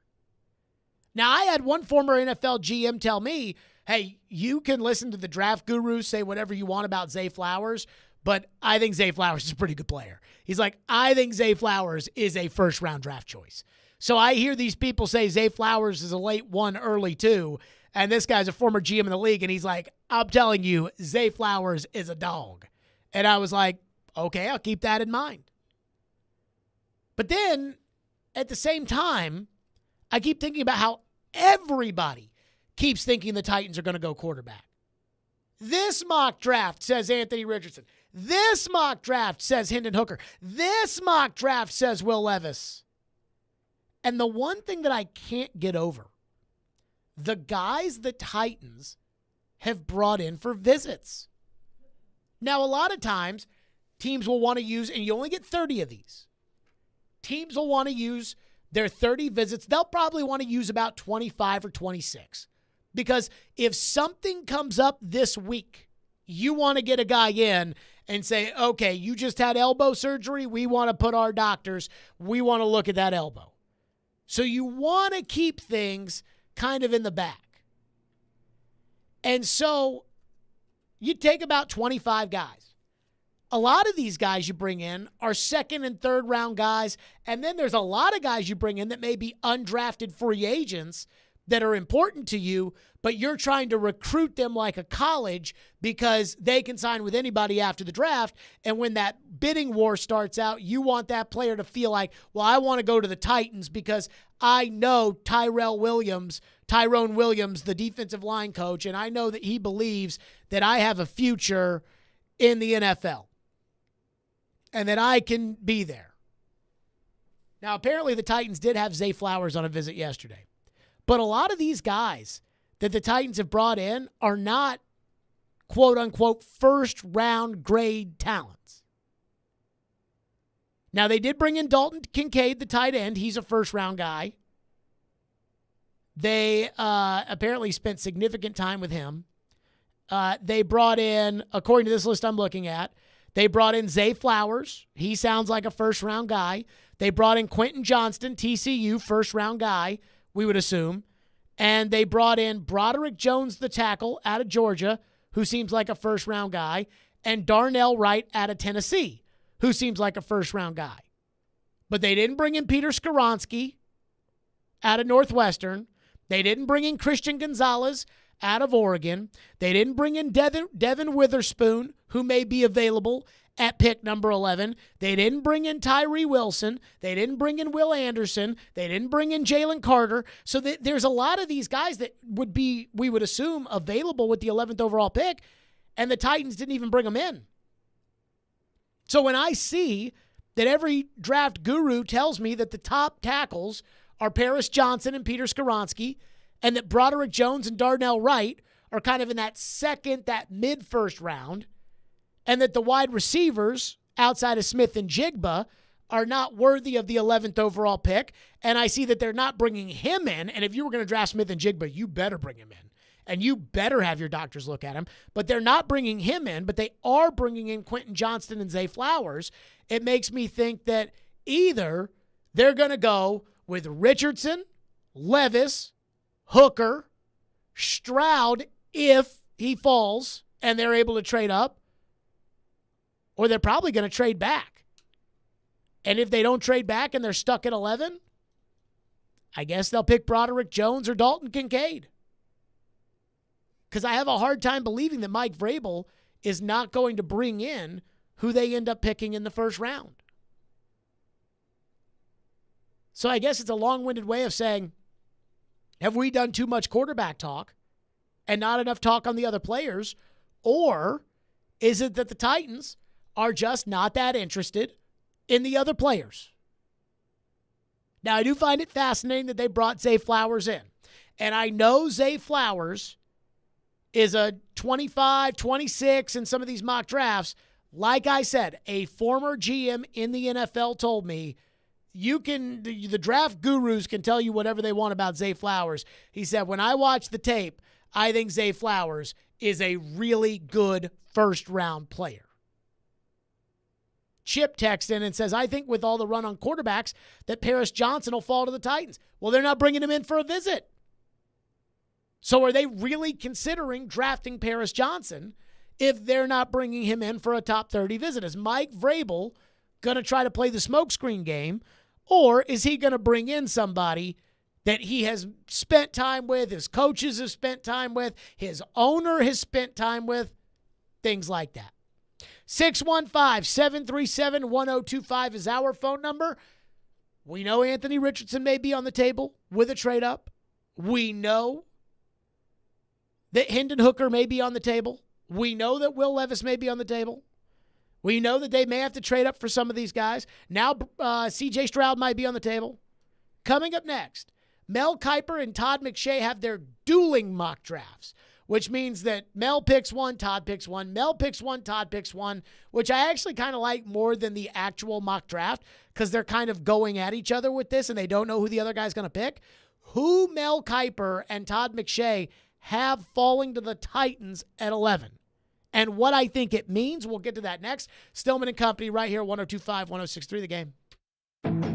Now, I had one former NFL GM tell me, hey, you can listen to the draft gurus say whatever you want about Zay Flowers, but I think Zay Flowers is a pretty good player. He's like, I think Zay Flowers is a first-round draft choice. So I hear these people say Zay Flowers is a late 1, early 2, and this guy's a former GM in the league, and he's like, I'm telling you, Zay Flowers is a dog. And I was like, okay, I'll keep that in mind. But then, at the same time, I keep thinking about how everybody keeps thinking the Titans are going to go quarterback. This mock draft says Anthony Richardson. This mock draft says Hendon Hooker. This mock draft says Will Levis. And the one thing that I can't get over, the guys the Titans have brought in for visits. Now, a lot of times, teams will want to use, and you only get 30 of these. Teams will want to use their 30 visits. They'll probably want to use about 25 or 26. Because if something comes up this week, you want to get a guy in and say, okay, you just had elbow surgery. We want to put our doctors. We want to look at that elbow. So you want to keep things kind of in the back. And so you take about 25 guys. A lot of these guys you bring in are second and third round guys. And then there's a lot of guys you bring in that may be undrafted free agents that are important to you, but you're trying to recruit them like a college because they can sign with anybody after the draft. And when that bidding war starts out, you want that player to feel like, well, I want to go to the Titans because I know Tyrone Williams, the defensive line coach, and I know that he believes that I have a future in the NFL and that I can be there. Now, apparently the Titans did have Zay Flowers on a visit yesterday. But a lot of these guys that the Titans have brought in are not, quote-unquote, first-round grade talents. Now, they did bring in Dalton Kincaid, the tight end. He's a first-round guy. They apparently spent significant time with him. They brought in, according to this list I'm looking at, they brought in Zay Flowers. He sounds like a first-round guy. They brought in Quentin Johnston, TCU, first-round guy, we would assume. And they brought in Broderick Jones, the tackle, out of Georgia, who seems like a first-round guy. and Darnell Wright out of Tennessee, who seems like a first-round guy. But they didn't bring in Peter Skoronski out of Northwestern. They didn't bring in Christian Gonzalez out of Oregon. They didn't bring in Devin Witherspoon, who may be available at pick number 11. They didn't bring in Tyree Wilson. They didn't bring in Will Anderson. They didn't bring in Jalen Carter. So there's a lot of these guys that would be, we would assume, available with the 11th overall pick, and the Titans didn't even bring them in. So when I see that every draft guru tells me that the top tackles are Paris Johnson and Peter Skoronski, and that Broderick Jones and Darnell Wright are kind of in that mid-first round, and that the wide receivers outside of Smith and Jigba are not worthy of the 11th overall pick, and I see that they're not bringing him in, and if you were going to draft Smith and Jigba, you better bring him in, and you better have your doctors look at him, but they're not bringing him in, but they are bringing in Quentin Johnston and Zay Flowers. It makes me think that either they're going to go with Richardson, Levis, Hooker, Stroud if he falls and they're able to trade up, or they're probably going to trade back. And if they don't trade back and they're stuck at 11, I guess they'll pick Broderick Jones or Dalton Kincaid. Because I have a hard time believing that Mike Vrabel is not going to bring in who they end up picking in the first round. So I guess it's a long-winded way of saying, have we done too much quarterback talk and not enough talk on the other players? Or is it that the Titans are just not that interested in the other players? Now, I do find it fascinating that they brought Zay Flowers in. And I know Zay Flowers is a 25, 26 in some of these mock drafts. Like I said, a former GM in the NFL told me, the draft gurus can tell you whatever they want about Zay Flowers. He said, when I watch the tape, I think Zay Flowers is a really good first-round player. Chip texts in and says, I think with all the run on quarterbacks that Paris Johnson will fall to the Titans. Well, they're not bringing him in for a visit. So are they really considering drafting Paris Johnson if they're not bringing him in for a top 30 visit? Is Mike Vrabel going to try to play the smokescreen game, or is he going to bring in somebody that he has spent time with, his coaches have spent time with, his owner has spent time with, things like that? 615-737-1025 is our phone number. We know Anthony Richardson may be on the table with a trade up. We know that Hendon Hooker may be on the table. We know that Will Levis may be on the table. We know that they may have to trade up for some of these guys. Now C.J. Stroud might be on the table. Coming up next, Mel Kiper and Todd McShay have their dueling mock drafts, which means that Mel picks one, Todd picks one, Mel picks one, Todd picks one, which I actually kind of like more than the actual mock draft because they're kind of going at each other with this and they don't know who the other guy's going to pick. Who Mel Kiper and Todd McShay have falling to the Titans at 11. And what I think it means, we'll get to that next. Stillman and Company right here, 102.5, 106.3 The Game.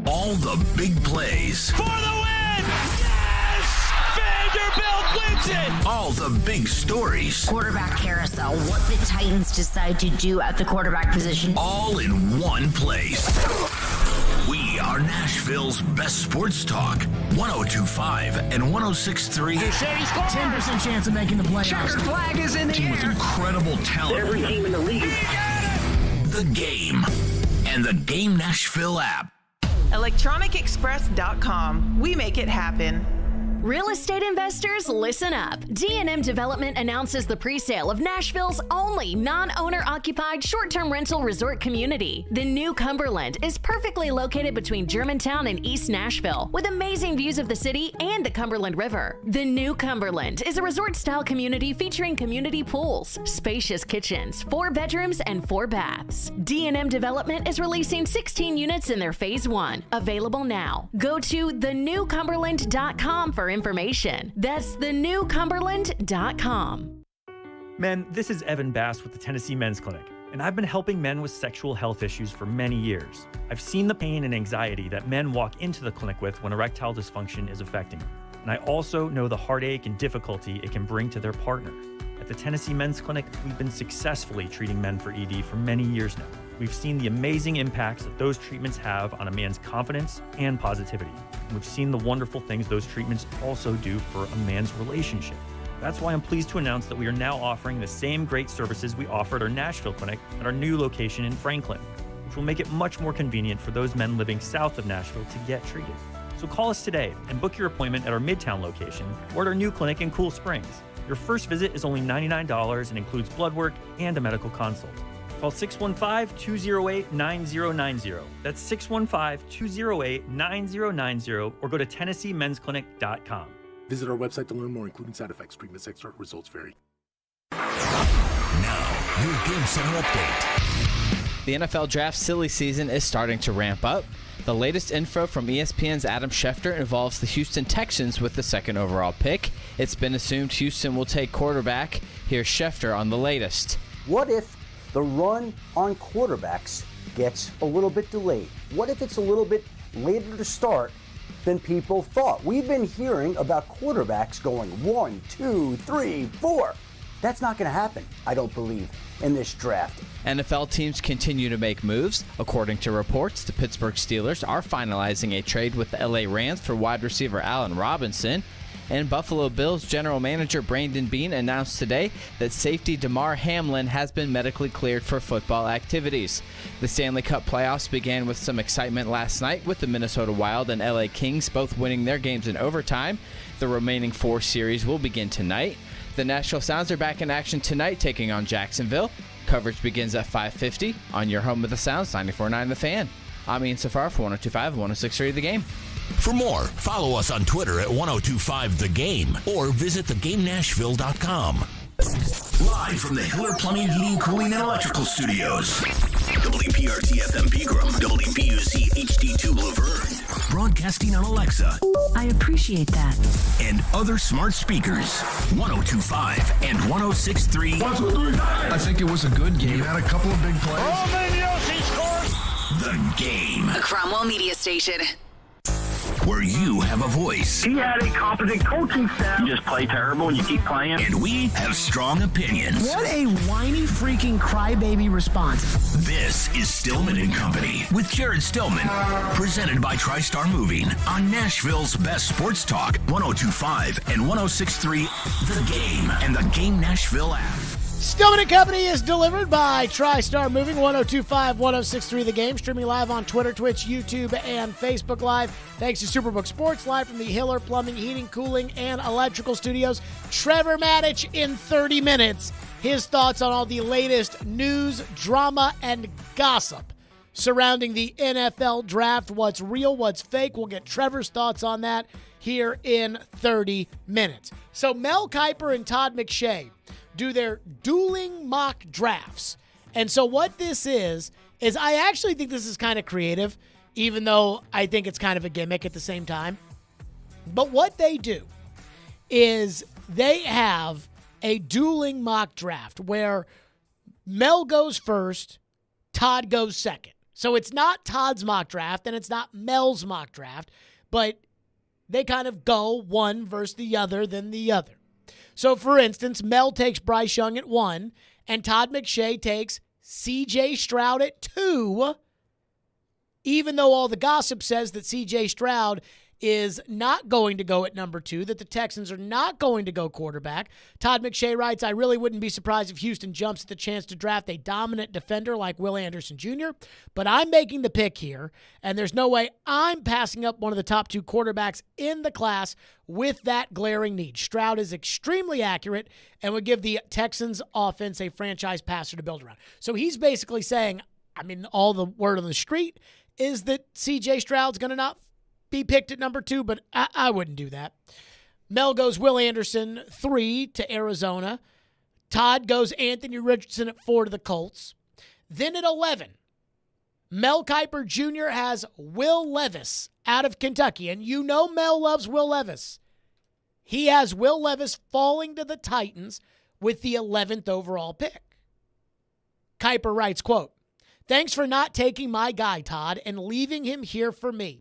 All the big plays.
For the win! Yes! Vanderbilt wins it!
All the big stories.
Quarterback carousel, what the Titans decide to do at the quarterback position.
All in one place. We are Nashville's best sports talk. 102.5 and 106.3.
10% chance of making the playoffs. Checker flag is in the
team with incredible talent.
Every team in the league.
The Game and the Game Nashville app.
ElectronicExpress.com. We make it happen.
Real estate investors, listen up. D&M Development announces the pre-sale of Nashville's only non-owner-occupied short-term rental resort community. The New Cumberland is perfectly located between Germantown and East Nashville, with amazing views of the city and the Cumberland River. The New Cumberland is a resort-style community featuring community pools, spacious kitchens, 4 bedrooms, and 4 baths. D&M Development is releasing 16 units in their Phase 1. Available now. Go to thenewcumberland.com for information. That's thenewcumberland.com.
Men, this is Evan Bass with the Tennessee Men's Clinic, and I've been helping men with sexual health issues for many years. I've seen the pain and anxiety that men walk into the clinic with when erectile dysfunction is affecting them. and I also know the heartache and difficulty it can bring to their partner. At the Tennessee Men's Clinic, we've been successfully treating men for ED for many years now. We've seen the amazing impacts that those treatments have on a man's confidence and positivity. And we've seen the wonderful things those treatments also do for a man's relationship. That's why I'm pleased to announce that we are now offering the same great services we offer at our Nashville clinic at our new location in Franklin, which will make it much more convenient for those men living south of Nashville to get treated. So call us today and book your appointment at our Midtown location or at our new clinic in Cool Springs. Your first visit is only $99 and includes blood work and a medical consult. Call 615-208-9090. That's 615-208-9090 or go to TennesseeMen'sClinic.com.
Visit our website to learn more, including side effects. Treatment sex start results vary.
Now, your Game Center update.
The NFL draft silly season is starting to ramp up. The latest info from ESPN's Adam Schefter involves the Houston Texans with the second overall pick. It's been assumed Houston will take quarterback. Here's Schefter on the latest.
What if the run on quarterbacks gets a little bit delayed? What if it's a little bit later to start than people thought? We've been hearing about quarterbacks going 1, 2, 3, 4. That's not going to happen, I don't believe, in this draft.
NFL teams continue to make moves. According to reports, the Pittsburgh Steelers are finalizing a trade with the LA Rams for wide receiver Allen Robinson. And Buffalo Bills general manager Brandon Beane announced today that safety Damar Hamlin has been medically cleared for football activities. The Stanley Cup playoffs began with some excitement last night with the Minnesota Wild and LA Kings both winning their games in overtime. The remaining 4 series will begin tonight. The Nashville Sounds are back in action tonight, taking on Jacksonville. Coverage begins at 5:50 on your home of the Sounds, 94.9 The Fan. I'm Ian Safar for 102.5 and 106.3 The Game.
For more, follow us on Twitter at 1025 The Game or visit thegamenashville.com. Live from the Hiller Plumbing, Heating, Cooling, and Electrical Studios. WPRT-FM Pegram, WPUC HD2 Laverne. Broadcasting on Alexa.
I appreciate that.
And other smart speakers. 1025 and 1063.
1, 2, 3. I think it was a good game. Had a couple of big plays.
The Game.
A Cromwell Media Station.
Where you have a voice.
He had a competent coaching staff. You just play terrible and you keep playing.
And we have strong opinions.
What a whiny freaking crybaby response.
This is Stillman and Company with Jared Stillman. Presented by TriStar Moving on Nashville's best sports talk, 1025 and 1063 The Game and the Game Nashville app.
Stillman & Company is delivered by TriStar Moving, 1025, 1063 The Game, streaming live on Twitter, Twitch, YouTube, and Facebook Live. Thanks to Superbook Sports, live from the Hiller Plumbing, Heating, Cooling, and Electrical Studios. Trevor Maddich in 30 minutes. His thoughts on all the latest news, drama, and gossip surrounding the NFL draft. What's real, what's fake. We'll get Trevor's thoughts on that here in 30 minutes. So Mel Kiper and Todd McShay do their dueling mock drafts. And so what this is I actually think this is kind of creative, even though I think it's kind of a gimmick at the same time. But what they do is they have a dueling mock draft where Mel goes first, Todd goes second. So it's not Todd's mock draft and it's not Mel's mock draft, but they kind of go one versus the other, then the other. So, for instance, Mel takes Bryce Young at 1, and Todd McShay takes C.J. Stroud at 2, even though all the gossip says that C.J. Stroud is not going to go at number 2, that the Texans are not going to go quarterback. Todd McShay writes, I really wouldn't be surprised if Houston jumps at the chance to draft a dominant defender like Will Anderson Jr., but I'm making the pick here, and there's no way I'm passing up one of the top 2 quarterbacks in the class with that glaring need. Stroud is extremely accurate and would give the Texans offense a franchise passer to build around. So he's basically saying, all the word on the street is that C.J. Stroud's going to not be picked at number 2, but I wouldn't do that. Mel goes Will Anderson 3 to Arizona. Todd goes Anthony Richardson at 4 to the Colts. Then at 11, Mel Kiper Jr. has Will Levis out of Kentucky. And you know Mel loves Will Levis. He has Will Levis falling to the Titans with the 11th overall pick. Kiper writes, quote, thanks for not taking my guy, Todd, and leaving him here for me.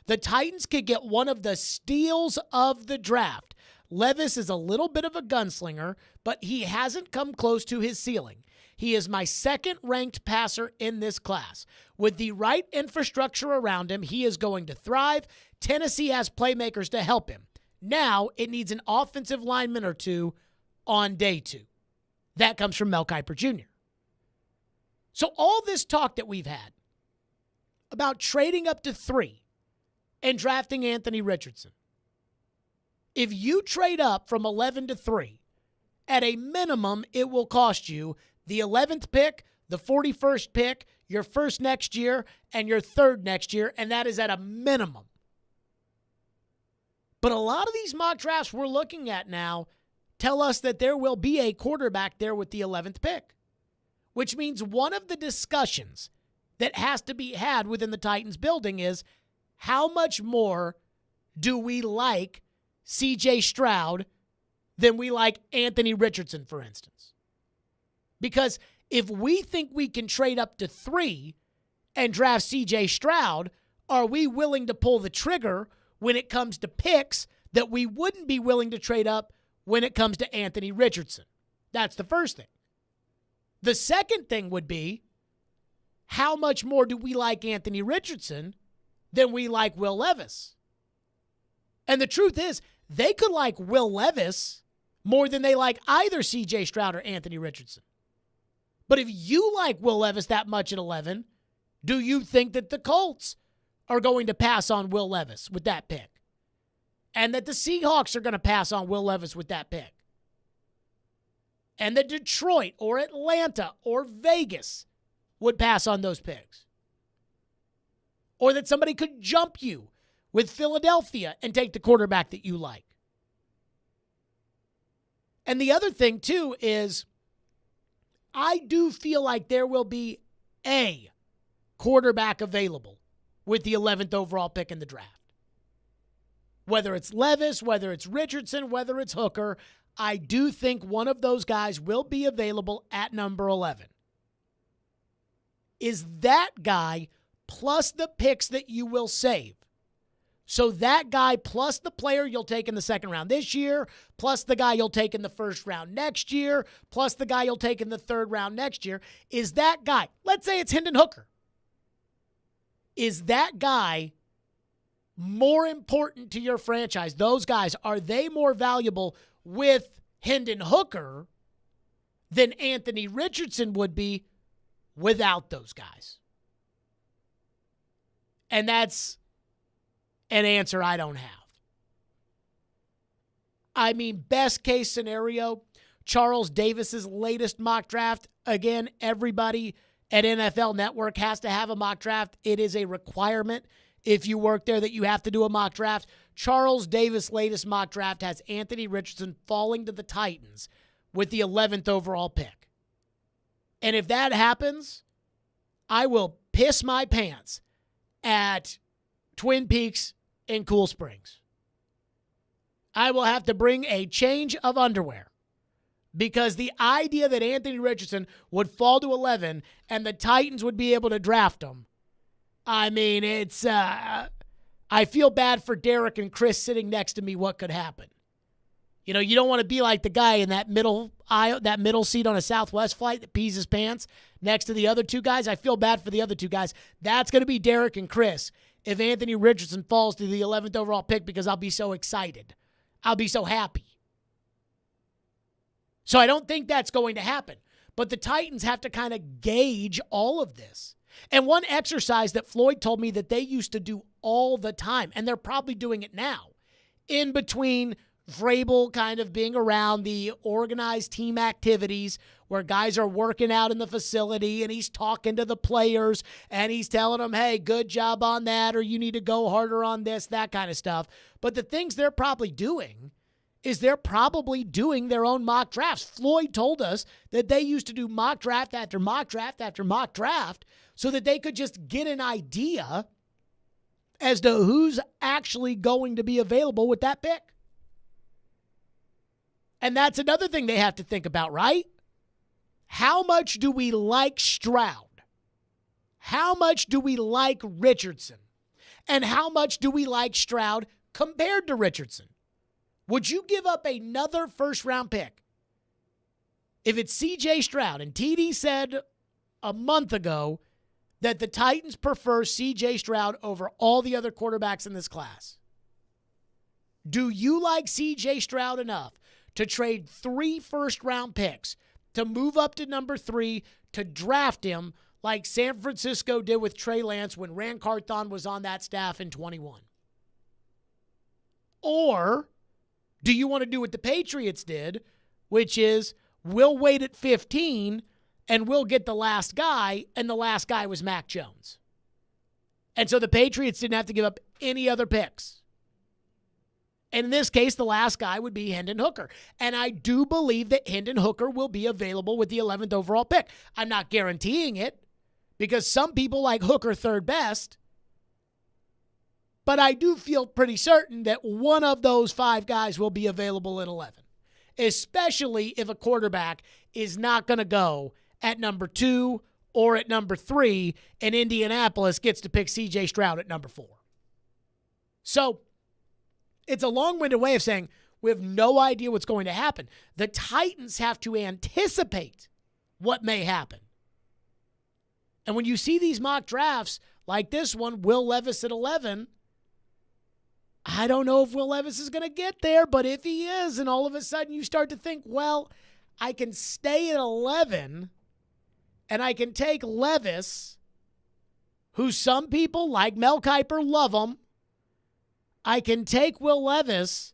The Titans could get one of the steals of the draft. Levis is a little bit of a gunslinger, but he hasn't come close to his ceiling. He is my second-ranked passer in this class. With the right infrastructure around him, he is going to thrive. Tennessee has playmakers to help him. Now it needs an offensive lineman or two on day 2. That comes from Mel Kiper Jr. So all this talk that we've had about trading up to 3 and drafting Anthony Richardson, if you trade up from 11 to 3, at a minimum, it will cost you the 11th pick, the 41st pick, your first next year, and your third next year, and that is at a minimum. But a lot of these mock drafts we're looking at now tell us that there will be a quarterback there with the 11th pick, which means one of the discussions that has to be had within the Titans building is how much more do we like C.J. Stroud than we like Anthony Richardson, for instance? Because if we think we can trade up to 3 and draft C.J. Stroud, are we willing to pull the trigger when it comes to picks that we wouldn't be willing to trade up when it comes to Anthony Richardson? That's the first thing. The second thing would be, how much more do we like Anthony Richardson than we like Will Levis? And the truth is, they could like Will Levis more than they like either C.J. Stroud or Anthony Richardson. But if you like Will Levis that much at 11, do you think that the Colts are going to pass on Will Levis with that pick? And that the Seahawks are going to pass on Will Levis with that pick? And that Detroit or Atlanta or Vegas would pass on those picks? Or that somebody could jump you with Philadelphia and take the quarterback that you like? And the other thing, too, is I do feel like there will be a quarterback available with the 11th overall pick in the draft. Whether it's Levis, whether it's Richardson, whether it's Hooker, I do think one of those guys will be available at number 11. Is that guy plus the picks that you will save? So that guy plus the player you'll take in the second round this year, plus the guy you'll take in the first round next year, plus the guy you'll take in the third round next year, is that guy, let's say it's Hendon Hooker, is that guy more important to your franchise? Those guys, are they more valuable with Hendon Hooker than Anthony Richardson would be without those guys? And that's an answer I don't have. I mean, best case scenario, Charles Davis's latest mock draft. Again, everybody at NFL Network has to have a mock draft. It is a requirement if you work there that you have to do a mock draft. Charles Davis' latest mock draft has Anthony Richardson falling to the Titans with the 11th overall pick. And if that happens, I will piss my pants at Twin Peaks in Cool Springs. I will have to bring a change of underwear because the idea that Anthony Richardson would fall to 11 and the Titans would be able to draft him, I mean, it's, I feel bad for Derek and Chris sitting next to me. What could happen? You know, you don't want to be like the guy in that middle aisle, that middle seat on a Southwest flight that pees his pants next to the other two guys. I feel bad for the other two guys. That's going to be Derek and Chris if Anthony Richardson falls to the 11th overall pick, because I'll be so excited. I'll be so happy. So I don't think that's going to happen. But the Titans have to kind of gauge all of this. And one exercise that Floyd told me that they used to do all the time, and they're probably doing it now, in between Vrabel kind of being around the organized team activities where guys are working out in the facility and he's talking to the players and he's telling them, hey, good job on that, or you need to go harder on this, that kind of stuff. But the things they're probably doing is they're probably doing their own mock drafts. Floyd told us that they used to do mock draft after mock draft after mock draft so that they could just get an idea as to who's actually going to be available with that pick. And that's another thing they have to think about, right? How much do we like Stroud? How much do we like Richardson? And how much do we like Stroud compared to Richardson? Would you give up another first-round pick if it's C.J. Stroud? And TD said a month ago that the Titans prefer C.J. Stroud over all the other quarterbacks in this class. Do you like C.J. Stroud enough to trade 3 first-round picks to move up to number 3 to draft him like San Francisco did with Trey Lance when Rand Carthon was on that staff in 21? Or do you want to do what the Patriots did, which is we'll wait at 15 and we'll get the last guy, and the last guy was Mac Jones. And so the Patriots didn't have to give up any other picks. And in this case, the last guy would be Hendon Hooker. And I do believe that Hendon Hooker will be available with the 11th overall pick. I'm not guaranteeing it because some people like Hooker third best. But I do feel pretty certain that one of those 5 guys will be available at 11, especially if a quarterback is not going to go at number 2 or at number 3, and Indianapolis gets to pick C.J. Stroud at number 4. So it's a long-winded way of saying we have no idea what's going to happen. The Titans have to anticipate what may happen. And when you see these mock drafts like this one, Will Levis at 11, I don't know if Will Levis is going to get there, but if he is, and all of a sudden you start to think, well, I can stay at 11 and I can take Levis, who some people like Mel Kiper love him. I can take Will Levis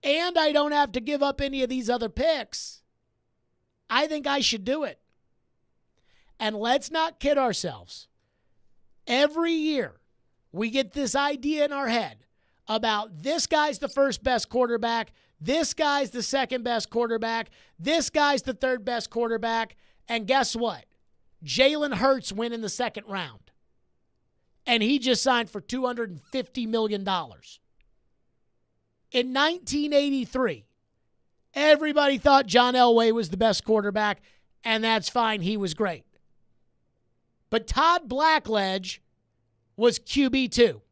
and I don't have to give up any of these other picks. I think I should do it. And let's not kid ourselves. Every year we get this idea in our head about this guy's the first best quarterback, this guy's the second best quarterback, this guy's the third best quarterback, and guess what? Jalen Hurts went in the second round, and he just signed for $250 million. In 1983, everybody thought John Elway was the best quarterback, and that's fine, he was great. But Todd Blackledge was QB2.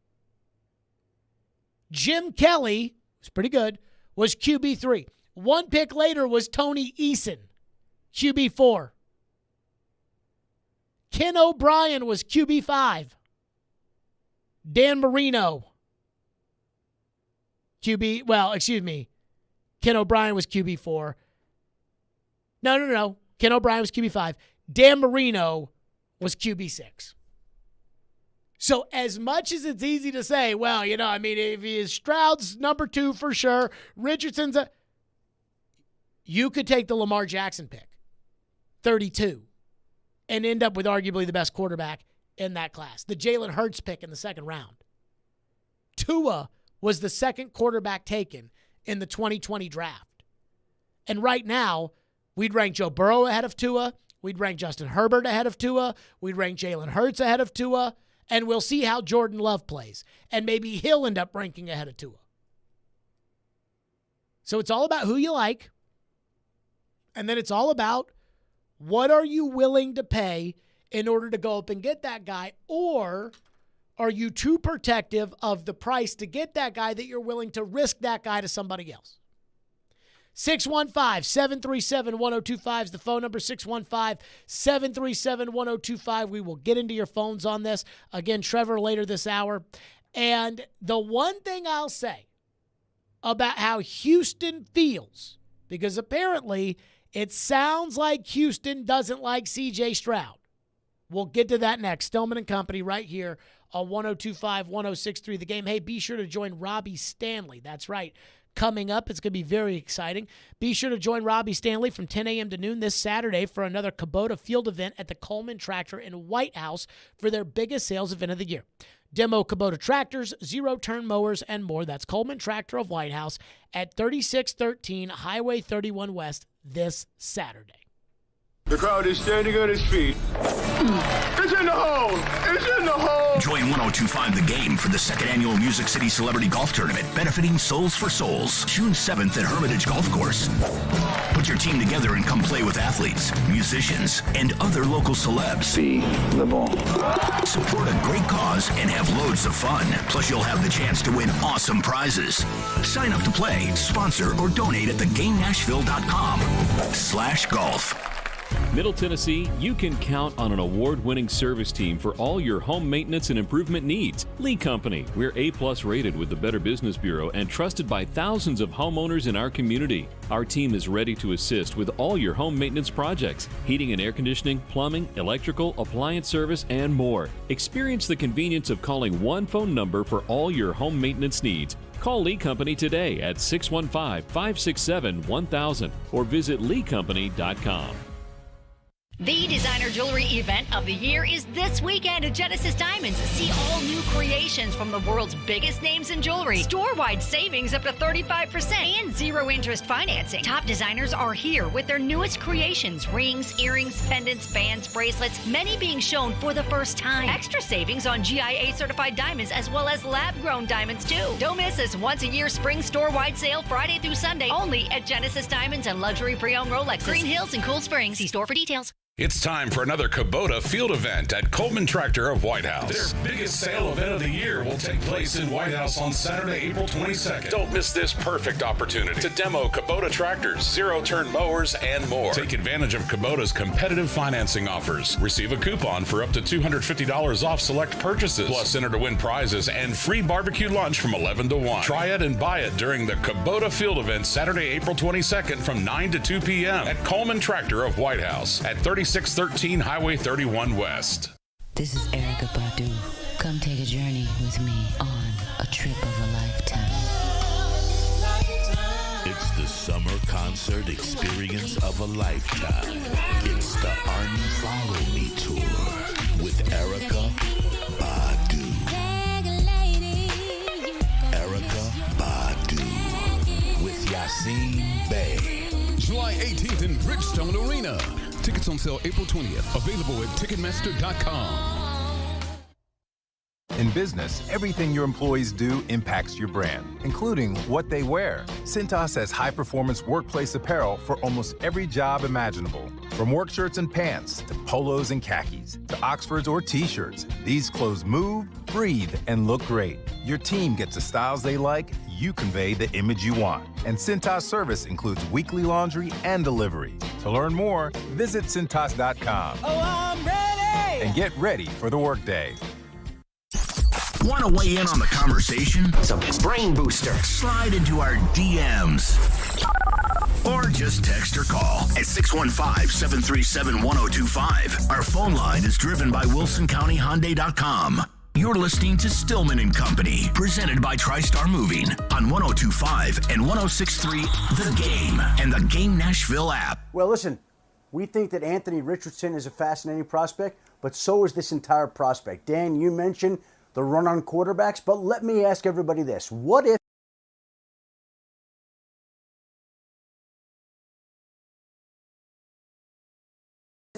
Jim Kelly, was pretty good, was QB3. One pick later was Tony Eason, QB4. Ken O'Brien was QB5. Dan Marino, Ken O'Brien was QB4. No. Ken O'Brien was QB5. Dan Marino was QB6. So as much as it's easy to say, well, if he is Stroud's number 2 for sure, Richardson's you could take the Lamar Jackson pick, 32, and end up with arguably the best quarterback in that class. The Jalen Hurts pick in the second round. Tua was the second quarterback taken in the 2020 draft. And right now, we'd rank Joe Burrow ahead of Tua. We'd rank Justin Herbert ahead of Tua. We'd rank Jalen Hurts ahead of Tua. And we'll see how Jordan Love plays. And maybe he'll end up ranking ahead of Tua. So it's all about who you like. And then it's all about what are you willing to pay in order to go up and get that guy? Or are you too protective of the price to get that guy that you're willing to risk that guy to somebody else? 615-737-1025 is the phone number, 615-737-1025. We will get into your phones on this. Again, Trevor later this hour. And the one thing I'll say about how Houston feels, because apparently it sounds like Houston doesn't like C.J. Stroud. We'll get to that next. Stillman and Company right here on 102.5, 106.3 The Game. Hey, be sure to join Robby Stanley. That's right. Coming up, it's going to be very exciting. Be sure to join Robby Stanley from 10 a.m. to noon this Saturday for another Kubota field event at the Coleman Tractor in White House for their biggest sales event of the year. Demo Kubota tractors, zero-turn mowers, and more. That's Coleman Tractor of White House at 3613 Highway 31 West this Saturday.
The crowd is standing on its feet. It's in the hole! It's in the hole!
Join 102.5 The Game for the second annual Music City Celebrity Golf Tournament, benefiting Souls for Souls, June 7th at Hermitage Golf Course. Put your team together and come play with athletes, musicians, and other local celebs.
Be the ball.
Support a great cause and have loads of fun. Plus, you'll have the chance to win awesome prizes. Sign up to play, sponsor, or donate at theGameNashville.com/golf.
Middle Tennessee, you can count on an award-winning service team for all your home maintenance and improvement needs. Lee Company, we're A+ rated with the Better Business Bureau and trusted by thousands of homeowners in our community. Our team is ready to assist with all your home maintenance projects, heating and air conditioning, plumbing, electrical, appliance service, and more. Experience the convenience of calling one phone number for all your home maintenance needs. Call Lee Company today at 615-567-1000 or visit leecompany.com.
The designer jewelry event of the year is this weekend at Genesis Diamonds. See all new creations from the world's biggest names in jewelry. Store-wide savings up to 35% and zero-interest financing. Top designers are here with their newest creations: rings, earrings, pendants, bands, bracelets, many being shown for the first time. Extra savings on GIA-certified diamonds as well as lab-grown diamonds, too. Don't miss this once-a-year spring store-wide sale Friday through Sunday only at Genesis Diamonds and luxury pre-owned Rolexes, Green Hills, and Cool Springs. See store for details.
It's time for another Kubota field event at Coleman Tractor of White House. Their biggest sale event of the year will take place in White House on Saturday, April 22nd. Don't miss this perfect opportunity to demo Kubota tractors, zero-turn mowers, and more. Take advantage of Kubota's competitive financing offers. Receive a coupon for up to $250 off select purchases. Plus, enter to win prizes and free barbecue lunch from 11 to 1. Try it and buy it during the Kubota field event Saturday, April 22nd from 9 to 2 p.m. at Coleman Tractor of White House at 3613 Highway 31 West.
This is Erykah Badu. Come take a journey with me on a trip of a lifetime.
It's the summer concert experience of a lifetime. It's the Unfollow Me Tour with Erykah Badu. Erykah Badu with Yasin Bey.
July 18th in Bridgestone Arena. Tickets on sale April 20th. Available at Ticketmaster.com.
In business, everything your employees do impacts your brand, including what they wear. Cintas has high-performance workplace apparel for almost every job imaginable. From work shirts and pants, to polos and khakis, to Oxfords or T-shirts, these clothes move, breathe, and look great. Your team gets the styles they like, you convey the image you want. And Cintas service includes weekly laundry and delivery. To learn more, visit Cintas.com.
Oh, I'm ready!
And get ready for the workday.
Want to weigh in on the conversation? It's a brain booster. Slide into our DMs. Or just text or call at 615-737-1025. Our phone line is driven by WilsonCountyHyundai.com. You're listening to Stillman and Company, presented by TriStar Moving on 102.5 and 106.3 The Game and the Game Nashville app.
Well, listen, we think that Anthony Richardson is a fascinating prospect, but so is this entire prospect. Dan, you mentioned the run on quarterbacks, but let me ask everybody this. What if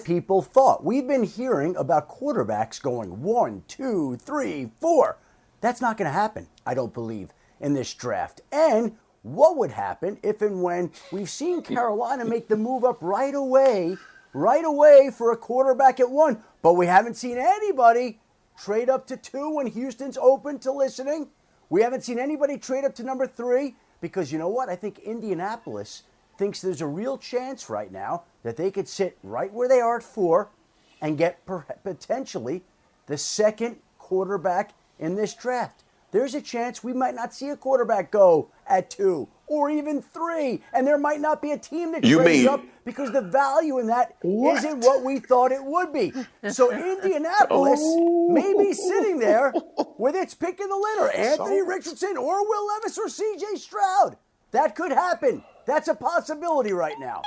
people thought? We've been hearing about quarterbacks going 1, 2, 3, 4. That's not going to happen, I don't believe, in this draft. And what would happen if and when we've seen Carolina make the move up right away for a quarterback at 1, but we haven't seen anybody trade up to 2 when Houston's open to listening. We haven't seen anybody trade up to number 3 because you know what? I think Indianapolis thinks there's a real chance right now that they could sit right where they are at 4 and get potentially the second quarterback in this draft. There's a chance we might not see a quarterback go at 2 or even 3, and there might not be a team that trades up because the value in that isn't what we thought it would be. So Indianapolis may be sitting there with its pick of the litter, Anthony Richardson or Will Levis or C.J. Stroud. That could happen. That's a possibility right now.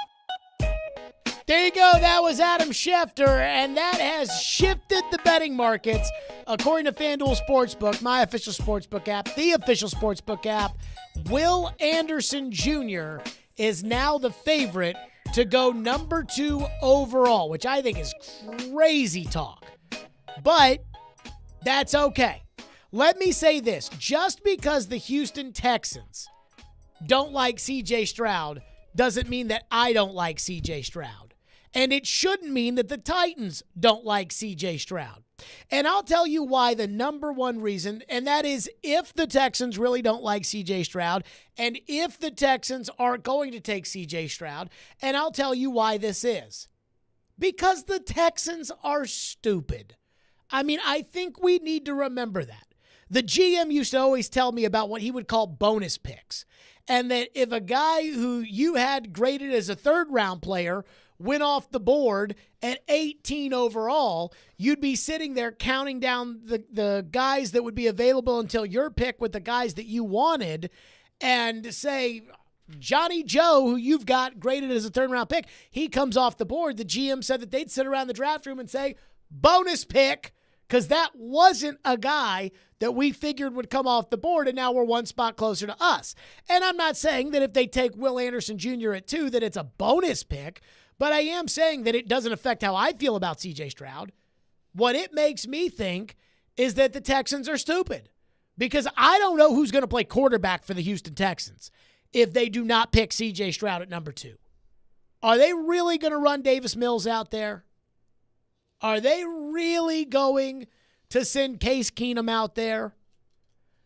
There you go. That was Adam Schefter, and that has shifted the betting markets. According to FanDuel Sportsbook, my official sportsbook app, the official sportsbook app, Will Anderson Jr. is now the favorite to go number 2 overall, which I think is crazy talk. But that's okay. Let me say this. Just because the Houston Texans don't like C.J. Stroud doesn't mean that I don't like C.J. Stroud. And it shouldn't mean that the Titans don't like C.J. Stroud. And I'll tell you why the number one reason, and that is if the Texans really don't like C.J. Stroud, and if the Texans aren't going to take C.J. Stroud, and I'll tell you why this is. Because the Texans are stupid. I mean, I think we need to remember that. The GM used to always tell me about what he would call bonus picks. And that if a guy who you had graded as a third-round player went off the board at 18 overall, you'd be sitting there counting down the guys that would be available until your pick with the guys that you wanted and say, Johnny Joe, who you've got graded as a third-round pick, he comes off the board. The GM said that they'd sit around the draft room and say, bonus pick, because that wasn't a guy that we figured would come off the board, and now we're one spot closer to us. And I'm not saying that if they take Will Anderson Jr. at 2 that it's a bonus pick, but I am saying that it doesn't affect how I feel about C.J. Stroud. What it makes me think is that the Texans are stupid, because I don't know who's going to play quarterback for the Houston Texans if they do not pick C.J. Stroud at number 2. Are they really going to run Davis Mills out there? Are they really going to send Case Keenum out there?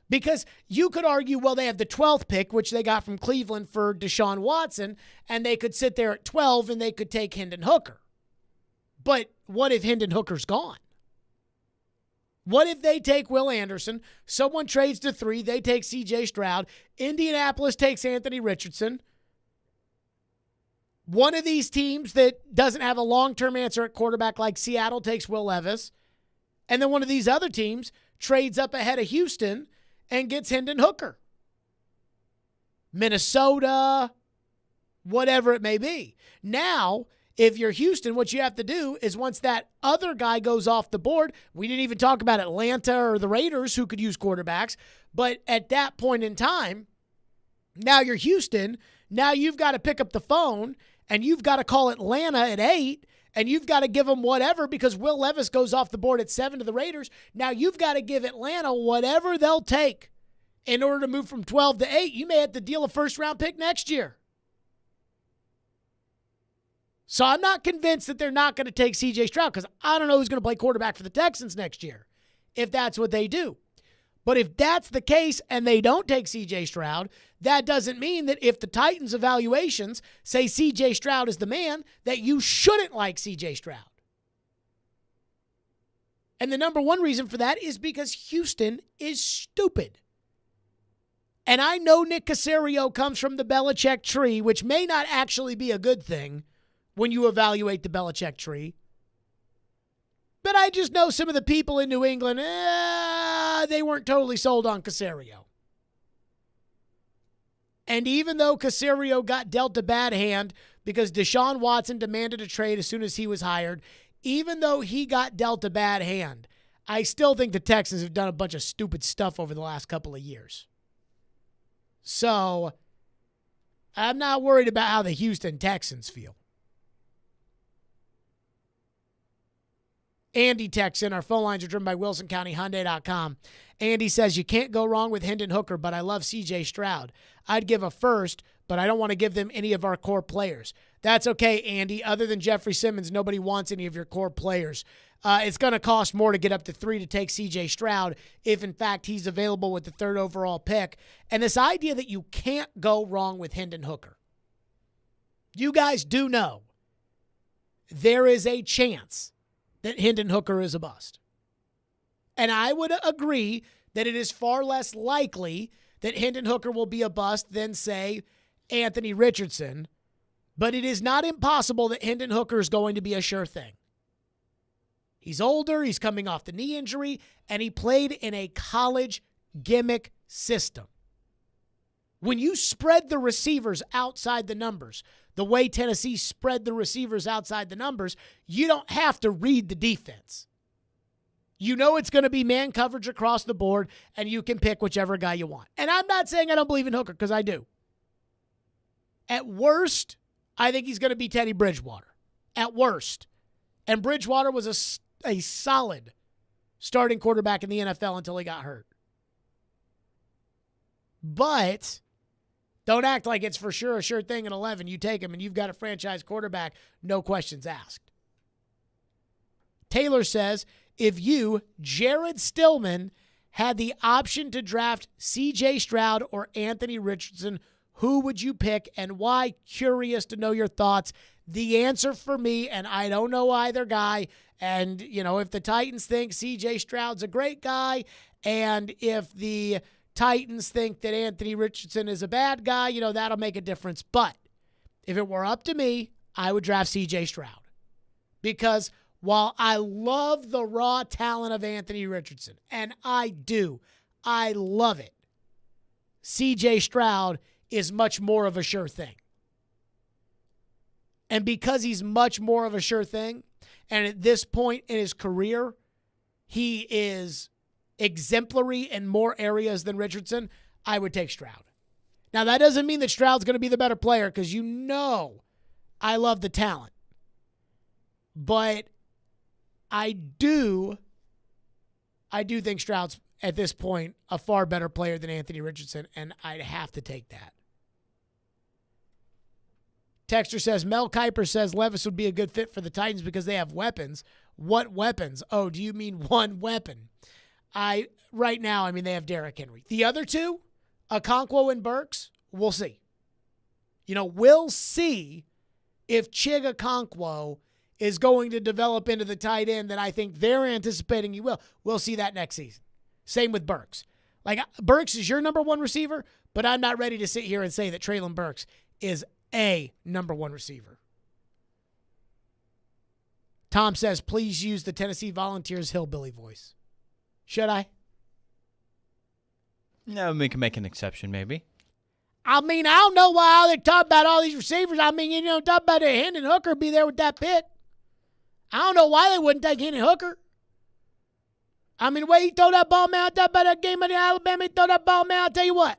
Because you could argue, well, they have the 12th pick, which they got from Cleveland for Deshaun Watson, and they could sit there at 12 and they could take Hendon Hooker. But what if Hendon Hooker's gone? What if they take Will Anderson, someone trades to 3, they take C.J. Stroud, Indianapolis takes Anthony Richardson, one of these teams that doesn't have a long-term answer at quarterback like Seattle takes Will Levis, and then one of these other teams trades up ahead of Houston and gets Hendon Hooker. Minnesota, whatever it may be. Now, if you're Houston, what you have to do is once that other guy goes off the board, we didn't even talk about Atlanta or the Raiders who could use quarterbacks, but at that point in time, now you're Houston, now you've got to pick up the phone and you've got to call Atlanta at 8, and you've got to give them whatever because Will Levis goes off the board at 7 to the Raiders. Now you've got to give Atlanta whatever they'll take in order to move from 12 to 8. You may have to deal a first-round pick next year. So I'm not convinced that they're not going to take C.J. Stroud because I don't know who's going to play quarterback for the Texans next year if that's what they do. But if that's the case and they don't take C.J. Stroud, that doesn't mean that if the Titans' evaluations say C.J. Stroud is the man, that you shouldn't like C.J. Stroud. And the number one reason for that is because Houston is stupid. And I know Nick Caserio comes from the Belichick tree, which may not actually be a good thing when you evaluate the Belichick tree. But I just know some of the people in New England, they weren't totally sold on Caserio. And even though Caserio got dealt a bad hand because Deshaun Watson demanded a trade as soon as he was hired, even though he got dealt a bad hand, I still think the Texans have done a bunch of stupid stuff over the last couple of years. So I'm not worried about how the Houston Texans feel. Andy texts in. Our phone lines are driven by WilsonCountyHyundai.com. Andy says, you can't go wrong with Hendon Hooker, but I love C.J. Stroud. I'd give a first, but I don't want to give them any of our core players. That's okay, Andy. Other than Jeffrey Simmons, nobody wants any of your core players. It's going to cost more to get up to 3 to take C.J. Stroud if, in fact, he's available with the 3rd overall pick. And this idea that you can't go wrong with Hendon Hooker. You guys do know there is a chance that Hendon Hooker is a bust. And I would agree that it is far less likely that Hendon Hooker will be a bust than, say, Anthony Richardson. But it is not impossible that Hendon Hooker is going to be a sure thing. He's older, he's coming off the knee injury, and he played in a college gimmick system. When you spread the receivers outside the numbers, the way Tennessee spread the receivers outside the numbers, you don't have to read the defense. You know it's going to be man coverage across the board, and you can pick whichever guy you want. And I'm not saying I don't believe in Hooker, because I do. At worst, I think he's going to be Teddy Bridgewater at worst. And Bridgewater was a solid starting quarterback in the NFL until he got hurt. But don't act like it's for sure a sure thing at 11. You take him and you've got a franchise quarterback, no questions asked. Taylor says, if you, Jared Stillman, had the option to draft C.J. Stroud or Anthony Richardson, who would you pick and why? Curious to know your thoughts. The answer for me, and I don't know either guy, and, if the Titans think C.J. Stroud's a great guy, and if the Titans think that Anthony Richardson is a bad guy, that'll make a difference. But if it were up to me, I would draft C.J. Stroud. Because while I love the raw talent of Anthony Richardson, and I do, I love it, C.J. Stroud is much more of a sure thing. And because he's much more of a sure thing, and at this point in his career, he is exemplary in more areas than Richardson, I would take Stroud. Now, that doesn't mean that Stroud's going to be the better player, because I love the talent. But I do think Stroud's, at this point, a far better player than Anthony Richardson, and I'd have to take that. Texter says, Mel Kiper says Levis would be a good fit for the Titans because they have weapons. What weapons? Oh, do you mean one weapon? Right now, they have Derrick Henry. The other two, Okonkwo and Burks, we'll see. We'll see if Chig Okonkwo is going to develop into the tight end that I think they're anticipating he will. We'll see that next season. Same with Burks. Burks is your number one receiver, but I'm not ready to sit here and say that Treylon Burks is a number one receiver. Tom says, please use the Tennessee Volunteers hillbilly voice. Should I?
No, we can make an exception, maybe.
I don't know why they talk about all these receivers. Talk about Hendon Hooker be there with that pick. I don't know why they wouldn't take Hendon Hooker. The way he throw that ball, man, I thought about that game in Alabama, he throw that ball, man, I'll tell you what.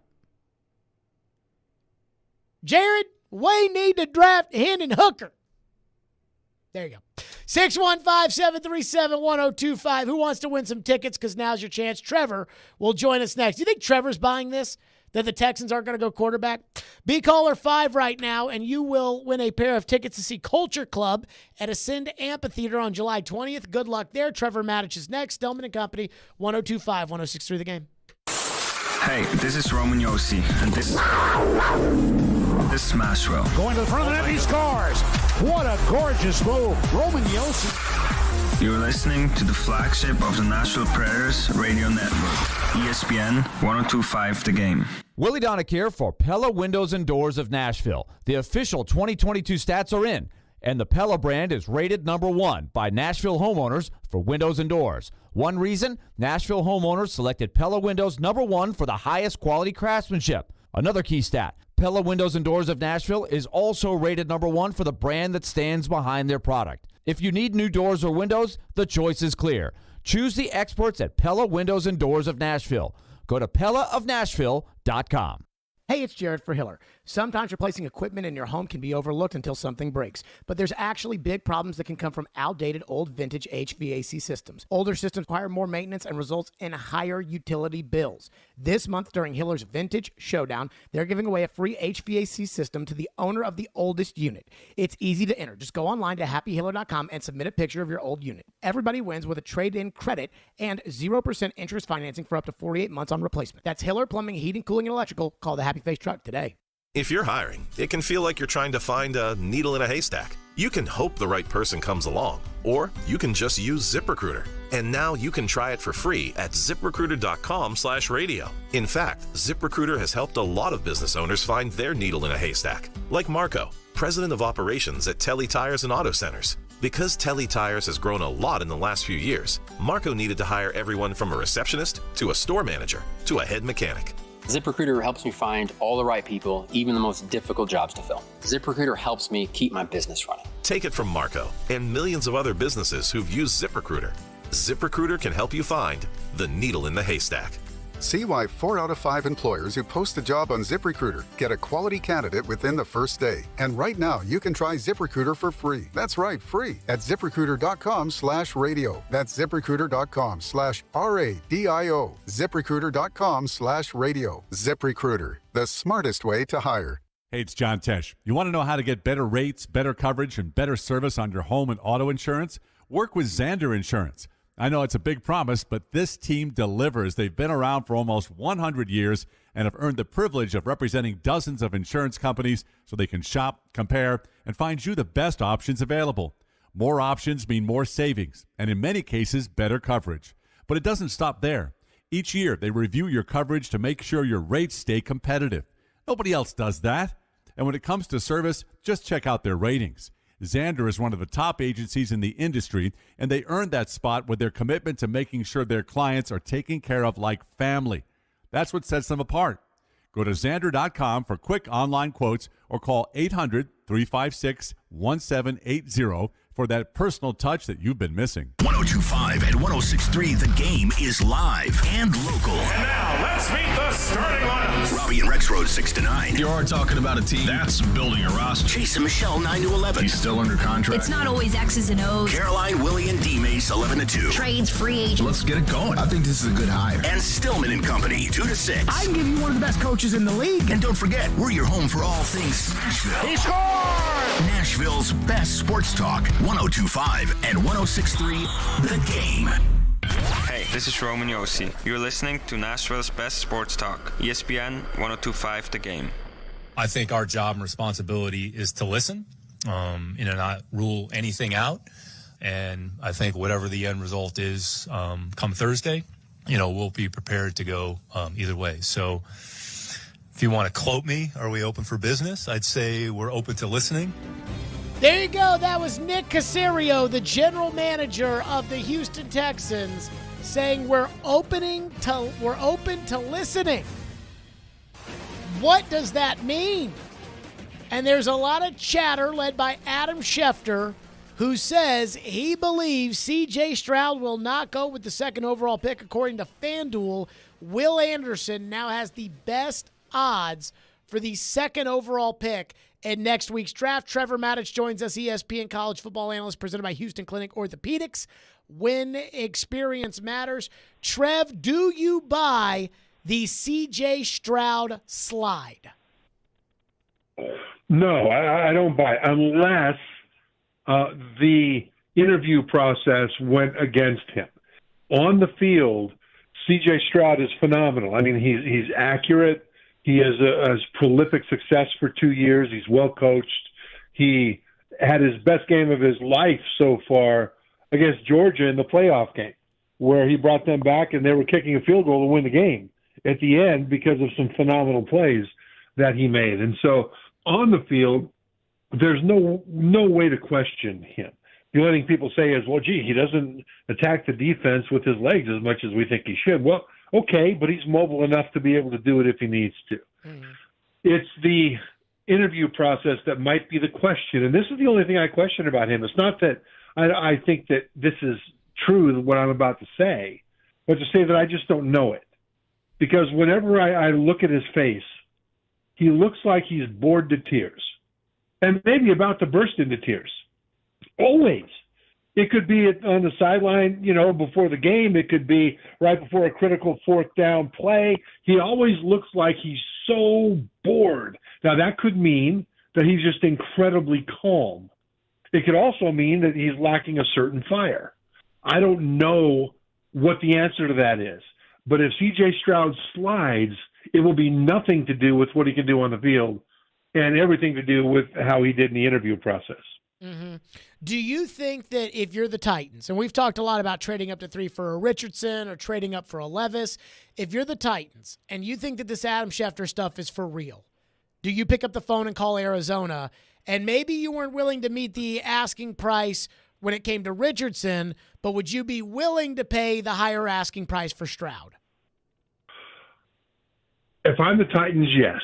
Jared, we need to draft Hendon Hooker. There you go. 615-737-1025. Who wants to win some tickets? Because now's your chance. Trevor will join us next. Do you think Trevor's buying this? That the Texans aren't going to go quarterback? Be caller 5 right now, and you will win a pair of tickets to see Culture Club at Ascend Amphitheater on July 20th. Good luck there. Trevor Maddich is next. Stillman and Company, 102.5, 106.3 The Game.
Hey, this is Roman Yossi, and this is Smashville.
Going to the front of the net, he scores. What a gorgeous move. Roman Yossi.
You're listening to the flagship of the Nashville Predators radio network, ESPN 102.5 The Game.
Willie Donick here for Pella Windows and Doors of Nashville. The official 2022 stats are in, and the Pella brand is rated number 1 by Nashville homeowners for windows and doors. One reason, Nashville homeowners selected Pella Windows number 1 for the highest quality craftsmanship. Another key stat, Pella Windows and Doors of Nashville is also rated number 1 for the brand that stands behind their product. If you need new doors or windows, the choice is clear. Choose the experts at Pella Windows and Doors of Nashville. Go to PellaofNashville.com.
Hey, it's Jared for Hiller. Sometimes replacing equipment in your home can be overlooked until something breaks. But there's actually big problems that can come from outdated, old vintage HVAC systems. Older systems require more maintenance and results in higher utility bills. This month during Hiller's Vintage Showdown, they're giving away a free HVAC system to the owner of the oldest unit. It's easy to enter. Just go online to happyhiller.com and submit a picture of your old unit. Everybody wins with a trade-in credit and 0% interest financing for up to 48 months on replacement. That's Hiller Plumbing, Heating, Cooling, and Electrical. Call the Happy Face Truck today.
If you're hiring, it can feel like you're trying to find a needle in a haystack. You can hope the right person comes along, or you can just use ZipRecruiter. And now you can try it for free at ZipRecruiter.com/radio. In fact, ZipRecruiter has helped a lot of business owners find their needle in a haystack, like Marco, president of operations at Telly Tires and Auto Centers. Because Telly Tires has grown a lot in the last few years, Marco needed to hire everyone from a receptionist to a store manager to a head mechanic.
ZipRecruiter helps me find all the right people, even the most difficult jobs to fill. ZipRecruiter helps me keep my business running.
Take it from Marco and millions of other businesses who've used ZipRecruiter. ZipRecruiter can help you find the needle in the haystack.
See why 4 out of 5 employers who post a job on ZipRecruiter get a quality candidate within the first day. And right now, you can try ZipRecruiter for free. That's right, free at ZipRecruiter.com/radio. That's ZipRecruiter.com/RADIO. ZipRecruiter.com/radio. ZipRecruiter, the smartest way to hire.
Hey, it's John Tesh. You want to know how to get better rates, better coverage, and better service on your home and auto insurance? Work with Zander Insurance. I know it's a big promise, but this team delivers. They've been around for almost 100 years and have earned the privilege of representing dozens of insurance companies so they can shop, compare, and find you the best options available. More options mean more savings, and in many cases, better coverage. But it doesn't stop there. Each year, they review your coverage to make sure your rates stay competitive. Nobody else does that. And when it comes to service, just check out their ratings. Zander is one of the top agencies in the industry, and they earned that spot with their commitment to making sure their clients are taken care of like family. That's what sets them apart. Go to Zander.com for quick online quotes or call 800-356-1780 for that personal touch that you've been missing.
102.5 and 106.3, The Game is live and local.
And now, let's meet the starting lineups.
Robbie and Rex Road 6 to 9.
You are talking about a team that's building a roster.
Chase and Michelle 9 to 11.
He's still under contract.
It's not always X's and O's.
Caroline, Willie, and D Mace 11 to 2.
Trades, free agents.
Let's get it going. I think this is a good hire.
And Stillman and Company 2 to 6.
I can give you one of the best coaches in the league.
And don't forget, we're your home for all things Nashville.
He scored!
Nashville's best sports talk. 102.5 and 106.3, The Game.
Hey, this is Roman Yossi. You're listening to Nashville's best sports talk, ESPN 102.5 The Game.
I think our job and responsibility is to listen, not rule anything out. And I think whatever the end result is come Thursday, we'll be prepared to go either way. So if you want to quote me, are we open for business? I'd say we're open to listening.
There you go. That was Nick Caserio, the general manager of the Houston Texans, saying we're open to listening. What does that mean? And there's a lot of chatter led by Adam Schefter, who says he believes C.J. Stroud will not go with the second overall pick. According to FanDuel, Will Anderson now has the best odds for the second overall pick in next week's draft. Trevor Maddich joins us, ESPN college football analyst, presented by Houston Clinic Orthopedics. When experience matters. Trev, do you buy the C.J. Stroud slide?
No, I don't buy it unless the interview process went against him. On the field, C.J. Stroud is phenomenal. I mean, he's accurate. He has prolific success for 2 years. He's well coached. He had his best game of his life so far against Georgia in the playoff game, where he brought them back and they were kicking a field goal to win the game at the end because of some phenomenal plays that he made. And so on the field, there's no way to question him. The only thing people say is, well, gee, he doesn't attack the defense with his legs as much as we think he should. Well, okay, but he's mobile enough to be able to do it if he needs to. Mm-hmm. It's the interview process that might be the question. And this is the only thing I question about him. It's not that I think that this is true, what I'm about to say, but to say that I just don't know it. Because whenever I look at his face, he looks like he's bored to tears and maybe about to burst into tears. Always. It could be on the sideline, before the game. It could be right before a critical fourth down play. He always looks like he's so bored. Now, that could mean that he's just incredibly calm. It could also mean that he's lacking a certain fire. I don't know what the answer to that is. But if C.J. Stroud slides, it will be nothing to do with what he can do on the field and everything to do with how he did in the interview process.
Mm-hmm. Do you think that if you're the Titans, and we've talked a lot about trading up to 3 for a Richardson or trading up for a Levis, if you're the Titans and you think that this Adam Schefter stuff is for real, do you pick up the phone and call Arizona? And maybe you weren't willing to meet the asking price when it came to Richardson, but would you be willing to pay the higher asking price for Stroud?
If I'm the Titans, yes.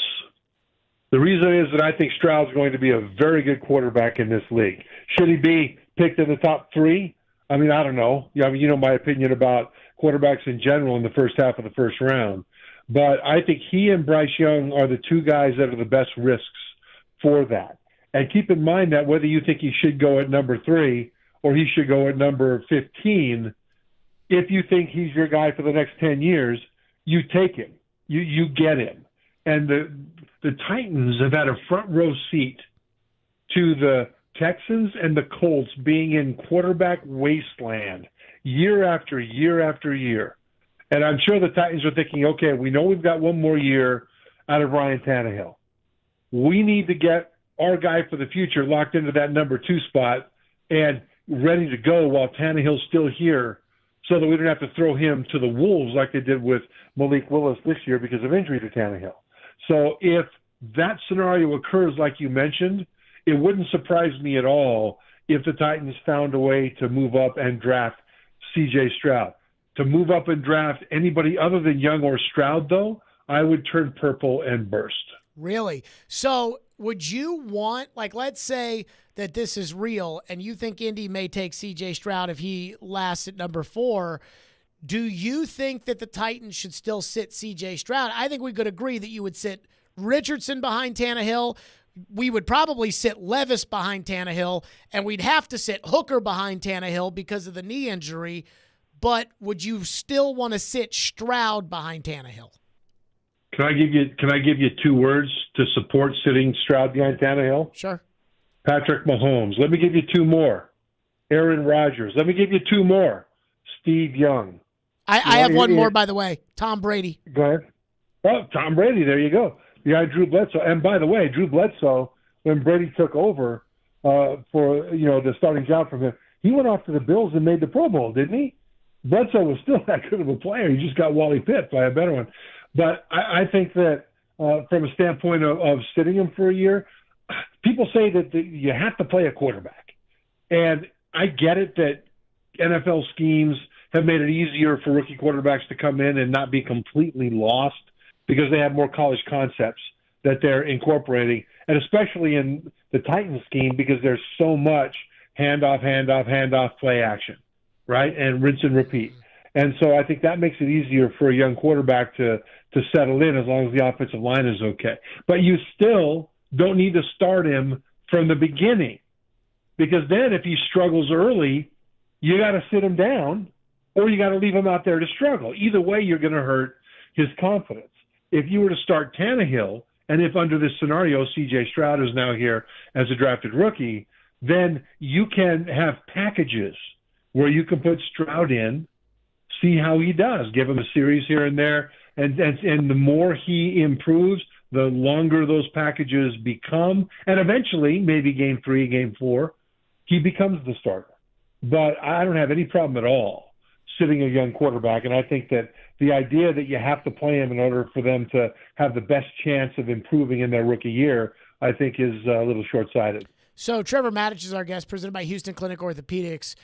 The reason is that I think Stroud's going to be a very good quarterback in this league. Should he be picked in the top 3? I mean, I don't know. I mean, my opinion about quarterbacks in general in the first half of the first round. But I think he and Bryce Young are the two guys that are the best risks for that. And keep in mind that whether you think he should go at number 3 or he should go at number 15, if you think he's your guy for the next 10 years, you take him. You get him. And the Titans have had a front row seat to the Texans and the Colts being in quarterback wasteland year after year after year. And I'm sure the Titans are thinking, okay, we know we've got one more year out of Ryan Tannehill. We need to get our guy for the future locked into that number 2 spot and ready to go while Tannehill's still here so that we don't have to throw him to the wolves like they did with Malik Willis this year because of injury to Tannehill. So if that scenario occurs like you mentioned, it wouldn't surprise me at all if the Titans found a way to move up and draft C.J. Stroud. To move up and draft anybody other than Young or Stroud, though, I would turn purple and burst.
Really? So would you want, like, let's say that this is real and you think Indy may take C.J. Stroud if he lasts at number 4, do you think that the Titans should still sit C.J. Stroud? I think we could agree that you would sit Richardson behind Tannehill. We would probably sit Levis behind Tannehill, and we'd have to sit Hooker behind Tannehill because of the knee injury. But would you still want to sit Stroud behind Tannehill?
Can I give you 2 words to support sitting Stroud behind Tannehill?
Sure.
Patrick Mahomes. Let me give you 2 more. Aaron Rodgers. Let me give you 2 more. Steve Young.
I have one more, by the way. Tom Brady.
Go ahead. Oh, Tom Brady. There you go. Yeah, Drew Bledsoe. And by the way, Drew Bledsoe, when Brady took over for the starting job from him, he went off to the Bills and made the Pro Bowl, didn't he? Bledsoe was still that good of a player. He just got Wally Pitt by a better one. But I think that from a standpoint of sitting him for a year, people say that you have to play a quarterback. And I get it that NFL schemes have made it easier for rookie quarterbacks to come in and not be completely lost because they have more college concepts that they're incorporating, and especially in the Titans scheme because there's so much handoff, play action, right, and rinse and repeat. And so I think that makes it easier for a young quarterback to settle in as long as the offensive line is okay. But you still don't need to start him from the beginning because then if he struggles early, you got to sit him down or you got to leave him out there to struggle. Either way, you're going to hurt his confidence. If you were to start Tannehill, and if under this scenario C.J. Stroud is now here as a drafted rookie, then you can have packages where you can put Stroud in, see how he does, give him a series here and there, and the more he improves, the longer those packages become, and eventually, maybe game 3, game 4, he becomes the starter. But I don't have any problem at all sitting a young quarterback, and I think that the idea that you have to play him in order for them to have the best chance of improving in their rookie year, I think is a little short-sighted.
So Trevor Maddich is our guest, presented by Houston Clinic Orthopedics.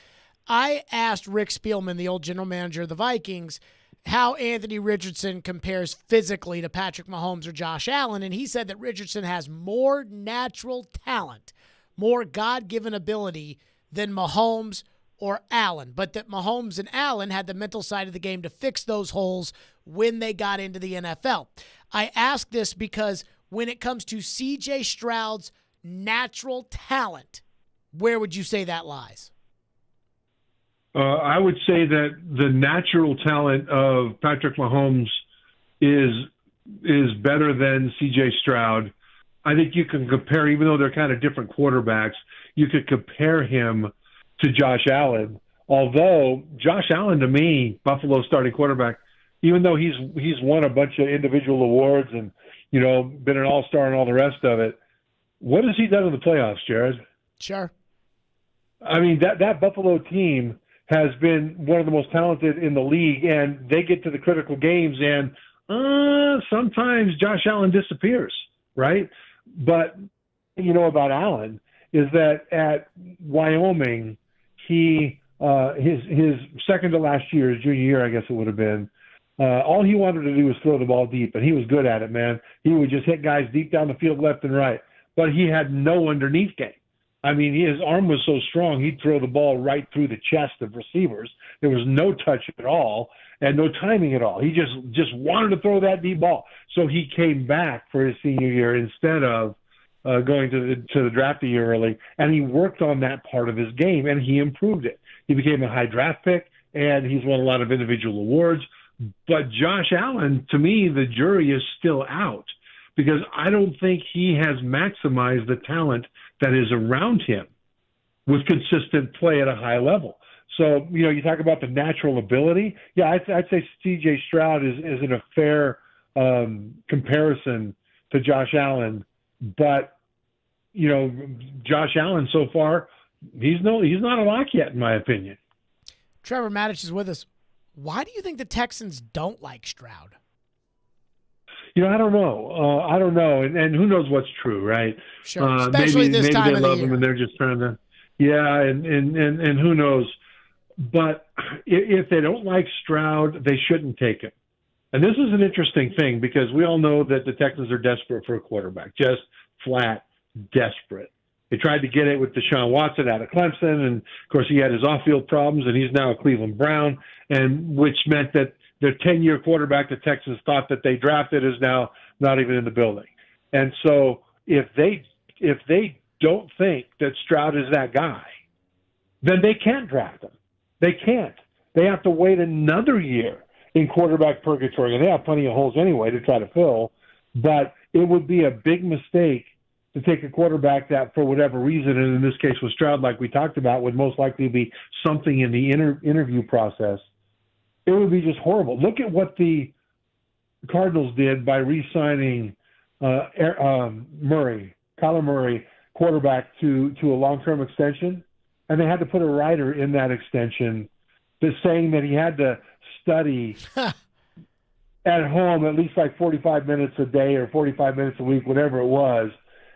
I asked Rick Spielman, the old general manager of the Vikings, how Anthony Richardson compares physically to Patrick Mahomes or Josh Allen, and he said that Richardson has more natural talent, more God-given ability than Mahomes or Allen, but that Mahomes and Allen had the mental side of the game to fix those holes when they got into the NFL. I ask this because when it comes to C.J. Stroud's natural talent, where would you say that lies?
I would say that the natural talent of Patrick Mahomes is better than C.J. Stroud. I think you can compare, even though they're kind of different quarterbacks, you could compare him to Josh Allen. Although Josh Allen, to me, Buffalo's starting quarterback, even though he's won a bunch of individual awards and been an all-star and all the rest of it, what has he done in the playoffs, Jared?
Sure.
I mean, that Buffalo team has been one of the most talented in the league, and they get to the critical games, and sometimes Josh Allen disappears, right? But about Allen is that at Wyoming, his second to last year, his junior year, I guess it would have been, all he wanted to do was throw the ball deep, and he was good at it, man. He would just hit guys deep down the field left and right, but he had no underneath game. I mean, his arm was so strong, he'd throw the ball right through the chest of receivers. There was no touch at all and no timing at all. He just wanted to throw that deep ball. So he came back for his senior year instead of going to the draft a year early, and he worked on that part of his game, and he improved it. He became a high draft pick, and he's won a lot of individual awards. But Josh Allen, to me, the jury is still out because I don't think he has maximized the talent that is around him with consistent play at a high level. So, you talk about the natural ability. Yeah, I'd say C.J. Stroud isn't a fair comparison to Josh Allen. But, Josh Allen so far, he's not a lock yet, in my opinion.
Trevor Maddich is with us. Why do you think the Texans don't like Stroud?
I don't know. I don't know. And who knows what's true, right?
Sure. Especially
maybe
this time
they
of the
love
year.
him and they're just trying to, and who knows. But if they don't like Stroud, they shouldn't take him. And this is an interesting thing because we all know that the Texans are desperate for a quarterback, just flat desperate. They tried to get it with Deshaun Watson out of Clemson, and, of course, he had his off-field problems, and he's now a Cleveland Brown, and which meant that their 10-year quarterback the Texans thought that they drafted is now not even in the building. And so if they don't think that Stroud is that guy, then they can't draft him. They can't. They have to wait another year in quarterback purgatory, and they have plenty of holes anyway to try to fill. But it would be a big mistake to take a quarterback that, for whatever reason, and in this case with Stroud, like we talked about, would most likely be something in the interview process. It would be just horrible. Look at what the Cardinals did by re-signing Kyler Murray, quarterback, to a long-term extension, and they had to put a rider in that extension that's saying that he had to study at home at least like 45 minutes a day or 45 minutes a week, whatever it was.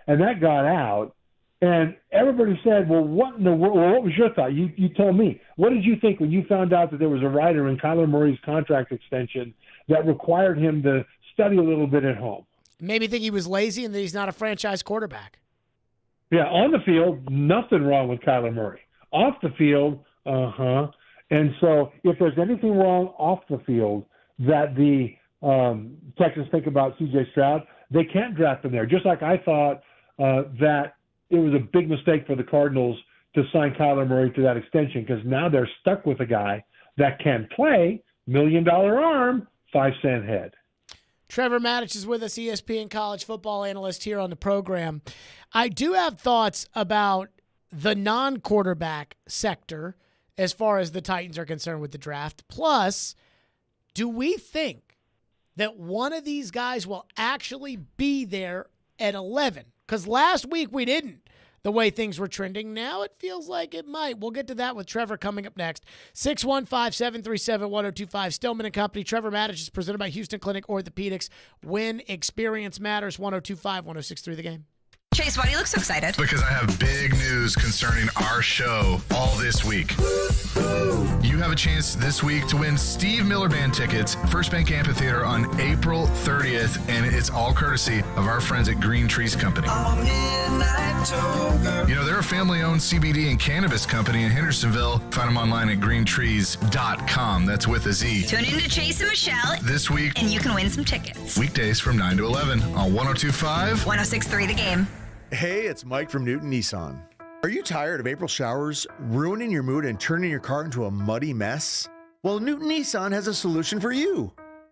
And that got out. And everybody said, well, what in the world? Well, what was your thought? You tell me. What did you think when you found out that there was a rider in Kyler Murray's contract extension that required him to study a little bit at home?
Maybe think he was lazy and that he's not a franchise quarterback.
Yeah, on the field, nothing wrong with Kyler Murray. Off the field, And so if there's anything wrong off the field that the Texans think about C.J. Stroud, they can't draft him there. Just like I thought that it was a big mistake for the Cardinals to sign Kyler Murray to that extension because now they're stuck with a guy that can play, $1 million arm, 5-cent head.
Trevor Maddich is with us, ESPN college football analyst here on the program. I do have thoughts about the non-quarterback sector as far as the Titans are concerned with the draft. Plus, do we think that one of these guys will actually be there at 11? Because last week we didn't, the way things were trending. Now it feels like it might. We'll get to that with Trevor coming up next. 615-737-1025, Stillman & Company. Trevor Maddich is presented by Houston Clinic Orthopedics. When experience matters, 1025, 1063 The Game.
Chase, why do you look so excited?
Because I have big news concerning our show all this week. You have a chance this week to win Steve Miller Band tickets, First Bank Amphitheater on April 30th, and it's all courtesy of our friends at Green Trees Company. You know, they're a family-owned CBD and cannabis company in Hendersonville. Find them online at greentrees.com. That's with a Z.
Tune in to Chase and Michelle
this week,
and you can win some tickets.
Weekdays from 9 to 11 on 102.5.
1063 The Game.
Hey, it's Mike from Newton Nissan. Are you tired of April showers ruining your mood and turning your car into a muddy mess? Well, Newton Nissan has a solution for you.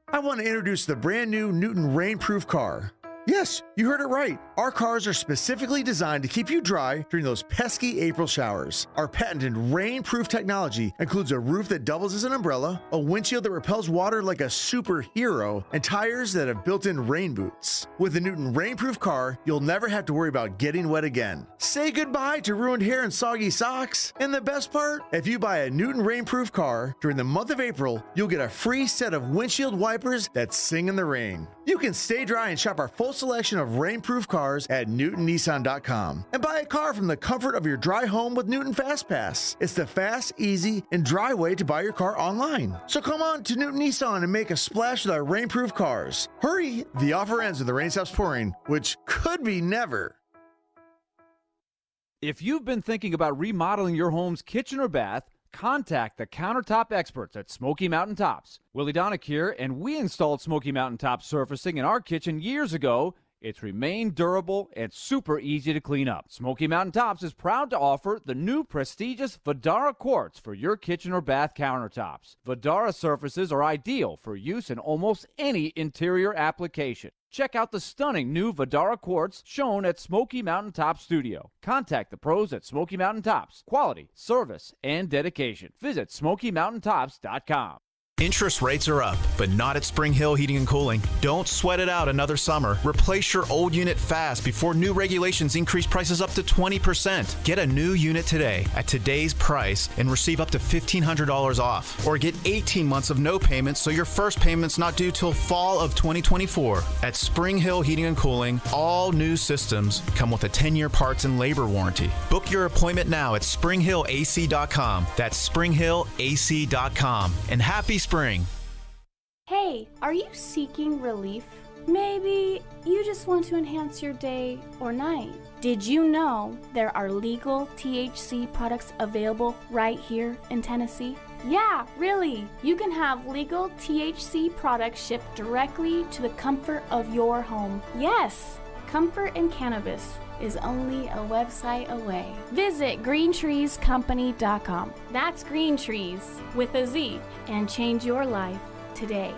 I want to introduce the brand new Newton Rainproof car. Yes, you heard it right. Our cars are specifically designed to keep you dry during those pesky April showers. Our patented rainproof technology includes a roof that doubles as an umbrella, a windshield that repels water like a superhero, and tires that have built-in rain boots. With the Newton Rainproof car, you'll never have to worry about getting wet again. Say goodbye to ruined hair and soggy socks. And the best part, if you buy a Newton Rainproof car during the month of April, you'll get a free set of windshield wipers that sing in the rain. You can stay dry and shop our full selection of rainproof cars at newtonnissan.com and buy a car from the comfort of your dry home with Newton FastPass. It's the fast, easy, and dry way to buy your car online. So come on to Newton Nissan and make a splash with our rainproof cars. Hurry, the offer ends when the rain stops pouring, which could be never.
If you've been thinking about remodeling your home's kitchen or bath, contact the countertop experts at Smoky Mountain Tops. Willie Donick here, and we installed Smoky Mountain Top surfacing in our kitchen years ago. It's remained durable and super easy to clean up. Smoky Mountain Tops is proud to offer the new prestigious Vidara quartz for your kitchen or bath countertops. Vidara surfaces are ideal for use in almost any interior application. Check out the stunning new Vidara quartz shown at Smoky Mountain Top Studio. Contact the pros at Smoky Mountain Tops. Quality, service, and dedication. Visit SmokyMountainTops.com.
Interest rates are up, but not at Spring Hill Heating and Cooling. Don't sweat it out another summer. Replace your old unit fast before new regulations increase prices up to 20%. Get a new unit today at today's price and receive up to $1,500 off. Or get 18 months of no payments so your first payment's not due till fall of 2024. At Spring Hill Heating and Cooling, all new systems come with a 10-year parts and labor warranty. Book your appointment now at springhillac.com. That's springhillac.com. And happy spring.
Hey, are you seeking relief? Maybe you just want to enhance your day or night. Did you know there are legal THC products available right here in Tennessee? Yeah, really. You can have legal THC products shipped directly to the comfort of your home. Yes, comfort in cannabis is only a website away. Visit greentreescompany.com. That's Green Trees with a Z, and change your life today.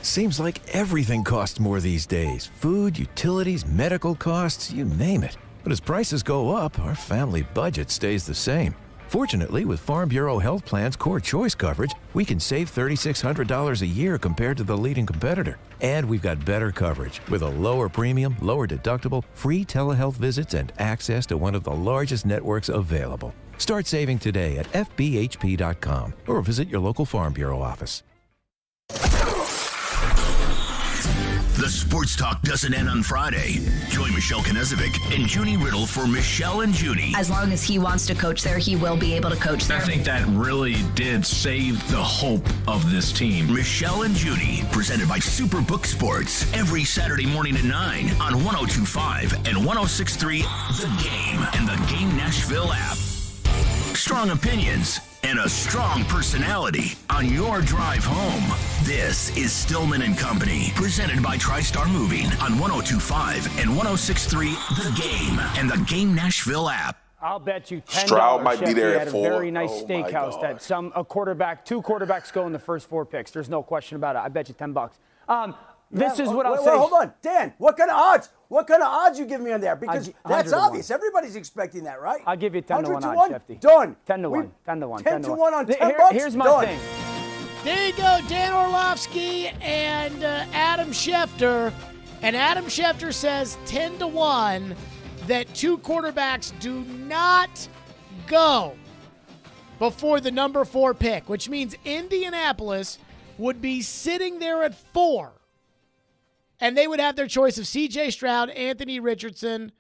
Seems like everything costs more these days. Food, utilities, medical costs, you name it. But as prices go up, our family budget stays the same. Fortunately, with Farm Bureau Health Plan's Core Choice coverage, we can save $3,600 a year compared to the leading competitor. And we've got better coverage with a lower premium, lower deductible, free telehealth visits, and access to one of the largest networks available. Start saving today at fbhp.com or visit your local Farm Bureau office.
The sports talk doesn't end on Friday. Join Michelle Knezovic and Junnie Riddle for Michelle and Junnie.
As long as he wants to coach there, he will be able to coach there.
I think that really did save the hope of this team.
Michelle and Junnie, presented by Superbook Sports, every Saturday morning at 9 on 102.5 and 106.3 The Game and the Game Nashville app. Strong opinions and a strong personality on your drive home. This is Stillman and Company, presented by TriStar Moving on 102.5 and 106.3 The Game and the Game Nashville app.
I'll bet you $10.
Stroud might be there
at
at 4.
a very nice steakhouse that two quarterbacks go in the first 4 picks. There's no question about it. I bet you $10. This is what I'll say.
Hold on, Dan. What kind of odds? What kind of odds you give me on there? Because that's obvious. Everybody's expecting that, right?
I'll give you 10 to 1 odds, Shefty.
Done.
10 to 1. 10 to 1.
10 to 1 on $10.
Here's my thing.
There you go, Dan Orlovsky and Adam Schefter. And Adam Schefter says 10 to 1 that 2 quarterbacks do not go before the number 4 pick, which means Indianapolis would be sitting there at 4. And they would have their choice of C.J. Stroud, Anthony Richardson,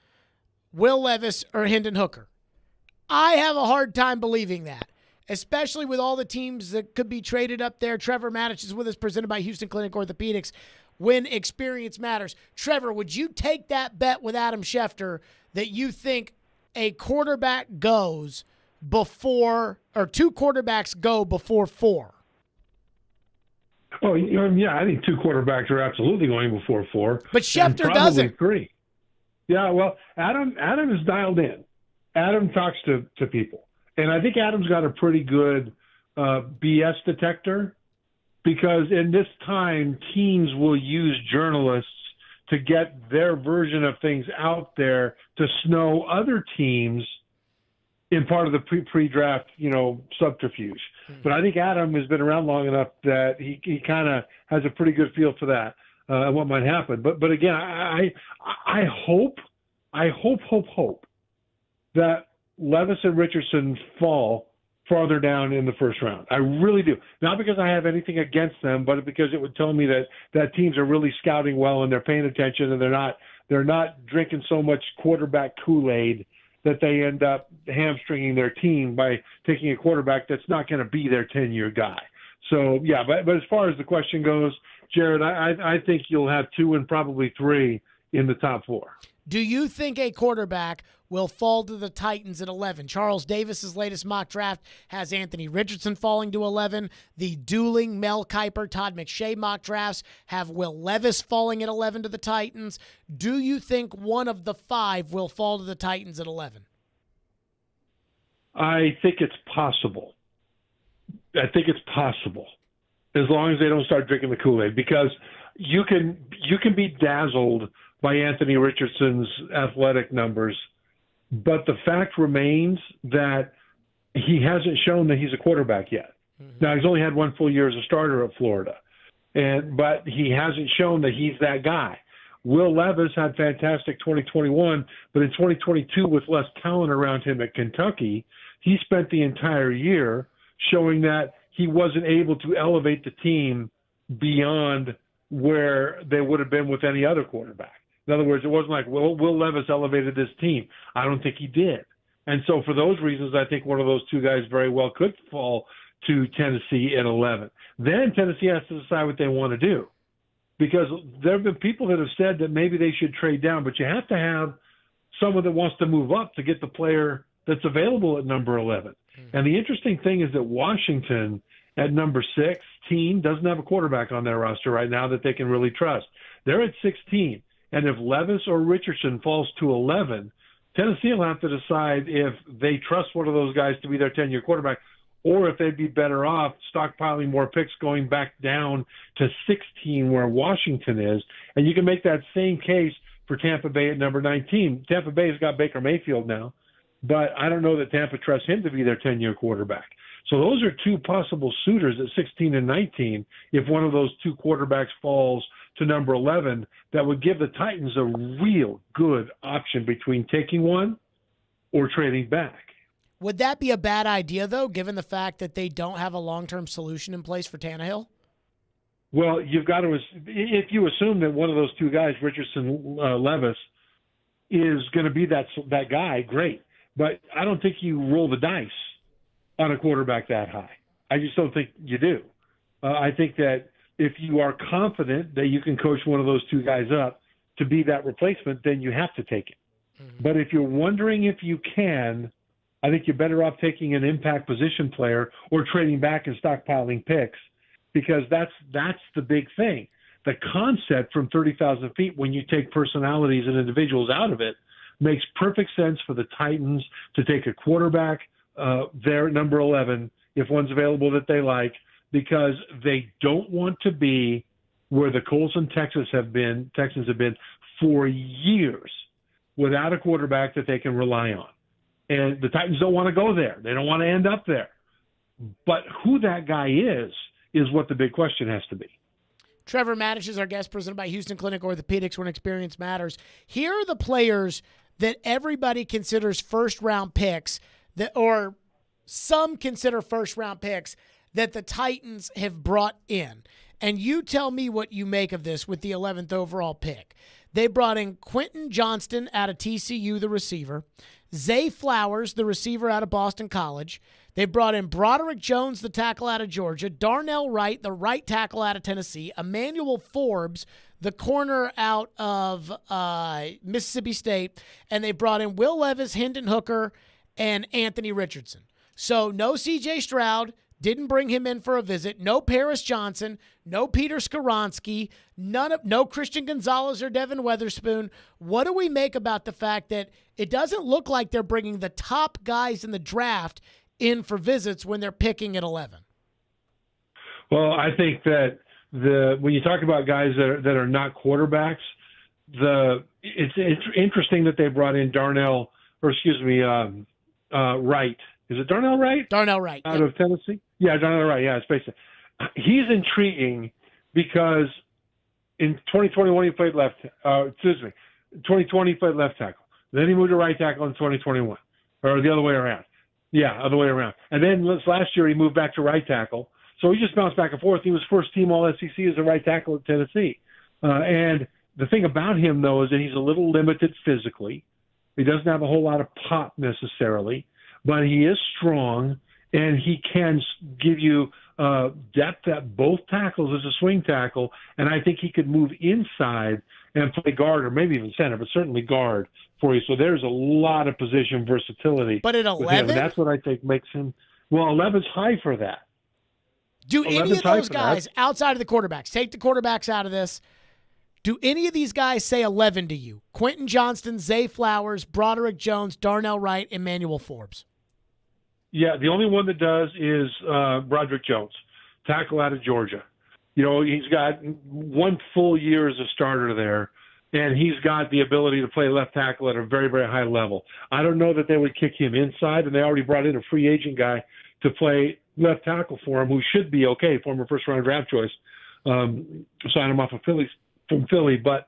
Will Levis, or Hendon Hooker. I have a hard time believing that, especially with all the teams that could be traded up there. Trevor Matich is with us, presented by Houston Clinic Orthopedics, when experience matters. Trevor, would you take that bet with Adam Schefter that you think a quarterback goes before, or 2 quarterbacks go before 4?
Oh, yeah, I think 2 quarterbacks are absolutely going before 4.
But Schefter doesn't.
3. Yeah, well, Adam is dialed in. Adam talks to people. And I think Adam's got a pretty good BS detector, because in this time, teams will use journalists to get their version of things out there to snow other teams in part of the pre-draft, subterfuge. But I think Adam has been around long enough that he kind of has a pretty good feel for that, what might happen. But again, I hope that Levis and Richardson fall farther down in the first round. I really do. Not because I have anything against them, but because it would tell me that teams are really scouting well and they're paying attention and they're not drinking so much quarterback Kool-Aid that they end up hamstringing their team by taking a quarterback that's not going to be their 10-year guy. So, yeah, but as far as the question goes, Jared, I think you'll have 2 and probably 3 in the top 4.
Do you think a quarterback will fall to the Titans at 11? Charles Davis's latest mock draft has Anthony Richardson falling to 11. The dueling Mel Kiper, Todd McShay mock drafts have Will Levis falling at 11 to the Titans. Do you think one of the 5 will fall to the Titans at 11?
I think it's possible. As long as they don't start drinking the Kool-Aid, because you can be dazzled by Anthony Richardson's athletic numbers, but the fact remains that he hasn't shown that he's a quarterback yet. Mm-hmm. Now, he's only had 1 full year as a starter at Florida, but he hasn't shown that he's that guy. Will Levis had fantastic 2021, but in 2022, with less talent around him at Kentucky, he spent the entire year showing that he wasn't able to elevate the team beyond where they would have been with any other quarterback. In other words, it wasn't like, well, Will Levis elevated this team. I don't think he did. And so for those reasons, I think one of those 2 guys very well could fall to Tennessee at 11. Then Tennessee has to decide what they want to do, because there have been people that have said that maybe they should trade down, but you have to have someone that wants to move up to get the player that's available at number 11. Mm-hmm. And the interesting thing is that Washington at number 16 doesn't have a quarterback on their roster right now that they can really trust. They're at 16. And if Levis or Richardson falls to 11, Tennessee will have to decide if they trust one of those guys to be their 10-year quarterback, or if they'd be better off stockpiling more picks going back down to 16 where Washington is. And you can make that same case for Tampa Bay at number 19. Tampa Bay's got Baker Mayfield now, but I don't know that Tampa trusts him to be their 10-year quarterback. So those are 2 possible suitors at 16 and 19. If one of those 2 quarterbacks falls to number 11, that would give the Titans a real good option between taking one or trading back.
Would that be a bad idea, though, given the fact that they don't have a long-term solution in place for Tannehill?
Well, you've got to, if you assume that one of those 2 guys, Richardson, Levis, is going to be that guy, great. But I don't think you roll the dice on a quarterback that high. I just don't think you do. I think that if you are confident that you can coach one of those 2 guys up to be that replacement, then you have to take it. Mm-hmm. But if you're wondering if you can, I think you're better off taking an impact position player or trading back and stockpiling picks, because that's the big thing. The concept from 30,000 feet, when you take personalities and individuals out of it, makes perfect sense for the Titans to take a quarterback there at number 11 if one's available that they like, because they don't want to be where the Colts and Texans have been for years without a quarterback that they can rely on. And the Titans don't want to go there. They don't want to end up there. But who that guy is what the big question has to be.
Trevor Madish is our guest, presented by Houston Clinic Orthopedics, when experience matters. Here are the players that everybody considers first-round picks, or some consider first-round picks, that the Titans have brought in. And you tell me what you make of this with the 11th overall pick. They brought in Quentin Johnston out of TCU, the receiver. Zay Flowers, the receiver out of Boston College. They brought in Broderick Jones, the tackle out of Georgia. Darnell Wright, the right tackle out of Tennessee. Emmanuel Forbes, the corner out of Mississippi State. And they brought in Will Levis, Hendon Hooker, and Anthony Richardson. So no C.J. Stroud. Didn't bring him in for a visit. No Paris Johnson. No Peter Skoronski. No Christian Gonzalez or Devin Weatherspoon. What do we make about the fact that it doesn't look like they're bringing the top guys in the draft in for visits when they're picking at 11?
Well, I think that when you talk about guys that are not quarterbacks, it's interesting that they brought in Wright. Is it Darnell Wright?
Darnell Wright.
Out of Tennessee? Yeah, Darnell Wright. Yeah, it's basically. He's intriguing because in 2021 he played 2020 he played left tackle. Then he moved to right tackle in 2021. Or the other way around. Yeah, other way around. And then last year he moved back to right tackle. So he just bounced back and forth. He was first team All-SEC as a right tackle at Tennessee. And the thing about him, though, is that he's a little limited physically. He doesn't have a whole lot of pop necessarily, but he is strong, and he can give you depth at both tackles as a swing tackle, and I think he could move inside and play guard or maybe even center, but certainly guard for you. So there's a lot of position versatility.
But at 11?
That's what I think makes him – well, 11's high for that.
Do any of those guys, outside of the quarterbacks, take the quarterbacks out of this, do any of these guys say 11 to you? Quentin Johnston, Zay Flowers, Broderick Jones, Darnell Wright, Emmanuel Forbes.
Yeah, the only one that does is Broderick Jones, tackle out of Georgia. You know, he's got 1 full year as a starter there, and he's got the ability to play left tackle at a very, very high level. I don't know that they would kick him inside, and they already brought in a free agent guy to play left tackle for him, who should be okay, former first-round draft choice. Sign him off of from Philly, but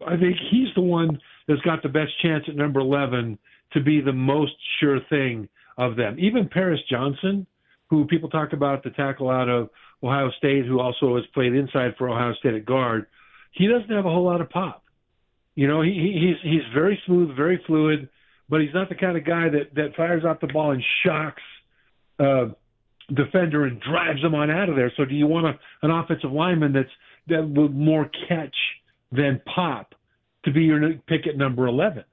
I think he's the one that's got the best chance at number 11 to be the most sure thing of them. Even Paris Johnson, who people talk about, the tackle out of Ohio State, who also has played inside for Ohio State at guard, he doesn't have a whole lot of pop. You know, he's very smooth, very fluid, but he's not the kind of guy that fires out the ball and shocks defender and drives them on out of there. So do you want an offensive lineman that would more catch than pop to be your pick at number 11,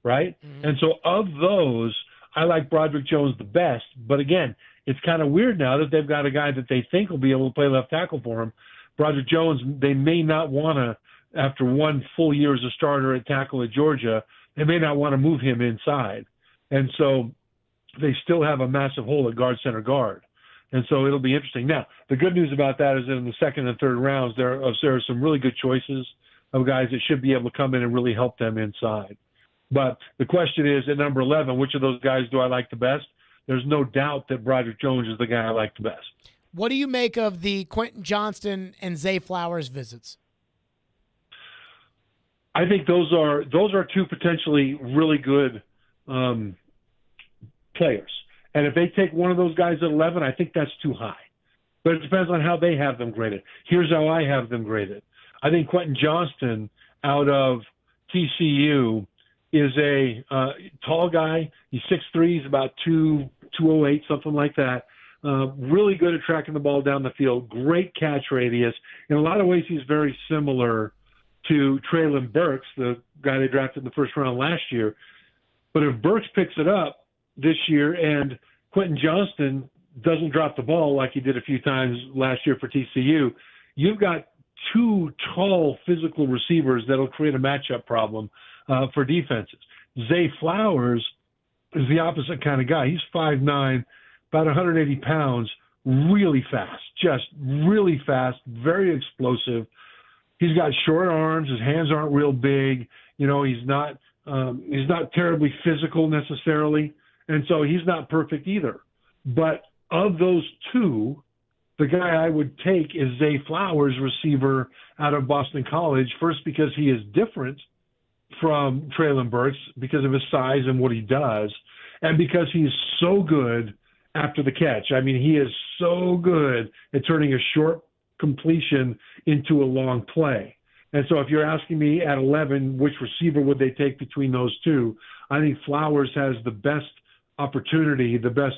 right? Mm-hmm. And so of those, I like Broderick Jones the best. But again, it's kind of weird now that they've got a guy that they think will be able to play left tackle for him. Broderick Jones, they may not want to, after 1 full year as a starter at tackle at Georgia, they may not want to move him inside. And so they still have a massive hole at guard, center, guard. And so it'll be interesting. Now, the good news about that is that in the second and third rounds, there are some really good choices of guys that should be able to come in and really help them inside. But the question is, at number 11, which of those guys do I like the best? There's no doubt that Broderick Jones is the guy I like the best.
What do you make of the Quentin Johnston and Zay Flowers visits?
I think those are 2 potentially really good players. And if they take one of those guys at 11, I think that's too high. But it depends on how they have them graded. Here's how I have them graded. I think Quentin Johnston out of TCU is a tall guy. He's 6'3", he's about 208, something like that. Really good at tracking the ball down the field. Great catch radius. In a lot of ways, he's very similar to Treylon Burks, the guy they drafted in the first round last year. But if Burks picks it up this year and Quentin Johnston doesn't drop the ball like he did a few times last year for TCU, you've got 2 tall physical receivers that'll create a matchup problem for defenses. Zay Flowers is the opposite kind of guy. He's 5'9", about 180 pounds, really fast, just really fast, very explosive. He's got short arms. His hands aren't real big. You know, he's not terribly physical necessarily. And so he's not perfect either. But of those 2, the guy I would take is Zay Flowers, receiver out of Boston College, first because he is different from Treylon Burks because of his size and what he does, and because he's so good after the catch. I mean, he is so good at turning a short completion into a long play. And so if you're asking me at 11, which receiver would they take between those 2, I think Flowers has the best opportunity, the best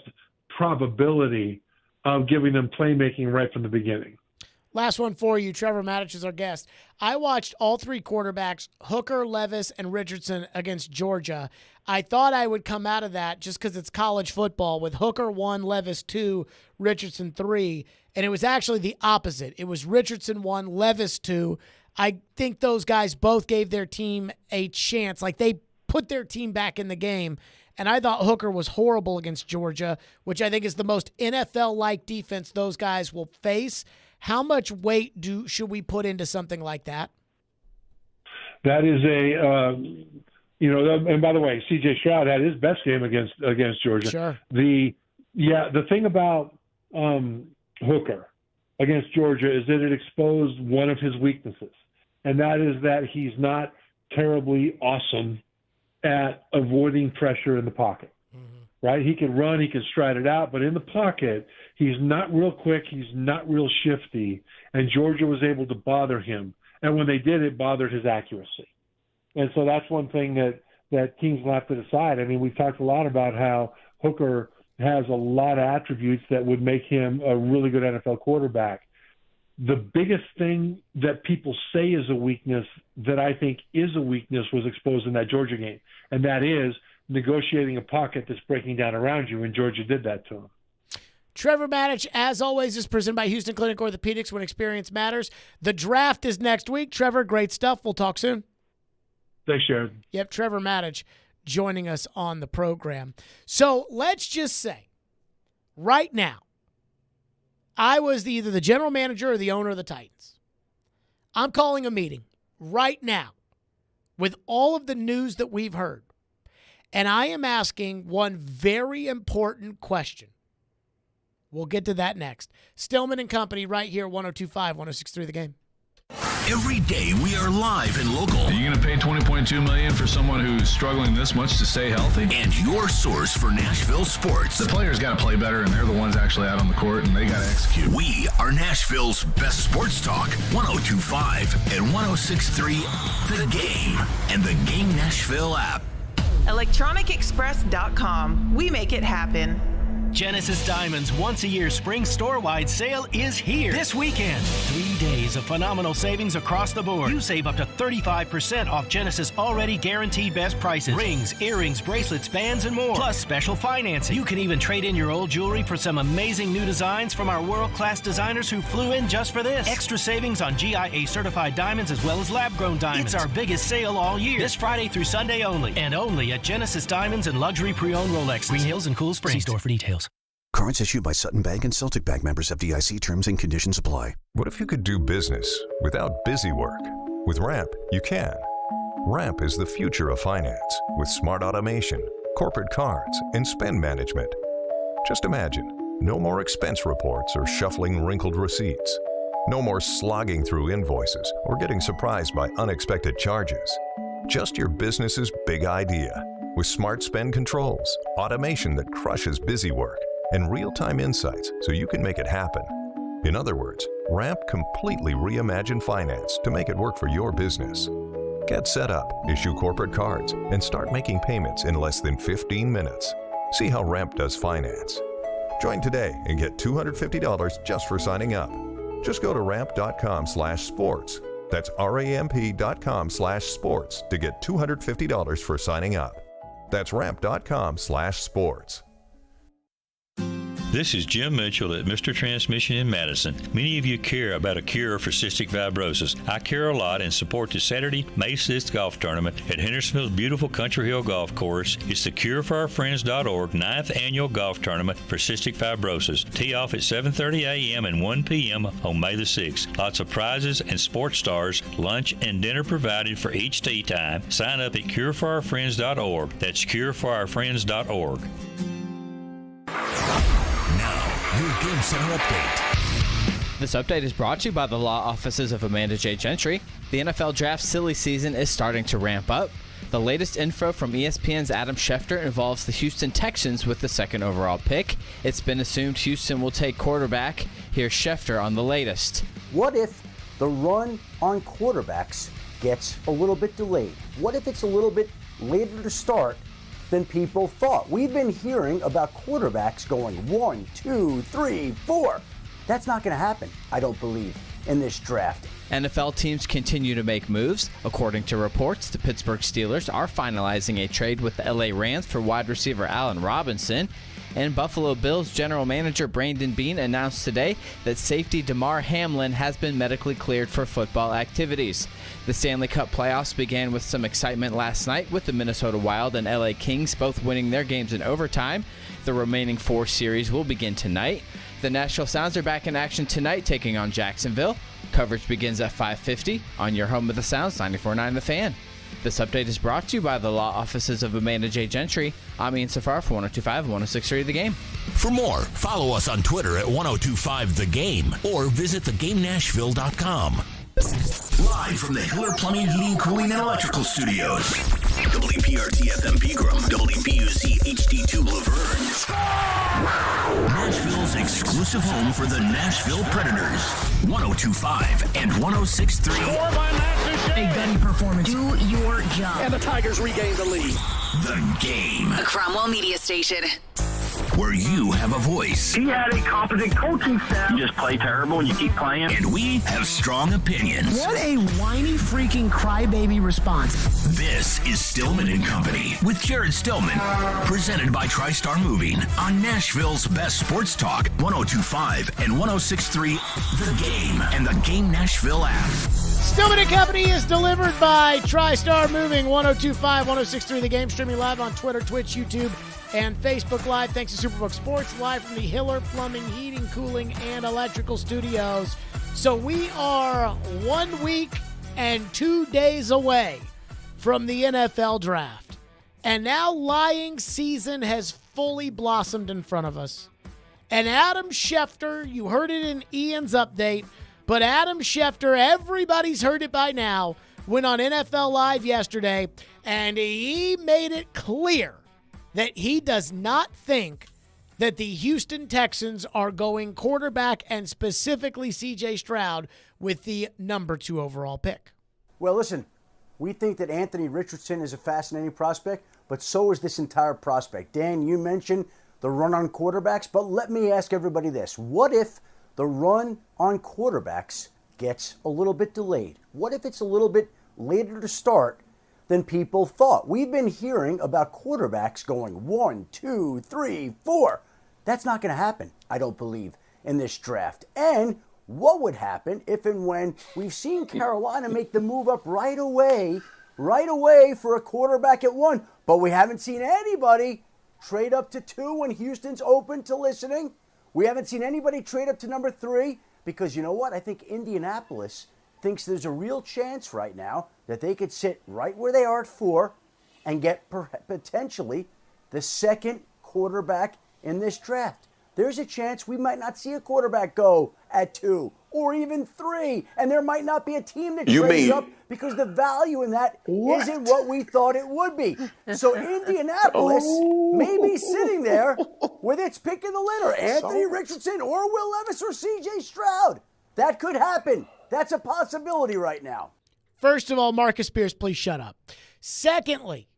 probability of giving them playmaking right from the beginning.
Last one for you. Trevor Matich is our guest. I watched all 3 quarterbacks, Hooker, Levis, and Richardson, against Georgia. I thought I would come out of that just because it's college football with Hooker 1, Levis 2, Richardson 3, and it was actually the opposite. It was Richardson 1, Levis 2. I think those guys both gave their team a chance. Like, they put their team back in the game. And I thought Hooker was horrible against Georgia, which I think is the most NFL-like defense those guys will face. How much weight should we put into something like that?
That is and by the way, C.J. Stroud had his best game against Georgia.
Sure.
The thing about Hooker against Georgia is that it exposed one of his weaknesses, and that is that he's not terribly awesome at avoiding pressure in the pocket, right? He can run, he can stride it out, but in the pocket, he's not real quick, he's not real shifty, and Georgia was able to bother him. And when they did, it bothered his accuracy. And so that's one thing that teams will have to decide. I mean, we've talked a lot about how Hooker has a lot of attributes that would make him a really good NFL quarterback. The biggest thing that people say is a weakness that I think is a weakness was exposed in that Georgia game, and that is negotiating a pocket that's breaking down around you, and Georgia did that to him.
Trevor Maddich, as always, is presented by Houston Clinic Orthopedics, when experience matters. The draft is next week. Trevor, great stuff. We'll talk soon.
Thanks, Sharon.
Yep, Trevor Maddich joining us on the program. So let's just say, right now, I was either the general manager or the owner of the Titans. I'm calling a meeting right now with all of the news that we've heard, and I am asking one very important question. We'll get to that next. Stillman and Company right here, 102.5, 106.3 The Game.
Every day we are live and local.
Are you going to pay $20.2 million for someone who's struggling this much to stay healthy?
And your source for Nashville sports.
The players got to play better, and they're the ones actually out on the court, and they got to execute.
We are Nashville's best sports talk, 102.5 and 106.3 The Game and the Game Nashville app.
ElectronicExpress.com. We make it happen.
Genesis Diamonds' once-a-year spring store-wide sale is here this weekend. 3 days of phenomenal savings across the board. You save up to 35% off Genesis' already guaranteed best prices. Rings, earrings, bracelets, bands, and more. Plus special financing. You can even trade in your old jewelry for some amazing new designs from our world-class designers who flew in just for this. Extra savings on GIA-certified diamonds as well as lab-grown diamonds. It's our biggest sale all year. This Friday through Sunday only. And only at Genesis Diamonds and Luxury Pre-Owned Rolex. Green Hills and Cool Springs. See store for details.
Cards issued by Sutton Bank and Celtic Bank, members FDIC. Terms and conditions apply.
What if you could do business without busy work? With Ramp, you can. Ramp is the future of finance with smart automation, corporate cards, and spend management. Just imagine, no more expense reports or shuffling wrinkled receipts. No more slogging through invoices or getting surprised by unexpected charges. Just your business's big idea with smart spend controls, automation that crushes busy work, and real-time insights so you can make it happen. In other words, Ramp completely reimagined finance to make it work for your business. Get set up, issue corporate cards, and start making payments in less than 15 minutes. See how Ramp does finance. Join today and get $250 just for signing up. Just go to ramp.com/sports. That's ramp.com/sports to get $250 for signing up. That's ramp.com/sports.
This is Jim Mitchell at Mr. Transmission in Madison. Many of you care about a cure for cystic fibrosis. I care a lot and support the Saturday, May 6th golf tournament at Hendersonville's beautiful Country Hill Golf Course. It's the CureForOurFriends.org 9th annual golf tournament for cystic fibrosis. Tee off at 7:30 a.m. and 1 p.m. on May the 6th. Lots of prizes and sports stars, lunch and dinner provided for each tee time. Sign up at CureForOurFriends.org. That's CureForOurFriends.org.
Your Game Center update.
This update is brought to you by the law offices of Amanda J. Gentry. The NFL draft silly season is starting to ramp up. The latest info from ESPN's Adam Schefter involves the Houston Texans with the second overall pick. It's been assumed Houston will take quarterback. Here's Schefter on the latest.
What if the run on quarterbacks gets a little bit delayed? What if it's a little bit later to start than people thought? We've been hearing about quarterbacks going 1, 2, 3, 4. That's not going to happen, I don't believe, in this draft.
NFL teams continue to make moves. According to reports, the Pittsburgh Steelers are finalizing a trade with the LA Rams for wide receiver Allen Robinson. And Buffalo Bills general manager Brandon Beane announced today that safety Damar Hamlin has been medically cleared for football activities. The Stanley Cup playoffs began with some excitement last night, with the Minnesota Wild and LA Kings both winning their games in overtime. The remaining 4 series will begin tonight. The Nashville Sounds are back in action tonight, taking on Jacksonville. Coverage begins at 5:50 on your home of the Sounds, 94.9 The Fan. This update is brought to you by the law offices of Amanda J. Gentry. I'm Ian Safar for 102.5 and 106.3 The Game.
For more, follow us on Twitter at 1025 The Game or visit thegamenashville.com. Live from the Hiller Plumbing, Heating, Cooling, and Electrical Studios. WPRT-FM Pegram, WPUC HD2 Laverne. Nashville's exclusive home for the Nashville Predators. 1025 and 106.3.
A gutty performance. Do your job.
And the Tigers regain the lead.
The Game.
A Cromwell Media Station.
where you have a voice.
He had a competent coaching staff. You just play terrible and you keep playing.
And we have strong opinions.
What a whiny freaking crybaby response.
This is Stillman and Company with Jared Stillman, presented by TriStar Moving on Nashville's best sports talk, 102.5 and 106.3 The Game and the Game Nashville app.
Stillman and Company is delivered by TriStar Moving, 102.5, 106.3 The Game, streaming live on Twitter, Twitch, YouTube, and Facebook Live. Thanks to Superbook Sports, live from the Hiller Plumbing, Heating, Cooling, and Electrical Studios. So we are 1 week and 2 days away from the NFL Draft. And now lying season has fully blossomed in front of us. And Adam Schefter, you heard it in Ian's update, but Adam Schefter, everybody's heard it by now, went on NFL Live yesterday, and he made it clear that he does not think that the Houston Texans are going quarterback, and specifically C.J. Stroud, with the number 2 overall pick.
Well, listen, we think that Anthony Richardson is a fascinating prospect, but so is this entire prospect. Dan, you mentioned the run on quarterbacks, but let me ask everybody this. What if the run on quarterbacks gets a little bit delayed? What if it's a little bit later to start than people thought? We've been hearing about quarterbacks going 1, 2, 3, 4. That's not going to happen, I don't believe, in this draft. And what would happen if and when we've seen Carolina make the move up right away for a quarterback at 1, but we haven't seen anybody trade up to 2 when Houston's open to listening? We haven't seen anybody trade up to number 3 because you know what? I think Indianapolis thinks there's a real chance right now that they could sit right where they are at 4 and get potentially the second quarterback in this draft. There's a chance we might not see a quarterback go at 2 or even 3, and there might not be a team that trades up because the value in that isn't what we thought it would be. So Indianapolis may be sitting there with its pick in the litter, Anthony Richardson or Will Levis or C.J. Stroud. That could happen. That's a possibility right now.
First of all, Marcus Spears, please shut up. Secondly,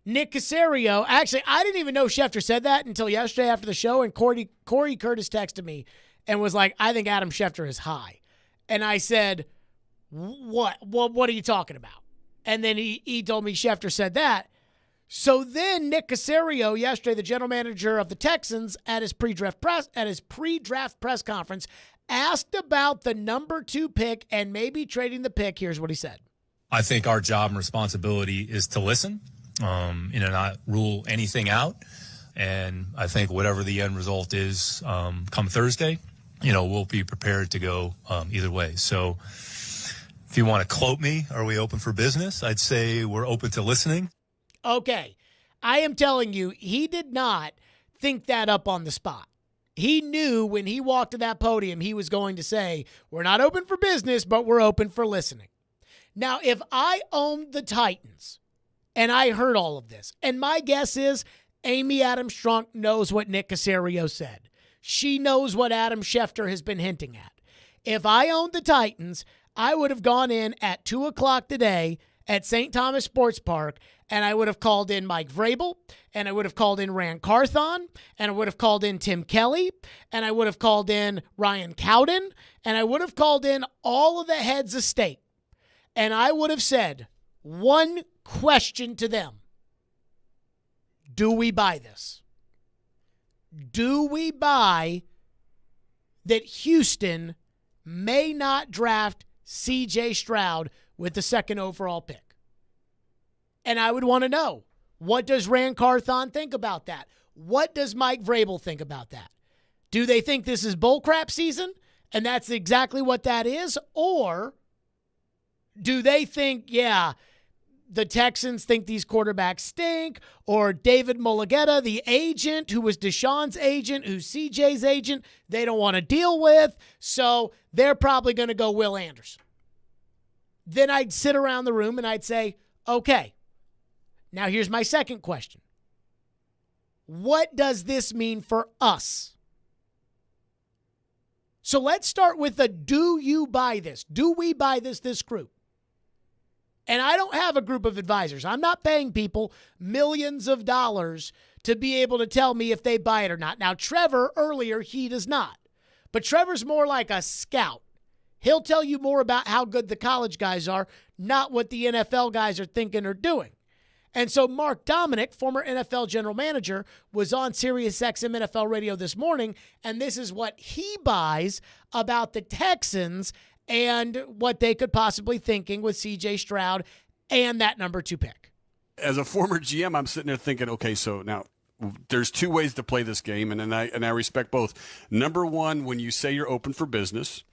Nick Caserio, actually, I didn't even know Schefter said that until yesterday after the show, and Corey Curtis texted me and was like, I think Adam Schefter is high. And I said, what are you talking about? And then he told me Schefter said that. So then Nick Caserio yesterday, the general manager of the Texans, at his pre-draft press conference, asked about the number 2 pick and maybe trading the pick. Here's what he said.
I think our job and responsibility is to listen, not rule anything out. And I think whatever the end result is come Thursday, we'll be prepared to go either way. So if you want to quote me, are we open for business? I'd say we're open to listening.
Okay. I am telling you, he did not think that up on the spot. He knew when he walked to that podium, he was going to say, we're not open for business, but we're open for listening. Now, if I owned the Titans and I heard all of this, and my guess is Amy Adams Strunk knows what Nick Caserio said. She knows what Adam Schefter has been hinting at. If I owned the Titans, I would have gone in at 2 o'clock today at St. Thomas Sports Park, and I would have called in Mike Vrabel, and I would have called in Rand Carthon, and I would have called in Tim Kelly, and I would have called in Ryan Cowden, and I would have called in all of the heads of state. And I would have said one question to them. Do we buy this? Do we buy that Houston may not draft C.J. Stroud with the second overall pick? And I would want to know, what does Rand Carthon think about that? What does Mike Vrabel think about that? Do they think this is bullcrap season, and that's exactly what that is? Or do they think, the Texans think these quarterbacks stink, or David Mulligetta, the agent, who was Deshaun's agent, who's CJ's agent, they don't want to deal with, so they're probably going to go Will Anderson. Then I'd sit around the room and I'd say, okay, now here's my second question. What does this mean for us? So let's start with the do you buy this? Do we buy this group? And I don't have a group of advisors. I'm not paying people millions of dollars to be able to tell me if they buy it or not. Now, Trevor, earlier, he does not. But Trevor's more like a scout. He'll tell you more about how good the college guys are, not what the NFL guys are thinking or doing. And so Mark Dominic, former NFL general manager, was on SiriusXM NFL radio this morning, and this is what he buys about the Texans and what they could possibly thinking with C.J. Stroud and that number 2 pick.
As a former GM, I'm sitting there thinking, okay, so now there's 2 ways to play this game, and I respect both. Number one, when you say you're open for business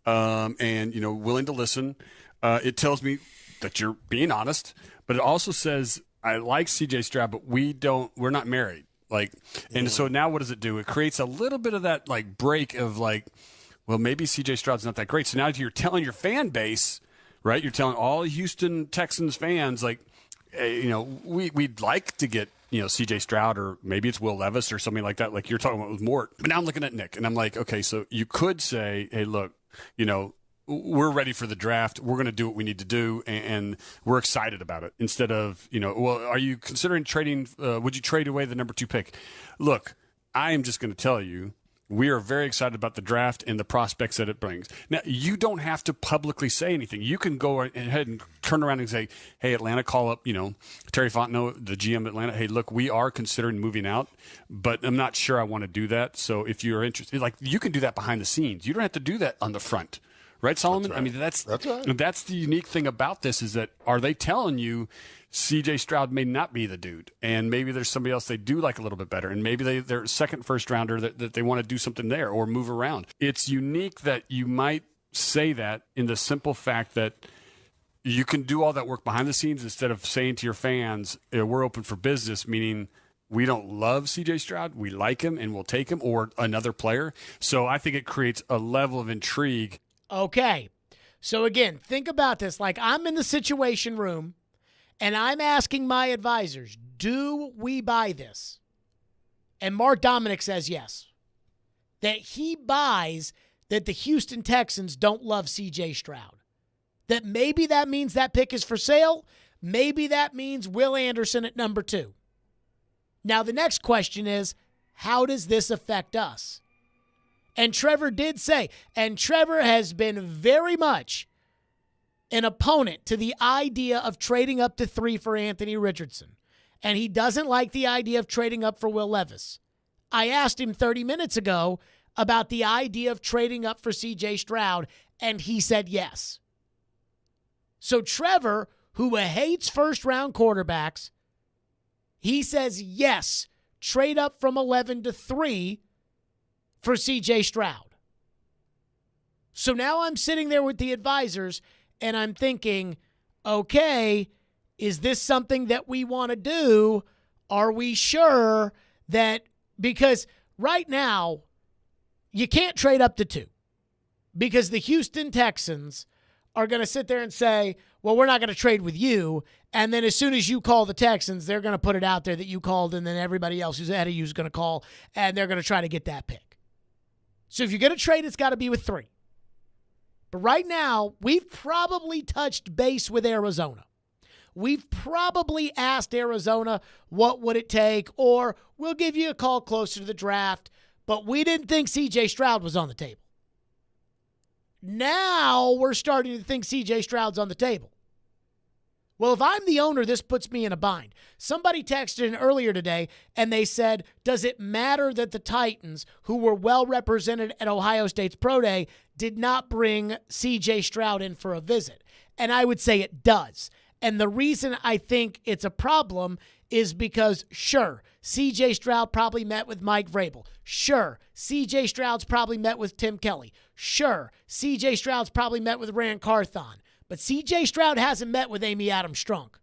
and willing to listen, it tells me that you're being honest, but it also says I like C.J. Stroud, but we're not married. And so now what does it do? It creates a little bit of that break of well, maybe C.J. Stroud's not that great. So now you're telling your fan base, right? You're telling all Houston Texans fans, we'd like to get, C.J. Stroud, or maybe it's Will Levis or something like that, like you're talking about with Mort. But now I'm looking at Nick, and I'm like, okay, so you could say, hey, look, we're ready for the draft. We're going to do what we need to do, and we're excited about it. Instead of, well, are you considering trading? Would you trade away the number 2 pick? Look, I am just going to tell you, we are very excited about the draft and the prospects that it brings. Now, you don't have to publicly say anything. You can go ahead and turn around and say, hey, Atlanta, call up, Terry Fontenot, the GM at Atlanta. Hey, look, we are considering moving out, but I'm not sure I want to do that. So if you're interested, you can do that behind the scenes. You don't have to do that on the front. Right, Solomon? That's right. I mean, that's right. That's the unique thing about this is that are they telling you C.J. Stroud may not be the dude, and maybe there's somebody else they do like a little bit better, and maybe they're second first rounder that they want to do something there or move around. It's unique that you might say that in the simple fact that you can do all that work behind the scenes instead of saying to your fans, we're open for business, meaning we don't love C.J. Stroud, we like him and we'll take him, or another player. So I think it creates a level of intrigue.
Okay, so again, think about this. I'm in the situation room, and I'm asking my advisors, do we buy this? And Mark Dominic says yes. That he buys that the Houston Texans don't love C.J. Stroud. That maybe that means that pick is for sale. Maybe that means Will Anderson at number 2. Now, the next question is, how does this affect us? And Trevor did say, and Trevor has been very much an opponent to the idea of trading up to 3 for Anthony Richardson. And he doesn't like the idea of trading up for Will Levis. I asked him 30 minutes ago about the idea of trading up for C.J. Stroud, and he said yes. So Trevor, who hates first-round quarterbacks, he says yes, trade up from 11 to 3 for C.J. Stroud. So now I'm sitting there with the advisors, and I'm thinking, okay, is this something that we want to do? Are we sure that, because right now, you can't trade up to 2 because the Houston Texans are going to sit there and say, well, we're not going to trade with you. And then as soon as you call the Texans, they're going to put it out there that you called, and then everybody else who's ahead of you is going to call, and they're going to try to get that pick. So if you're going to trade, it's got to be with 3. But right now, we've probably touched base with Arizona. We've probably asked Arizona, what would it take? Or we'll give you a call closer to the draft. But we didn't think C.J. Stroud was on the table. Now we're starting to think C.J. Stroud's on the table. Well, if I'm the owner, this puts me in a bind. Somebody texted in earlier today, and they said, does it matter that the Titans, who were well represented at Ohio State's Pro Day, did not bring C.J. Stroud in for a visit? And I would say it does. And the reason I think it's a problem is because, sure, C.J. Stroud probably met with Mike Vrabel. Sure, C.J. Stroud's probably met with Tim Kelly. Sure, C.J. Stroud's probably met with Rand Carthon. But C.J. Stroud hasn't met with Amy Adams Strunk.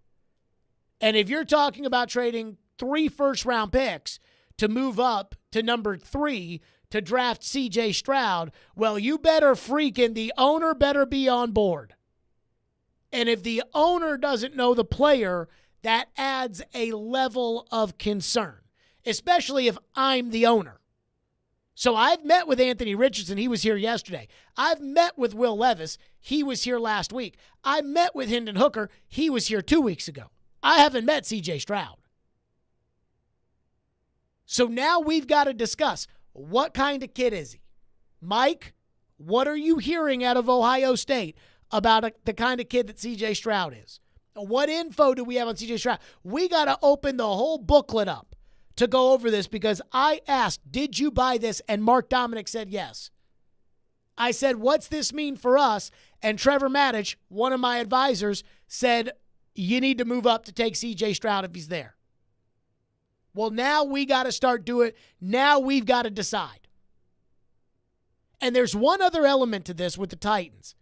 And if you're talking about trading 3 first-round picks to move up to number 3 to draft C.J. Stroud, well, you better the owner better be on board. And if the owner doesn't know the player, that adds a level of concern, especially if I'm the owner. So I've met with Anthony Richardson. He was here yesterday. I've met with Will Levis. He was here last week. I met with Hendon Hooker. He was here 2 weeks ago. I haven't met C.J. Stroud. So now we've got to discuss, what kind of kid is he? Mike, what are you hearing out of Ohio State about the kind of kid that C.J. Stroud is? What info do we have on C.J. Stroud? We got to open the whole booklet up to go over this, because I asked, did you buy this? And Mark Dominic said yes. I said, what's this mean for us? And Trevor Maddich, one of my advisors, said, you need to move up to take C.J. Stroud if he's there. Well, now we got to start doing it. Now we've got to decide. And there's one other element to this with the Titans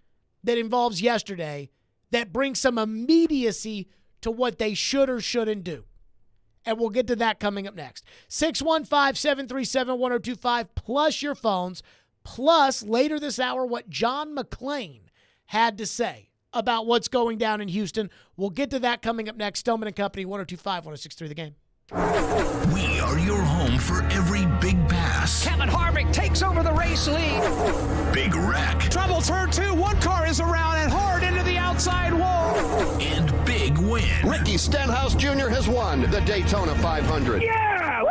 that involves yesterday that brings some immediacy to what they should or shouldn't do. And we'll get to that coming up next. 615-737-1025, plus your phones, plus later this hour what John McClain had to say about what's going down in Houston. We'll get to that coming up next. Stillman and Company, 102.5, 106.3 The Game.
We are your home for every big pass.
Kevin Harvick takes over the race lead.
Big wreck.
Trouble turn 2. One car is around and hard into the outside wall.
And big win.
Ricky Stenhouse Jr. has won the Daytona 500.
Yeah! Woo!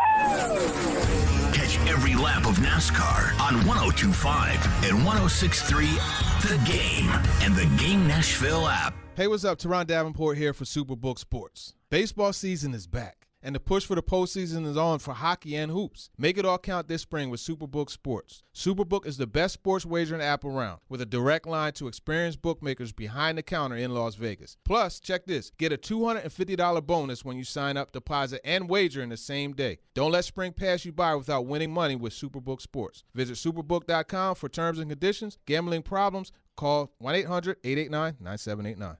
Catch every lap of NASCAR on 102.5 and 106.3 The Game and the Game Nashville app.
Hey, what's up? Teron Davenport here for Superbook Sports. Baseball season is back, and the push for the postseason is on for hockey and hoops. Make it all count this spring with Superbook Sports. Superbook is the best sports wagering app around, with a direct line to experienced bookmakers behind the counter in Las Vegas. Plus, check this. Get a $250 bonus when you sign up, deposit, and wager in the same day. Don't let spring pass you by without winning money with Superbook Sports. Visit superbook.com for terms and conditions. Gambling problems? Call 1-800-889-9789.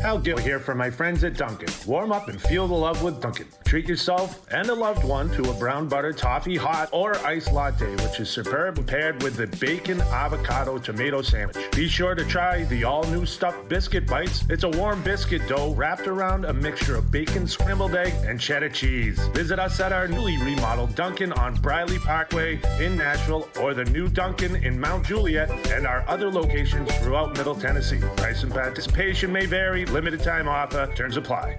Al Gill here from my friends at Dunkin'. Warm up and feel the love with Dunkin'. Treat yourself and a loved one to a brown butter toffee hot or iced latte, which is superb paired with the bacon avocado tomato sandwich. Be sure to try the all-new stuffed biscuit bites. It's a warm biscuit dough wrapped around a mixture of bacon, scrambled egg, and cheddar cheese. Visit us at our newly remodeled Dunkin' on Briley Parkway in Nashville, or the new Dunkin' in Mount Juliet, and our other locations throughout Middle Tennessee. Price and participation may vary. Limited time offer. Terms apply.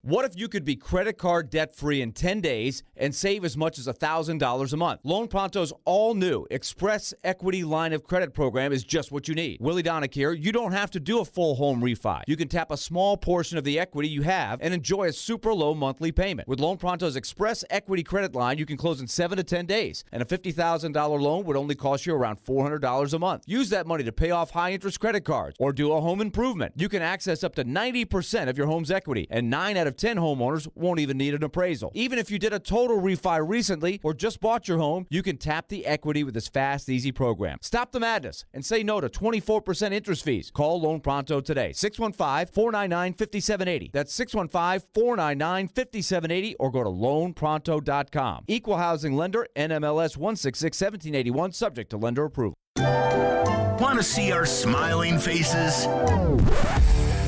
What if you could be credit card debt-free in 10 days and save as much as $1,000 a month? Loan Pronto's all-new Express Equity Line of Credit program is just what you need. Willie Donick here. You don't have to do a full home refi. You can tap a small portion of the equity you have and enjoy a super low monthly payment. With Loan Pronto's Express Equity Credit Line, you can close in 7 to 10 days, and a $50,000 loan would only cost you around $400 a month. Use that money to pay off high-interest credit cards or do a home improvement. You can access up to 90% of your home's equity, and 9 out of 10 homeowners won't even need an appraisal. Even if you did a total refi recently or just bought your home, you can tap the equity with this fast, easy program. Stop the madness and say no to 24% interest fees. Call Loan Pronto today. 615-499-5780. That's 615-499-5780, or go to loanpronto.com. Equal housing lender, NMLS 166-1781, subject to lender approval.
Want to see our smiling faces?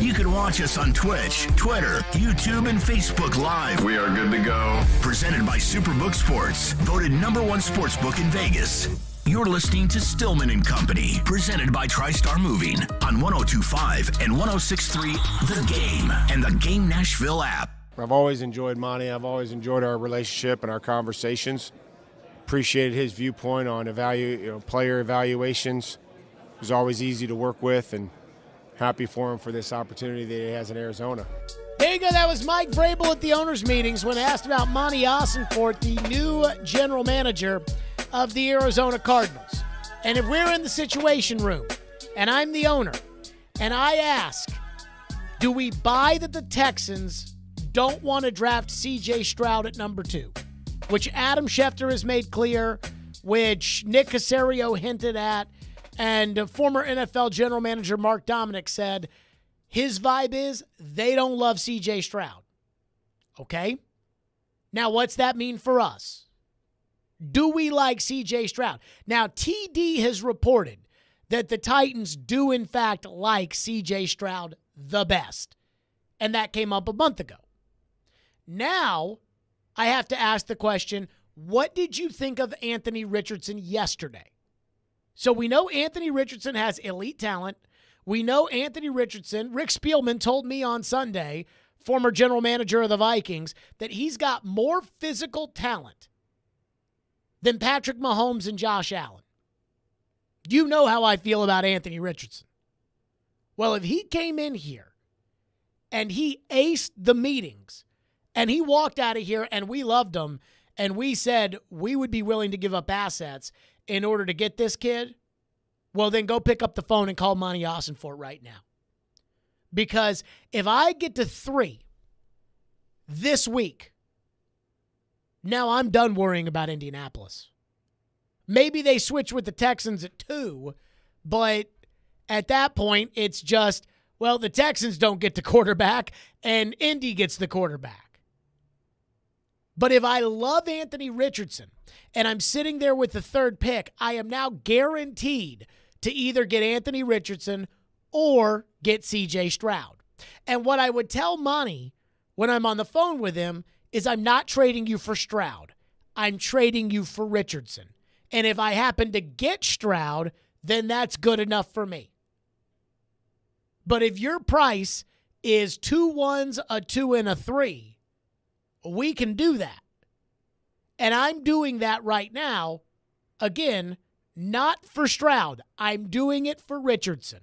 You can watch us on Twitch, Twitter, YouTube, and Facebook Live.
We are good to go.
Presented by Superbook Sports, voted #1 sportsbook in Vegas. You're listening to Stillman and Company, presented by TriStar Moving on 102.5 and 106.3 The Game and the Game Nashville app.
I've always enjoyed Monty. I've always enjoyed our relationship and our conversations. Appreciated his viewpoint on player evaluations. It was always easy to work with, and happy for him for this opportunity that he has in Arizona.
There you go. That was Mike Vrabel at the owners' meetings when asked about Monty Ossenfort, the new general manager of the Arizona Cardinals. And if we're in the situation room and I'm the owner and I ask, do we buy that the Texans don't want to draft C.J. Stroud at number 2, which Adam Schefter has made clear, which Nick Caserio hinted at, and former NFL general manager Mark Dominic said his vibe is they don't love C.J. Stroud. Okay? Now, what's that mean for us? Do we like C.J. Stroud? Now, TD has reported that the Titans do, in fact, like C.J. Stroud the best. And that came up a month ago. Now, I have to ask the question, what did you think of Anthony Richardson yesterday? So we know Anthony Richardson has elite talent. We know Anthony Richardson, Rick Spielman told me on Sunday, former general manager of the Vikings, that he's got more physical talent than Patrick Mahomes and Josh Allen. You know how I feel about Anthony Richardson. Well, if he came in here and he aced the meetings and he walked out of here and we loved him and we said we would be willing to give up assets in order to get this kid, well, then go pick up the phone and call Monty Ossenfort right now. Because if I get to 3 this week, now I'm done worrying about Indianapolis. Maybe they switch with the Texans at 2, but at that point, it's just, well, the Texans don't get the quarterback and Indy gets the quarterback. But if I love Anthony Richardson and I'm sitting there with the 3rd pick, I am now guaranteed to either get Anthony Richardson or get C.J. Stroud. And what I would tell Monty when I'm on the phone with him is I'm not trading you for Stroud. I'm trading you for Richardson. And if I happen to get Stroud, then that's good enough for me. But if your price is 2 1s, a 2, and a 3, we can do that. And I'm doing that right now. Again, not for Stroud. I'm doing it for Richardson.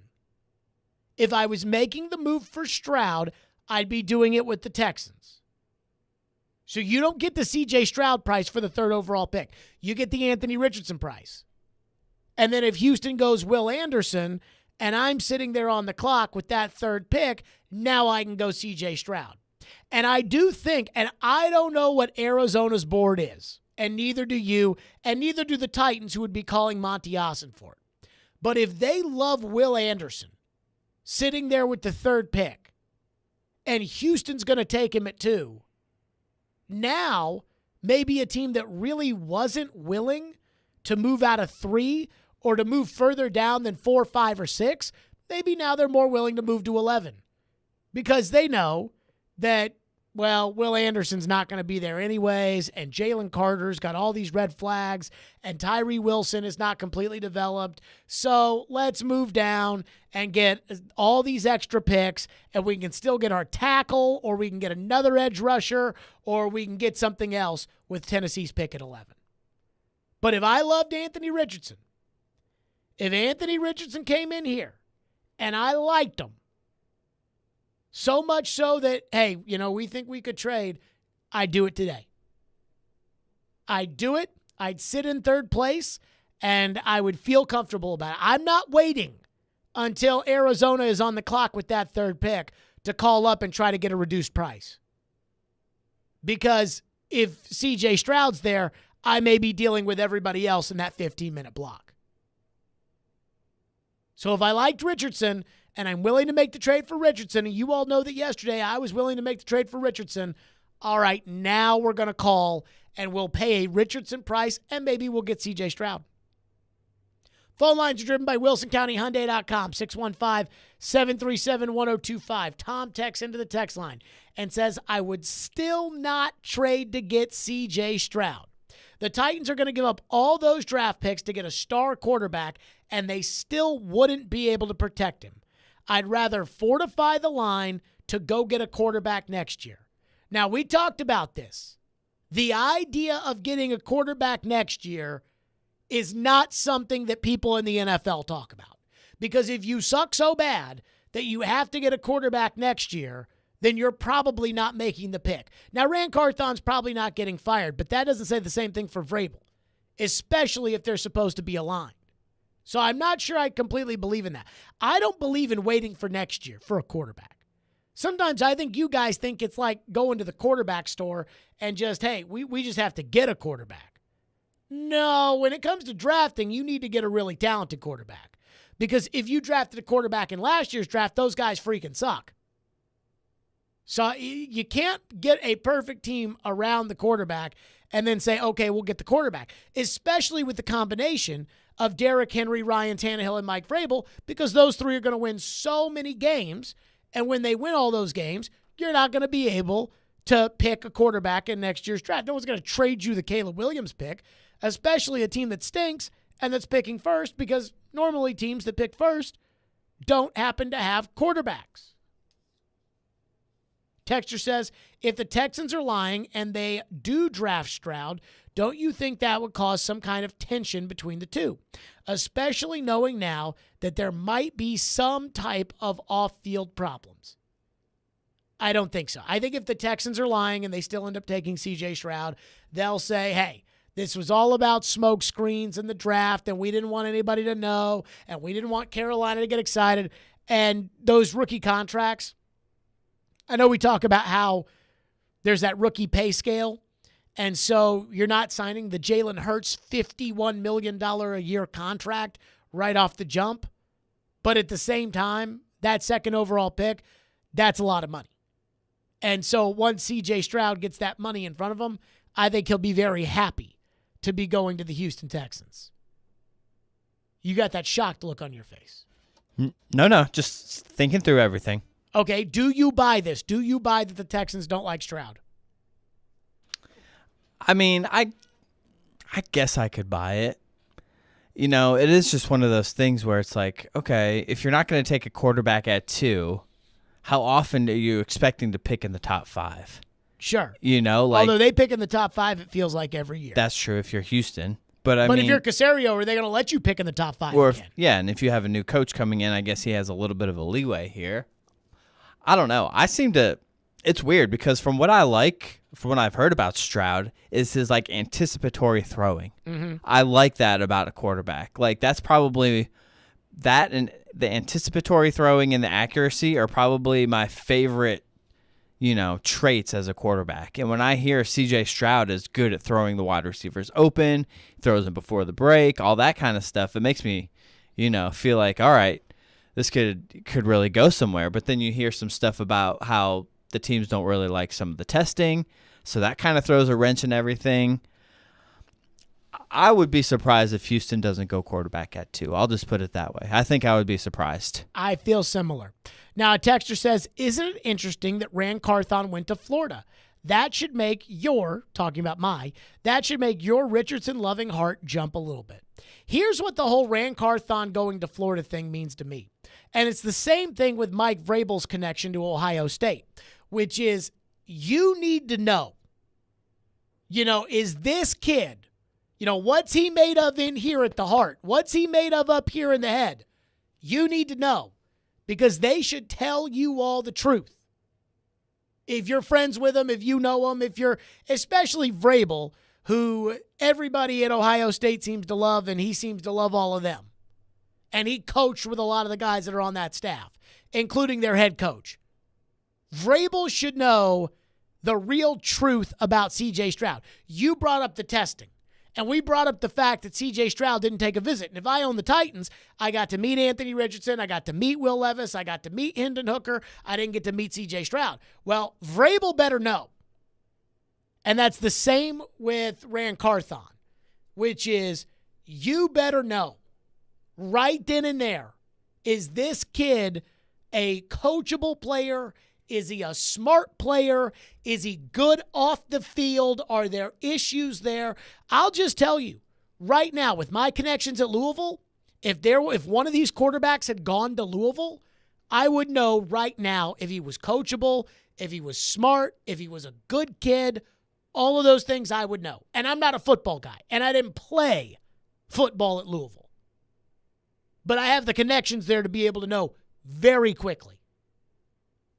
If I was making the move for Stroud, I'd be doing it with the Texans. So you don't get the C.J. Stroud price for the 3rd overall pick. You get the Anthony Richardson price. And then if Houston goes Will Anderson and I'm sitting there on the clock with that 3rd pick, now I can go C.J. Stroud. And I do think, and I don't know what Arizona's board is, and neither do you, and neither do the Titans who would be calling Monty Ossenfort. But if they love Will Anderson sitting there with the 3rd pick, and Houston's going to take him at 2, now maybe a team that really wasn't willing to move out of 3 or to move further down than 4, 5, or 6, maybe now they're more willing to move to 11 because they know that, well, Will Anderson's not going to be there anyways, and Jalen Carter's got all these red flags, and Tyree Wilson is not completely developed. So let's move down and get all these extra picks, and we can still get our tackle, or we can get another edge rusher, or we can get something else with Tennessee's pick at 11. But if I loved Anthony Richardson, if Anthony Richardson came in here and I liked him, so much so that, hey, we think we could trade, I'd do it today. I'd do it. I'd sit in 3rd place, and I would feel comfortable about it. I'm not waiting until Arizona is on the clock with that 3rd pick to call up and try to get a reduced price. Because if C.J. Stroud's there, I may be dealing with everybody else in that 15-minute block. So if I liked Richardson and I'm willing to make the trade for Richardson, and you all know that yesterday I was willing to make the trade for Richardson, all right, now we're going to call and we'll pay a Richardson price and maybe we'll get C.J. Stroud. Phone lines are driven by WilsonCountyHyundai.com, 615-737-1025. Tom texts into the text line and says, I would still not trade to get C.J. Stroud. The Titans are going to give up all those draft picks to get a star quarterback, and they still wouldn't be able to protect him. I'd rather fortify the line to go get a quarterback next year. Now, we talked about this. The idea of getting a quarterback next year is not something that people in the NFL talk about. Because if you suck so bad that you have to get a quarterback next year, then you're probably not making the pick. Now, Rand Carthon's probably not getting fired, but that doesn't say the same thing for Vrabel, especially if they're supposed to be aligned. So I'm not sure I completely believe in that. I don't believe in waiting for next year for a quarterback. Sometimes I think you guys think it's like going to the quarterback store and just, hey, we just have to get a quarterback. No, when it comes to drafting, you need to get a really talented quarterback. Because if you drafted a quarterback in last year's draft, those guys freaking suck. So you can't get a perfect team around the quarterback and then say, okay, we'll get the quarterback, especially with the combination of Derrick Henry, Ryan Tannehill, and Mike Vrabel, because those 3 are going to win so many games. And when they win all those games, you're not going to be able to pick a quarterback in next year's draft. No one's going to trade you the Caleb Williams pick, especially a team that stinks and that's picking first, because normally teams that pick first don't happen to have quarterbacks. Texter says, if the Texans are lying and they do draft Stroud, don't you think that would cause some kind of tension between the two? Especially knowing now that there might be some type of off-field problems. I don't think so. I think if the Texans are lying and they still end up taking C.J. Stroud, they'll say, hey, this was all about smoke screens in the draft, and we didn't want anybody to know, and we didn't want Carolina to get excited. And those rookie contracts, I know we talk about how there's that rookie pay scale, and so you're not signing the Jalen Hurts $51 million a year contract right off the jump. But at the same time, that second overall pick, that's a lot of money. And so once C.J. Stroud gets that money in front of him, I think he'll be very happy to be going to the Houston Texans. You got that shocked look on your face.
No, just thinking through everything.
Okay, do you buy this? Do you buy that the Texans don't like Stroud?
I mean, I guess I could buy it. You know, it is just one of those things where it's like, okay, if you're not going to take a quarterback at 2, how often are you expecting to pick in the top 5?
Sure.
You know, like,
although they pick in the top 5, it feels like every year.
That's true if you're Houston. But I mean,
if you're Caserio, are they going to let you pick in the top 5
or
again?
And if you have a new coach coming in, I guess he has a little bit of a leeway here. I don't know. It's weird because from what I've heard about Stroud is his like anticipatory throwing.
Mm-hmm.
I like that about a quarterback. Like that's probably that, and the anticipatory throwing and the accuracy are probably my favorite, traits as a quarterback. And when I hear CJ Stroud is good at throwing the wide receivers open, throws them before the break, all that kind of stuff, it makes me, feel like, all right, this could really go somewhere. But then you hear some stuff about how the teams don't really like some of the testing, so that kind of throws a wrench in everything. I would be surprised if Houston doesn't go quarterback at 2. I'll just put it that way. I think I would be surprised.
I feel similar. Now, a texter says, isn't it interesting that Ran Carthon went to Florida? That should make your Richardson loving heart jump a little bit. Here's what the whole Ran Carthon going to Florida thing means to me. And it's the same thing with Mike Vrabel's connection to Ohio State, which is you need to know, is this kid, what's he made of in here at the heart? What's he made of up here in the head? You need to know, because they should tell you all the truth. If you're friends with him, if you know him, especially Vrabel, who everybody at Ohio State seems to love, and he seems to love all of them. And he coached with a lot of the guys that are on that staff, including their head coach. Vrabel should know the real truth about C.J. Stroud. You brought up the testing, and we brought up the fact that C.J. Stroud didn't take a visit. And if I own the Titans, I got to meet Anthony Richardson, I got to meet Will Levis, I got to meet Hendon Hooker. I didn't get to meet C.J. Stroud. Well, Vrabel better know. And that's the same with Ran Carthon, which is you better know right then and there, is this kid a coachable player? Is he a smart player? Is he good off the field? Are there issues there? I'll just tell you right now, with my connections at Louisville, if one of these quarterbacks had gone to Louisville, I would know right now if he was coachable, if he was smart, if he was a good kid. All of those things I would know. And I'm not a football guy, and I didn't play football at Louisville. But I have the connections there to be able to know very quickly.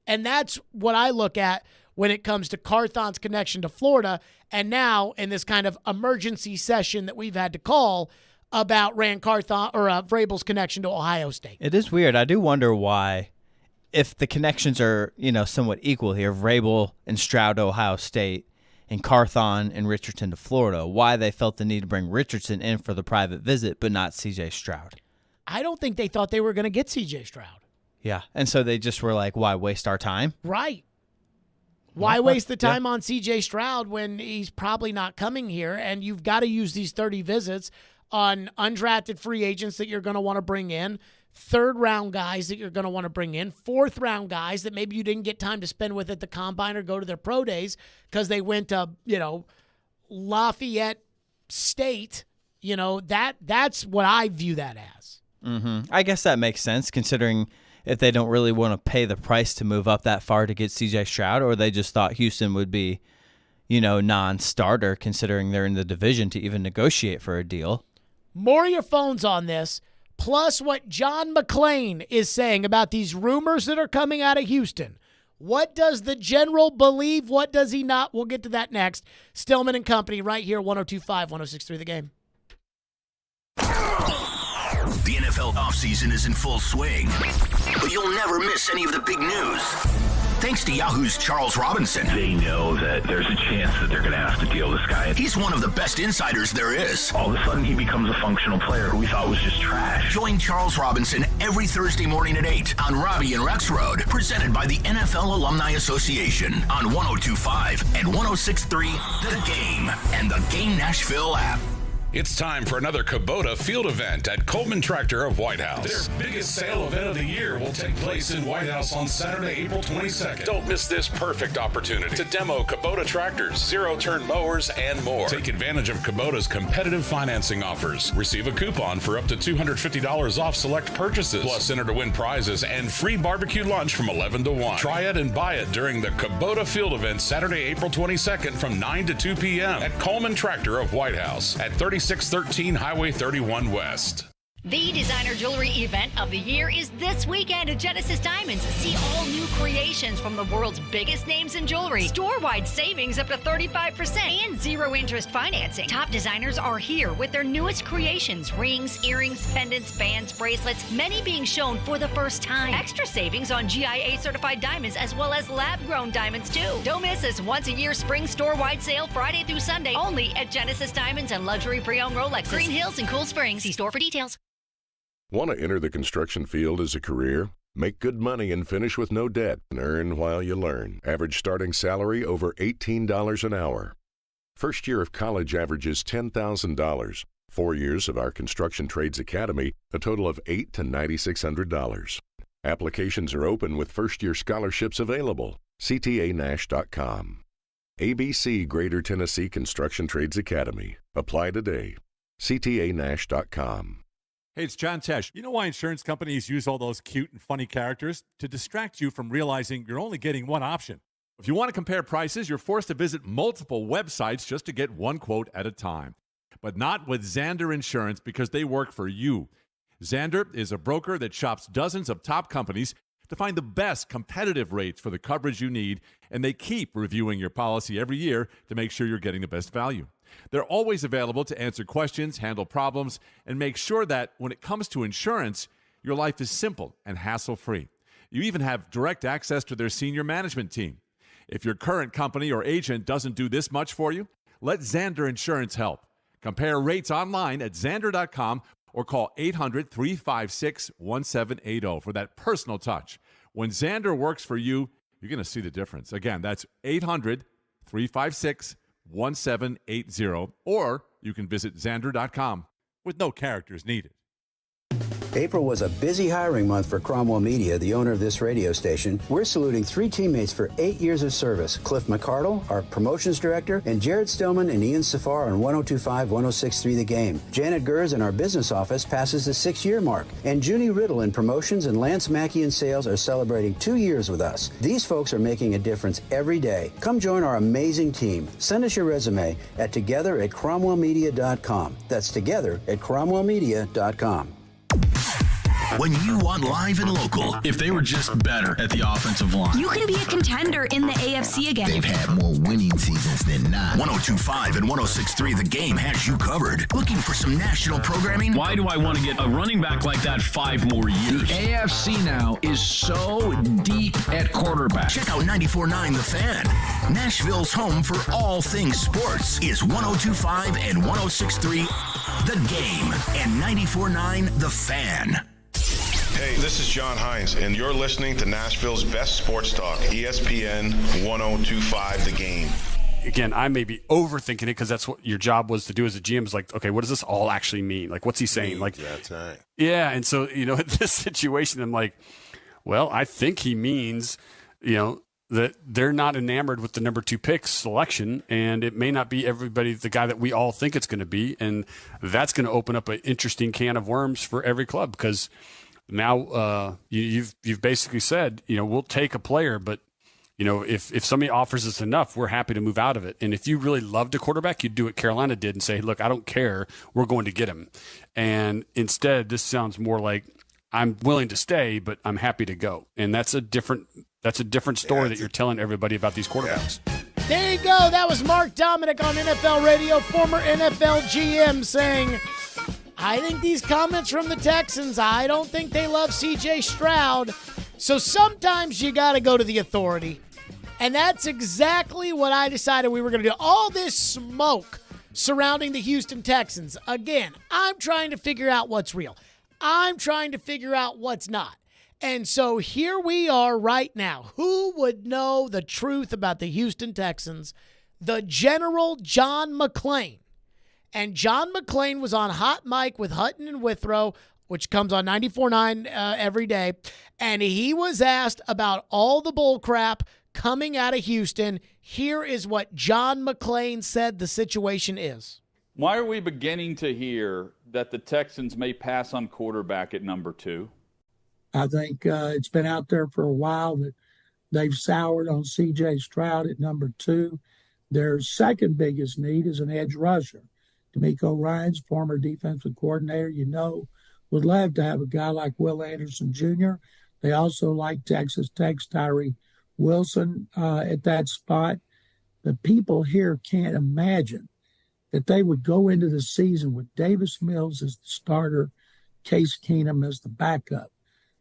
And that's what I look at when it comes to Carthon's connection to Florida, and now in this kind of emergency session that we've had to call about Ran Carthon or Vrabel's connection to Ohio State.
It is weird. I do wonder why, if the connections are, somewhat equal here, Vrabel and Stroud to Ohio State and Carthon and Richardson to Florida, why they felt the need to bring Richardson in for the private visit but not C.J. Stroud.
I don't think they thought they were going to get C.J. Stroud.
Yeah, and so they just were like, why waste our time?
Right. Why waste the time on C.J. Stroud when he's probably not coming here, and you've got to use these 30 visits on undrafted free agents that you're going to want to bring in third-round guys that you're going to want to bring in, fourth-round guys that maybe you didn't get time to spend with at the combine or go to their pro days because they went to, Lafayette State. That's what I view that as.
Mm-hmm. I guess that makes sense considering if they don't really want to pay the price to move up that far to get C.J. Stroud, or they just thought Houston would be, non-starter considering they're in the division to even negotiate for a deal.
More of your phones on this, plus what John McClain is saying about these rumors that are coming out of Houston. What does the general believe? What does he not? We'll get to that next. Stillman and Company right here, 102.5, 106.3 The Game.
The NFL offseason is in full swing, but you'll never miss any of the big news. Thanks to Yahoo's Charles Robinson.
They know that there's a chance that they're going to have to deal this guy.
He's one of the best insiders there is.
All of a sudden, he becomes a functional player who we thought was just trash.
Join Charles Robinson every Thursday morning at 8 on Robby and Rex Road, presented by the NFL Alumni Association on 102.5 and 106.3 The Game and the Game Nashville app.
It's time for another Kubota field event at Coleman Tractor of White House.
Their biggest sale event of the year will take place in White House on Saturday, April 22nd.
Don't miss this perfect opportunity to demo Kubota tractors, zero-turn mowers, and more.
Take advantage of Kubota's competitive financing offers. Receive a coupon for up to $250 off select purchases. Plus, enter to win prizes and free barbecue lunch from 11 to 1. Try it and buy it during the Kubota field event Saturday, April 22nd from 9 to 2 p.m. at Coleman Tractor of White House at 3613 Highway 31 West.
The designer jewelry event of the year is this weekend at Genesis Diamonds. See all new creations from the world's biggest names in jewelry. Store-wide savings up to 35% and zero-interest financing. Top designers are here with their newest creations: rings, earrings, pendants, bands, bracelets, many being shown for the first time. Extra savings on GIA-certified diamonds as well as lab-grown diamonds, too. Don't miss this once-a-year spring store-wide sale Friday through Sunday only at Genesis Diamonds and luxury pre-owned Rolexes. Green Hills and Cool Springs. See store for details.
Want to enter the construction field as a career? Make good money and finish with no debt and earn while you learn. Average starting salary over $18 an hour. First year of college averages $10,000. 4 years of our Construction Trades Academy, a total of $800 to $9,600. Applications are open with first-year scholarships available. CTANash.com. ABC Greater Tennessee Construction Trades Academy. Apply today. CTANash.com.
Hey, it's John Tesh. You know why insurance companies use all those cute and funny characters? To distract you from realizing you're only getting one option. If you want to compare prices, you're forced to visit multiple websites just to get one quote at a time. But not with Zander Insurance, because they work for you. Zander is a broker that shops dozens of top companies to find the best competitive rates for the coverage you need, and they keep reviewing your policy every year to make sure you're getting the best value. They're always available to answer questions, handle problems, and make sure that when it comes to insurance, your life is simple and hassle-free. You even have direct access to their senior management team. If your current company or agent doesn't do this much for you, let Zander Insurance help. Compare rates online at Zander.com or call 800-356-1780 for that personal touch. When Zander works for you, you're going to see the difference. Again, that's 800-356-1780, or you can visit Zander.com with no characters needed.
April was a busy hiring month for Cromwell Media, the owner of this radio station. We're saluting 3 teammates for 8 years of service: Cliff McCardle, our promotions director, and Jared Stillman and Ian Safar on 102.5, 106.3 The Game. Janet Gers in our business office passes the 6-year mark. And Junnie Riddle in promotions and Lance Mackey in sales are celebrating 2 years with us. These folks are making a difference every day. Come join our amazing team. Send us your resume at together@cromwellmedia.com. That's together@cromwellmedia.com.
When you want live and local.
If they were just better at the offensive line.
You can be a contender in the AFC again.
They've had more winning seasons than not. 102.5 and 106.3 The Game has you covered. Looking for some national programming?
Why do I want to get a running back like that 5 more years? The AFC now is so deep at quarterback.
Check out 94.9 The Fan. Nashville's home for all things sports is 102.5 and 106.3 The Game and 94.9 The Fan.
Hey, this is John Hines, and you're listening to Nashville's best sports talk, ESPN 102.5 The Game.
again, I may be overthinking it because that's what your job was to do as a GM. Is like, okay, what does this all actually mean? Like, what's he saying? Like,
that's right.
Yeah, and so in this situation, I'm like, well, I think he means, that they're not enamored with the number 2 pick selection, and it may not be the guy that we all think it's going to be, and that's going to open up an interesting can of worms for every club because now you've basically said, we'll take a player, but if somebody offers us enough, we're happy to move out of it. And if you really loved a quarterback, you'd do what Carolina did and say, look, I don't care, we're going to get him. And instead, this sounds more like I'm willing to stay, but I'm happy to go, and that's a different story that you're telling everybody about these quarterbacks.
There you go. That was Mark Dominic on NFL Radio, former NFL GM, saying, I think these comments from the Texans, I don't think they love C.J. Stroud. So sometimes you got to go to the authority. And that's exactly what I decided we were going to do. All this smoke surrounding the Houston Texans. Again, I'm trying to figure out what's real. I'm trying to figure out what's not. And so here we are right now. Who would know the truth about the Houston Texans? The General John McClain. And John McClain was on Hot Mic with Hutton and Withrow, which comes on 94.9 every day. And he was asked about all the bull crap coming out of Houston. Here is what John McClain said the situation is.
Why are we beginning to hear that the Texans may pass on quarterback at number 2?
I think it's been out there for a while that they've soured on C.J. Stroud at number 2. Their second biggest need is an edge rusher. D'Amico Ryans, former defensive coordinator, would love to have a guy like Will Anderson Jr. They also like Texas Tech's Tyree Wilson at that spot. The people here can't imagine that they would go into the season with Davis Mills as the starter, Case Keenum as the backup.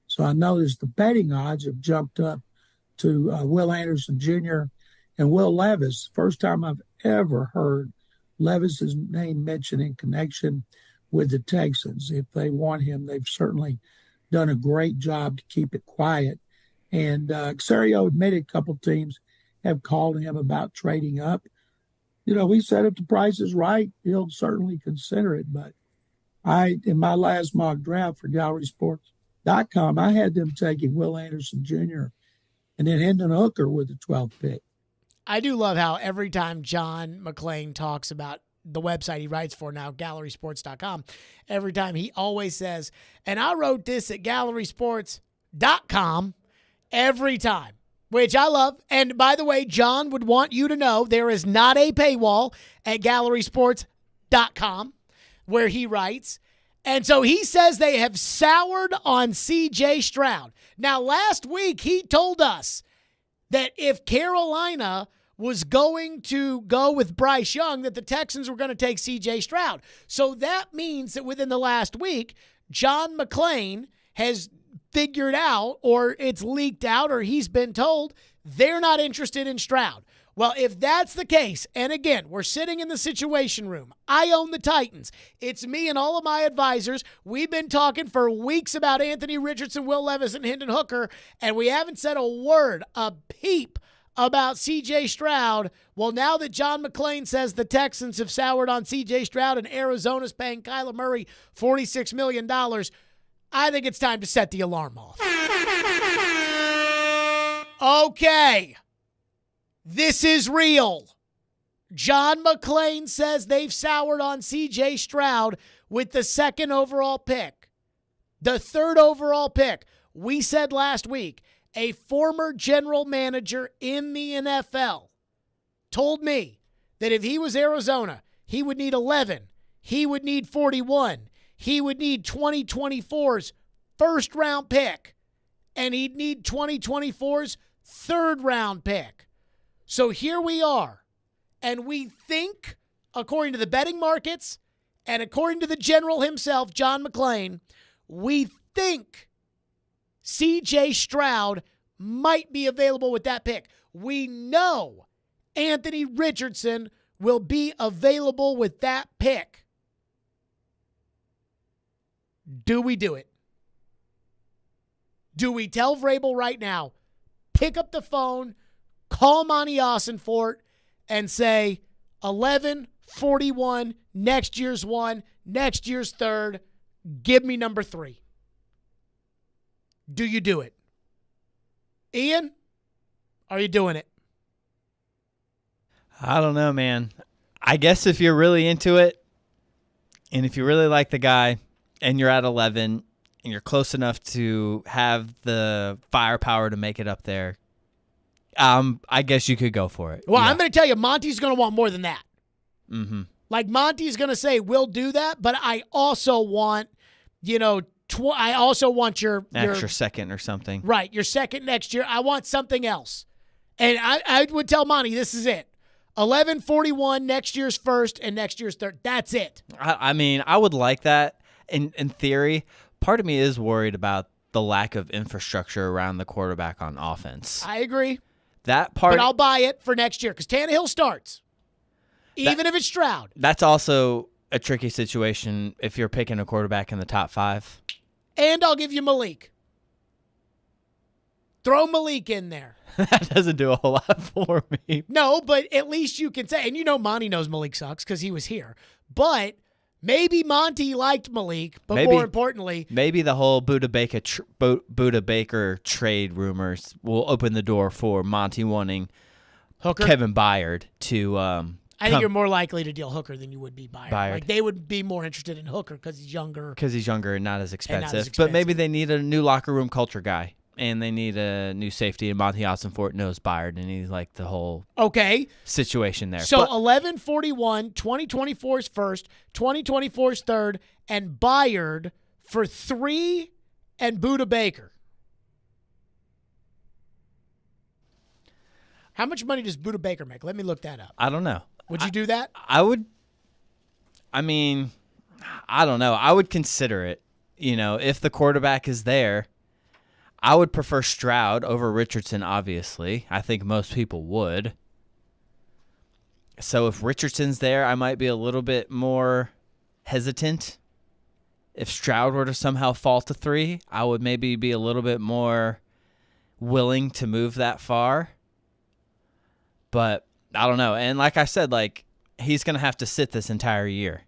So I noticed the betting odds have jumped up to Will Anderson Jr. and Will Levis. First time I've ever heard Levis's name mentioned in connection with the Texans. If they want him, they've certainly done a great job to keep it quiet. And Caserio admitted a couple teams have called him about trading up. We said if the price is right, he'll certainly consider it. But in my last mock draft for GallerySports.com, I had them taking Will Anderson Jr. and then Hendon Hooker with the 12th pick.
I do love how every time John McClain talks about the website he writes for now, GallerySports.com, every time he always says, and I wrote this at GallerySports.com every time, which I love. And by the way, John would want you to know there is not a paywall at GallerySports.com where he writes. And so he says they have soured on C.J. Stroud. Now, last week he told us that if Carolina was going to go with Bryce Young, that the Texans were going to take C.J. Stroud. So that means that within the last week, John McClain has figured out, or it's leaked out, or he's been told they're not interested in Stroud. Well, if that's the case, and again, we're sitting in the Situation Room. I own the Titans. It's me and all of my advisors. We've been talking for weeks about Anthony Richardson, Will Levis, and Hendon Hooker, and we haven't said a word, a peep about C.J. Stroud. Well, now that John McClain says the Texans have soured on C.J. Stroud and Arizona's paying Kyler Murray $46 million, I think it's time to set the alarm off. Okay. This is real. John McClain says they've soured on C.J. Stroud with the 2nd overall pick. The 3rd overall pick. We said last week, a former general manager in the NFL told me that if he was Arizona, he would need 11. He would need 41. He would need 2024's first-round pick. And he'd need 2024's third-round pick. So here we are, and we think, according to the betting markets and according to the general himself, John McClain, we think C.J. Stroud might be available with that pick. We know Anthony Richardson will be available with that pick. Do we do it? Do we tell Vrabel right now, pick up the phone, call Monty Ossenfort, and say 11, 41, next year's 1, next year's 3rd, give me number 3. Do you do it? Ian, are you doing it?
I don't know, man. I guess if you're really into it and if you really like the guy and you're at 11 and you're close enough to have the firepower to make it up there, I guess you could go for it.
Well, I'm going to tell you, Monty's going to want more than that.
Mm-hmm.
Like, Monty's going to say, we'll do that, but I also want, I also want your
extra second or something.
Right, your second next year. I want something else. And I would tell Monty, this is it. 11, 41, next year's 1st, and next year's 3rd. That's it.
I mean, I would like that in theory. Part of me is worried about the lack of infrastructure around the quarterback on offense.
I agree.
That part.
But I'll buy it for next year because Tannehill starts, even if it's Stroud.
That's also a tricky situation if you're picking a quarterback in the top 5.
And I'll give you Malik. Throw Malik in there.
That doesn't do a whole lot for me.
No, but at least you can say, and Monty knows Malik sucks because he was here. But maybe Monty liked Malik, but more importantly,
maybe the whole Buda Baker trade rumors will open the door for Monty wanting
Hooker?
Kevin Byard to.
I think you're more likely to deal Hooker than you would be Byard.
Byard.
Like they would be more interested in Hooker because he's younger.
Because he's younger and not as expensive. But maybe they need a new locker room culture guy. And they need a new safety, and Monty Ossenfort knows Byard, and he's like the whole situation there.
So 11-41, 2024's 1st, 2024's 3rd, and Byard for 3 and Buda Baker. How much money does Buda Baker make? Let me look that up.
I don't know.
Would you do that?
I would. I mean, I don't know. I would consider it. If the quarterback is there. I would prefer Stroud over Richardson, obviously. I think most people would. So if Richardson's there, I might be a little bit more hesitant. If Stroud were to somehow fall to 3, I would maybe be a little bit more willing to move that far. But I don't know. And like I said, he's going to have to sit this entire year.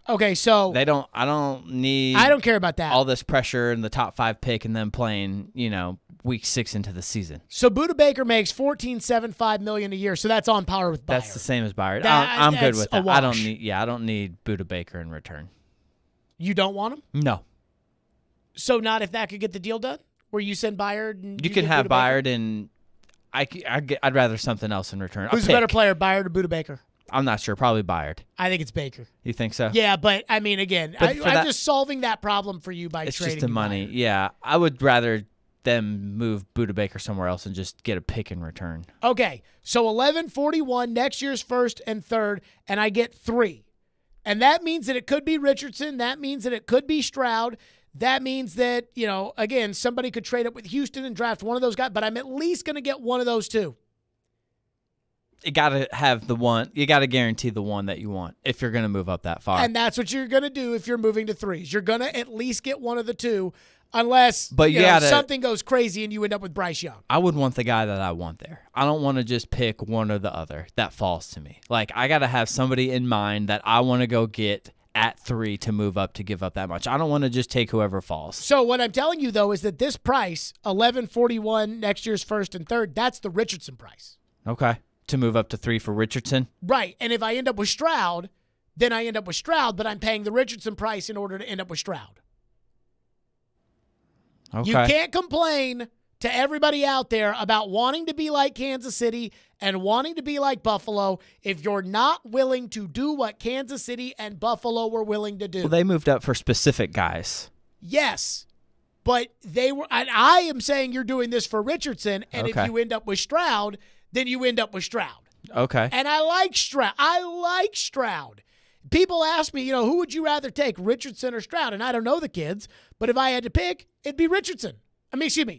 Okay, so
I don't
care about that.
All this pressure in the top 5 pick and then playing, week 6 into the season.
So Buda Baker makes $14.75 million a year, so that's on par with Byard.
That's the same as Byard. I'm good with that.
I
don't need Buda Baker in return.
You don't want him?
No.
So not if that could get the deal done? Where you send Byard and
you can have Byard and I'd rather something else in return.
Who's a better player, Byard or Buda Baker?
I'm not sure. Probably Byard.
I think it's Baker.
You think so?
Yeah, but I mean, again, I'm just solving that problem for you by trading.
It's just the money.
Byard.
Yeah, I would rather them move Buda Baker somewhere else and just get a pick in return.
Okay, so 11-41, next year's 1st and 3rd, and I get 3. And that means that it could be Richardson. That means that it could be Stroud. That means that, again, somebody could trade up with Houston and draft one of those guys, but I'm at least going to get one of those 2.
You got to have the one. You got to guarantee the one that you want if you're going to move up that far.
And that's what you're going to do if you're moving to 3s. You're going to at least get one of the 2 unless something goes crazy and you end up with Bryce Young.
I would want the guy that I want there. I don't want to just pick one or the other. That falls to me. I got to have somebody in mind that I want to go get at 3 to move up to give up that much. I don't want to just take whoever falls.
So what I'm telling you, though, is that this price, 11-41, next year's 1st and 3rd, that's the Richardson price.
Okay. To move up to 3 for Richardson?
Right. And if I end up with Stroud, then I end up with Stroud, but I'm paying the Richardson price in order to end up with Stroud.
Okay.
You can't complain to everybody out there about wanting to be like Kansas City and wanting to be like Buffalo if you're not willing to do what Kansas City and Buffalo were willing to do.
Well, they moved up for specific guys.
Yes. But they were. And I am saying you're doing this for Richardson, and
Okay.
if you end up with Stroud, then you end up with Stroud.
Okay.
And I like Stroud. People ask me, who would you rather take, Richardson or Stroud? And I don't know the kids, but if I had to pick, it'd be Richardson.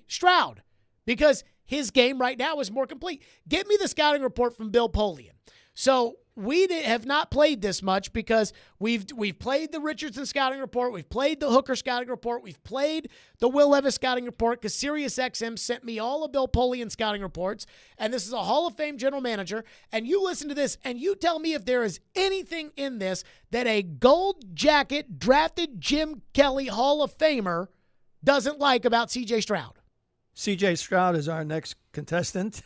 Stroud. Because his game right now is more complete. Get me the scouting report from Bill Polian. So we have not played this much because we've played the Richardson scouting report, we've played the Hooker scouting report, we've played the Will Levis scouting report because SiriusXM sent me all of Bill Polian scouting reports, and this is a Hall of Fame general manager, and you listen to this and you tell me if there is anything in this that a gold jacket drafted Jim Kelly Hall of Famer doesn't like about C.J. Stroud.
C.J. Stroud is our next contestant,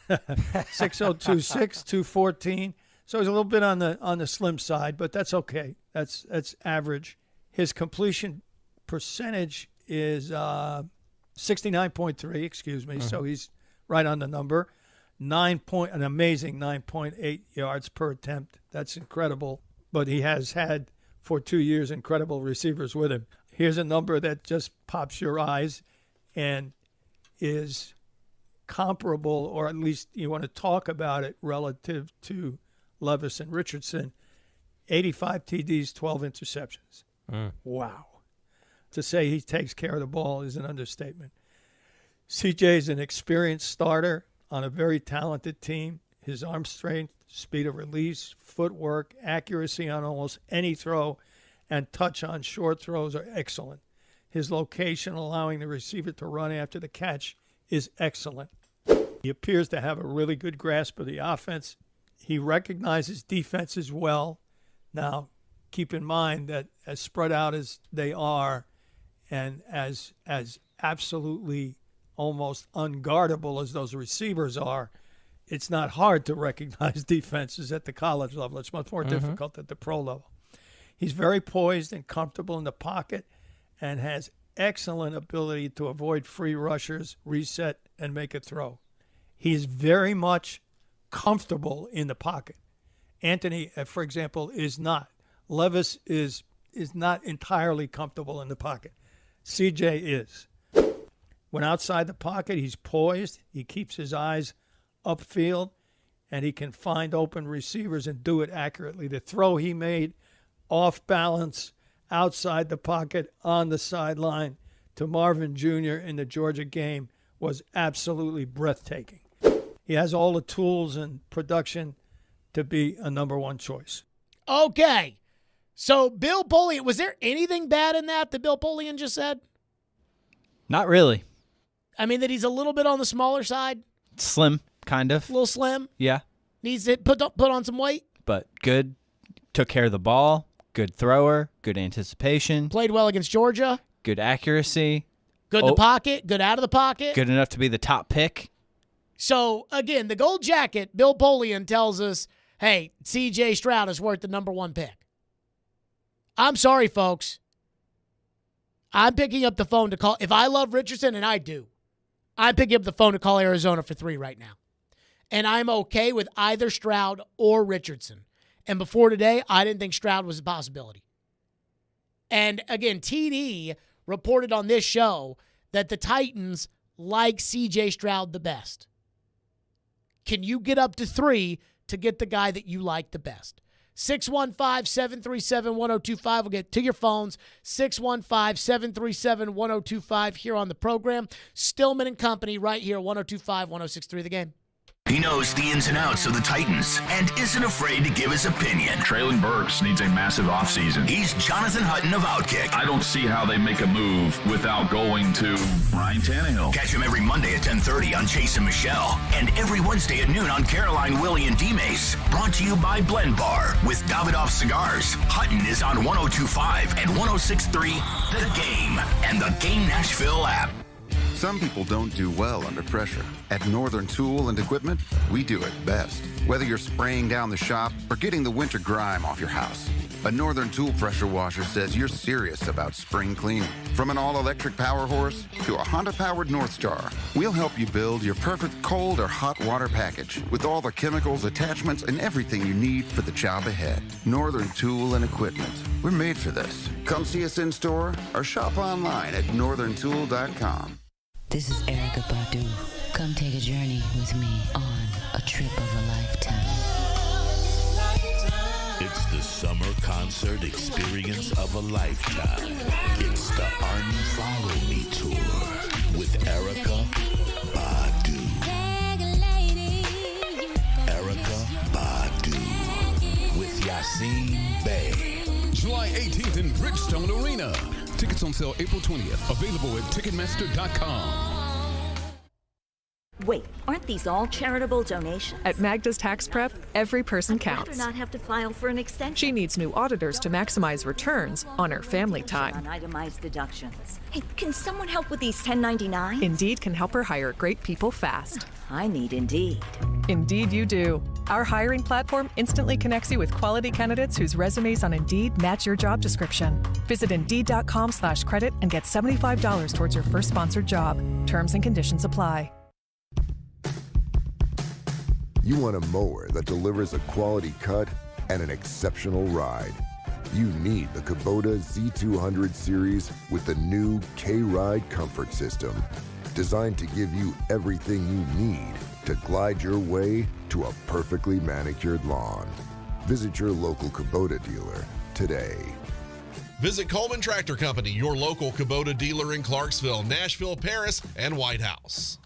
6026, 214. So he's a little bit on the slim side, but that's okay. That's average. His completion percentage is 69.3, excuse me. So he's right on the number. An amazing 9.8 yards per attempt. That's incredible. But he has had, for 2 years, incredible receivers with him. Here's a number that just pops your eyes and is comparable, or at least you want to talk about it relative to Levis and Richardson. 85 TDs, 12 interceptions. Wow. To say he takes care of the ball is an understatement. CJ is an experienced starter on a very talented team. His arm strength, speed of release, footwork, accuracy on almost any throw, and touch on short throws are excellent. His location, allowing the receiver to run after the catch, is excellent. He appears to have a really good grasp of the offense. He recognizes defenses well. Now, keep in mind that as spread out as they are and as absolutely almost unguardable as those receivers are, it's not hard to recognize defenses at the college level. It's much more difficult at the pro level. He's very poised and comfortable in the pocket and has excellent ability to avoid free rushers, reset, and make a throw. He's very much comfortable in the pocket. Anthony, for example, is not. Levis is not entirely comfortable in the pocket. CJ is. When outside the pocket, he's poised. He keeps his eyes upfield, and he can find open receivers and do it accurately. The throw he made off balance, outside the pocket, on the sideline to Marvin Jr. in the Georgia game was absolutely breathtaking. He has all the tools and production to be a number one choice.
Okay. So Bill Polian, was there anything bad in that Bill Polian just said?
Not really.
I mean, that he's a little bit on the smaller side?
Slim, kind of.
A little slim?
Yeah.
Needs to put on some weight?
But good. Took care of the ball. Good thrower. Good anticipation.
Played well against Georgia.
Good accuracy.
Good in the pocket. Good out of the pocket.
Good enough to be the top pick.
So, again, the gold jacket, Bill Polian tells us, hey, C.J. Stroud is worth the number one pick. I'm sorry, folks. I'm picking up the phone to call. If I love Richardson, and I do, I'm picking up the phone to call Arizona for 3 right now. And I'm okay with either Stroud or Richardson. And before today, I didn't think Stroud was a possibility. And, again, TD reported on this show that the Titans like C.J. Stroud the best. Can you get up to 3 to get the guy that you like the best? 615-737-1025. We'll get to your phones. 615-737-1025 here on the program. Stillman and Company right here, 102.5, 106.3 The Game.
He knows the ins and outs of the Titans and isn't afraid to give his opinion.
Traylon Burks needs a massive offseason.
He's Jonathan Hutton of Outkick.
I don't see how they make a move without going to Ryan Tannehill.
Catch him every Monday at 10:30 on Chase and Michelle, and every Wednesday at noon on Caroline, Willie, and D-Mace. Brought to you by Blend Bar with Davidoff Cigars. Hutton is on 102.5 and 106.3 The Game and the Game Nashville app.
Some people don't do well under pressure. At Northern Tool and Equipment, we do it best. Whether you're spraying down the shop or getting the winter grime off your house, a Northern Tool pressure washer says you're serious about spring cleaning. From an all-electric power horse to a Honda-powered North Star, we'll help you build your perfect cold or hot water package with all the chemicals, attachments, and everything you need for the job ahead. Northern Tool and Equipment. We're made for this. Come see us in store or shop online at northerntool.com.
This is Erykah Badu. Come take a journey with me on a trip of a lifetime.
It's the summer concert experience of a lifetime. It's the Unfollow Me Tour with Erykah Badu. Erykah Badu with
Racine Bay. July 18th in Bridgestone Arena. Tickets on sale April 20th. Available at Ticketmaster.com.
Wait, aren't these all charitable donations?
At Magda's Tax Prep, every person
I'd rather
counts.
not have to file for an extension.
She needs new auditors to maximize returns on her family time.
On itemized deductions. Hey, can someone help with these 1099s?
Indeed can help her hire great people fast.
I need Indeed.
Indeed you do. Our hiring platform instantly connects you with quality candidates whose resumes on Indeed match your job description. Visit Indeed.com/credit and get $75 towards your first sponsored job. Terms and conditions apply.
You want a mower that delivers a quality cut and an exceptional ride. You need the Kubota Z200 series with the new K-Ride Comfort System, designed to give you everything you need to glide your way to a perfectly manicured lawn. Visit your local Kubota dealer today.
Visit Coleman Tractor Company, your local Kubota dealer in Clarksville, Nashville, Paris, and White House.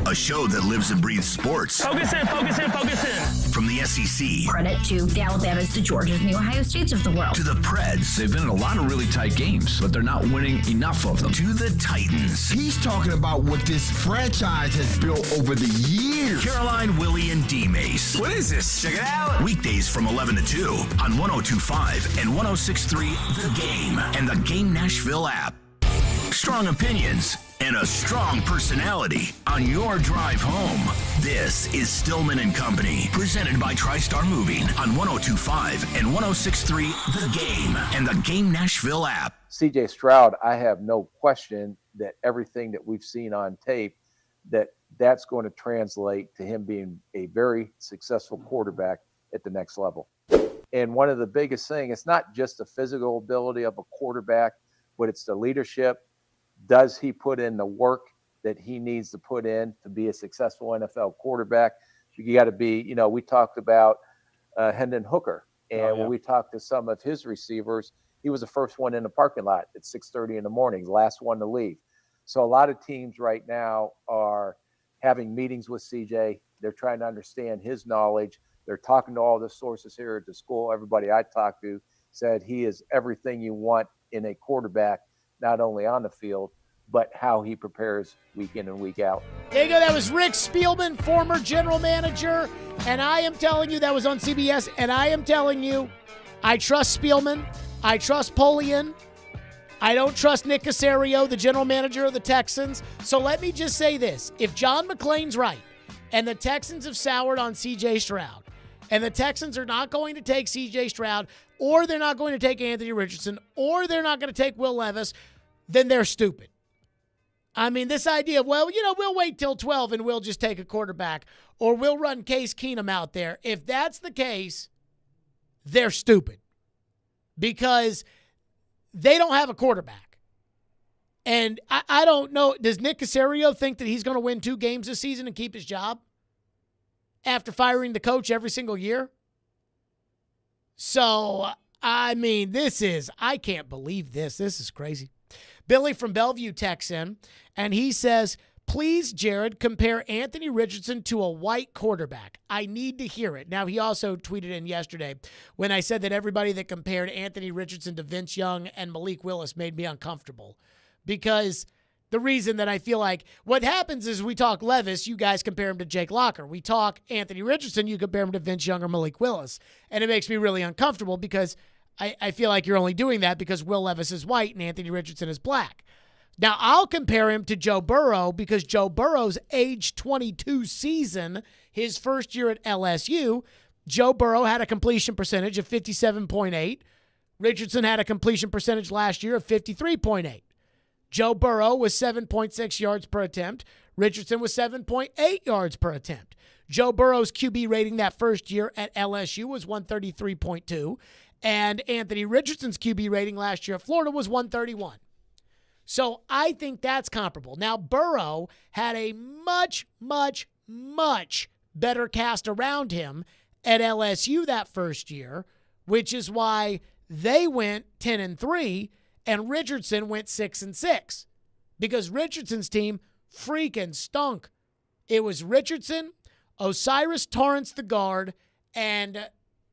A show that lives and breathes sports.
Focus in, focus in, focus in.
From the SEC.
Credit to the Alabamas, the Georgias, and the Ohio States of the world.
To the Preds.
They've been in a lot of really tight games, but they're not winning enough of them.
To the Titans.
He's talking about what this franchise has built over the years.
Caroline, Willie, and D-Mace.
What is this? Check it out.
Weekdays from 11 to 2 on 102.5 and 106.3 The Game and the Game Nashville app. Strong opinions and a strong personality on your drive home. This is Stillman and Company, presented by TriStar Moving on 102.5 and 106.3 The Game and the Game Nashville app.
CJ Stroud, I have no question that everything that we've seen on tape, that's going to translate to him being a very successful quarterback at the next level. And one of the biggest things, it's not just the physical ability of a quarterback, but it's the leadership. Does he put in the work that he needs to put in to be a successful NFL quarterback? You got to be, we talked about Hendon Hooker. And when we talked to some of his receivers, he was the first one in the parking lot at 6:30 in the morning, last one to leave. So a lot of teams right now are having meetings with CJ. They're trying to understand his knowledge. They're talking to all the sources here at the school. Everybody I talked to said he is everything you want in a quarterback, not only on the field, but how he prepares week in and week out.
There you go. That was Rick Spielman, former general manager. And I am telling you, that was on CBS. And I am telling you, I trust Spielman. I trust Polian. I don't trust Nick Caserio, the general manager of the Texans. So let me just say this. If John McClain's right, and the Texans have soured on C.J. Stroud, and the Texans are not going to take C.J. Stroud, or they're not going to take Anthony Richardson, or they're not going to take Will Levis, then they're stupid. I mean, this idea of, we'll wait till 12 and we'll just take a quarterback, or we'll run Case Keenum out there. If that's the case, they're stupid because they don't have a quarterback. And I don't know, does Nick Caserio think that he's going to win 2 games this season and keep his job after firing the coach every single year? So, I mean, I can't believe this. This is crazy. Billy from Bellevue texts in, and he says, please, Jared, compare Anthony Richardson to a white quarterback. I need to hear it. Now, he also tweeted in yesterday when I said that everybody that compared Anthony Richardson to Vince Young and Malik Willis made me uncomfortable because the reason that I feel like what happens is we talk Levis, you guys compare him to Jake Locker. We talk Anthony Richardson, you compare him to Vince Young or Malik Willis. And it makes me really uncomfortable because I feel like you're only doing that because Will Levis is white and Anthony Richardson is black. Now, I'll compare him to Joe Burrow because Joe Burrow's age 22 season, his first year at LSU, Joe Burrow had a completion percentage of 57.8. Richardson had a completion percentage last year of 53.8. Joe Burrow was 7.6 yards per attempt. Richardson was 7.8 yards per attempt. Joe Burrow's QB rating that first year at LSU was 133.2. And Anthony Richardson's QB rating last year at Florida was 131. So I think that's comparable. Now, Burrow had a much, much, much better cast around him at LSU that first year, which is why they went 10-3 and Richardson went 6-6 because Richardson's team freaking stunk. It was Richardson, Osiris Torrance, the guard, and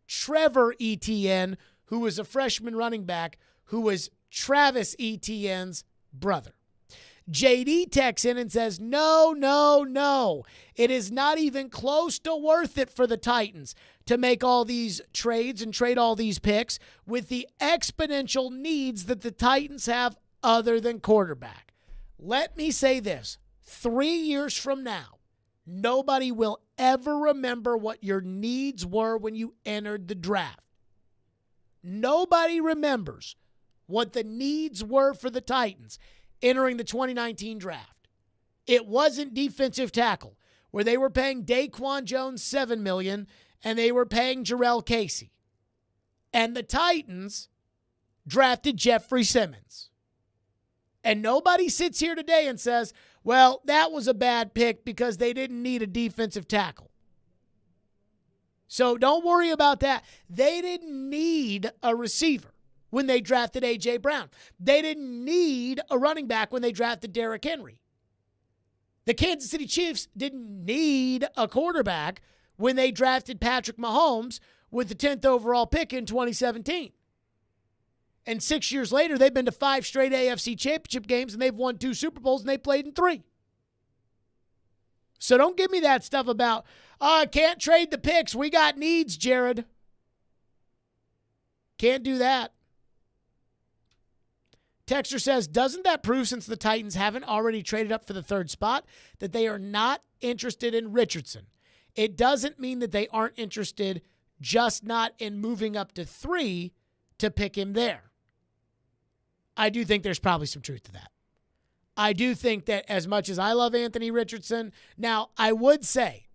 Trevor Etienne, who was a freshman running back, who was Travis Etienne's brother. JD texts in and says, no. It is not even close to worth it for the Titans to make all these trades and trade all these picks with the exponential needs that the Titans have other than quarterback. Let me say this. 3 years from now, nobody will ever remember what your needs were when you entered the draft. Nobody remembers what the needs were for the Titans entering the 2019 draft. It wasn't defensive tackle, where they were paying Daquan Jones $7 million and they were paying Jarrell Casey. And the Titans drafted Jeffrey Simmons. And nobody sits here today and says, well, that was a bad pick because they didn't need a defensive tackle. So don't worry about that. They didn't need a receiver when they drafted A.J. Brown. They didn't need a running back when they drafted Derrick Henry. The Kansas City Chiefs didn't need a quarterback when they drafted Patrick Mahomes with the 10th overall pick in 2017. And 6 years later, they've been to 5 straight AFC championship games, and they've won 2 Super Bowls, and they played in 3. So don't give me that stuff about, can't trade the picks. We got needs, Jared. Can't do that. Texter says, doesn't that prove, since the Titans haven't already traded up for the 3rd spot, that they are not interested in Richardson? It doesn't mean that they aren't interested, just not in moving up to 3 to pick him there. I do think there's probably some truth to that. I do think that as much as I love Anthony Richardson, now I would say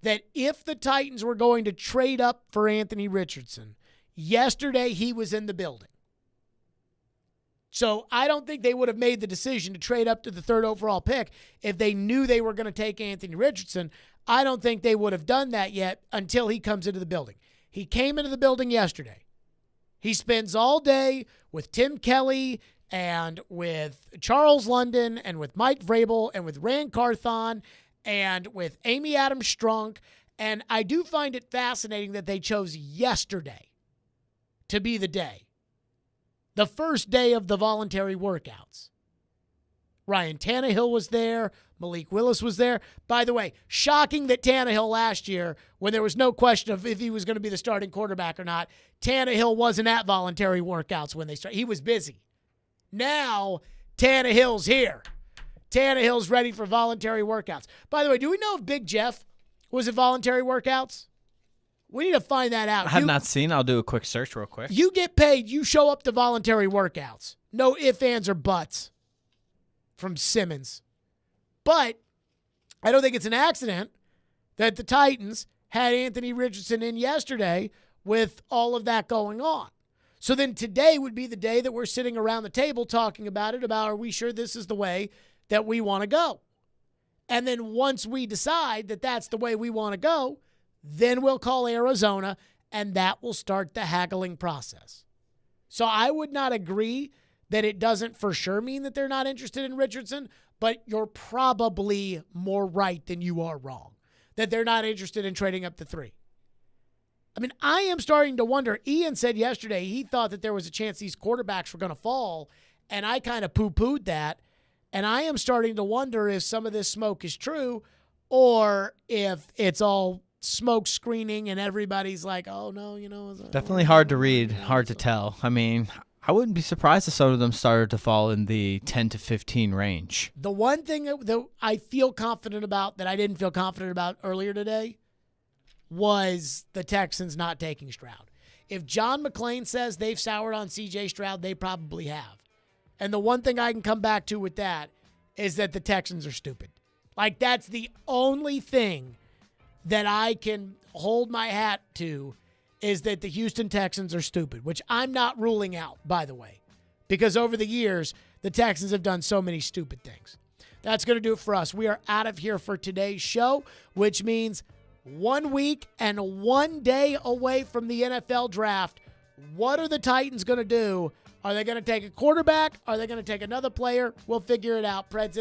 that if the Titans were going to trade up for Anthony Richardson, yesterday he was in the building. So I don't think they would have made the decision to trade up to the 3rd overall pick if they knew they were going to take Anthony Richardson. I don't think they would have done that yet until he comes into the building. He came into the building yesterday. He spends all day with Tim Kelly and with Charles London and with Mike Vrabel and with Rand Carthon and with Amy Adams Strunk. And I do find it fascinating that they chose yesterday to be the day. The first day of the voluntary workouts. Ryan Tannehill was there. Malik Willis was there. By the way, shocking that Tannehill last year, when there was no question of if he was going to be the starting quarterback or not, Tannehill wasn't at voluntary workouts when they started. He was busy. Now, Tannehill's here. Tannehill's ready for voluntary workouts. By the way, do we know if Big Jeff was at voluntary workouts? We need to find that out.
I have not seen. I'll do a quick search real quick.
You get paid. You show up to voluntary workouts. No ifs, ands, or buts from Simmons. But I don't think it's an accident that the Titans had Anthony Richardson in yesterday with all of that going on. So then today would be the day that we're sitting around the table talking about it, about are we sure this is the way that we want to go? And then once we decide that that's the way we want to go, then we'll call Arizona, and that will start the haggling process. So I would not agree that it doesn't for sure mean that they're not interested in Richardson, but you're probably more right than you are wrong, that they're not interested in trading up to 3. I mean, I am starting to wonder. Ian said yesterday he thought that there was a chance these quarterbacks were going to fall, and I kind of poo-pooed that. And I am starting to wonder if some of this smoke is true or if it's all smoke screening and everybody's like, oh, no, you know.
Definitely hard to read, hard to tell. I mean, I wouldn't be surprised if some of them started to fall in the 10 to 15 range.
The one thing that I feel confident about that I didn't feel confident about earlier today was the Texans not taking Stroud. If John McClain says they've soured on C.J. Stroud, they probably have. And the one thing I can come back to with that is that the Texans are stupid. Like, that's the only thing that I can hold my hat to, is that the Houston Texans are stupid, which I'm not ruling out, by the way, because over the years, the Texans have done so many stupid things. That's going to do it for us. We are out of here for today's show, which means 1 week and 1 day away from the NFL draft. What are the Titans going to do? Are they going to take a quarterback? Are they going to take another player? We'll figure it out. Preds in.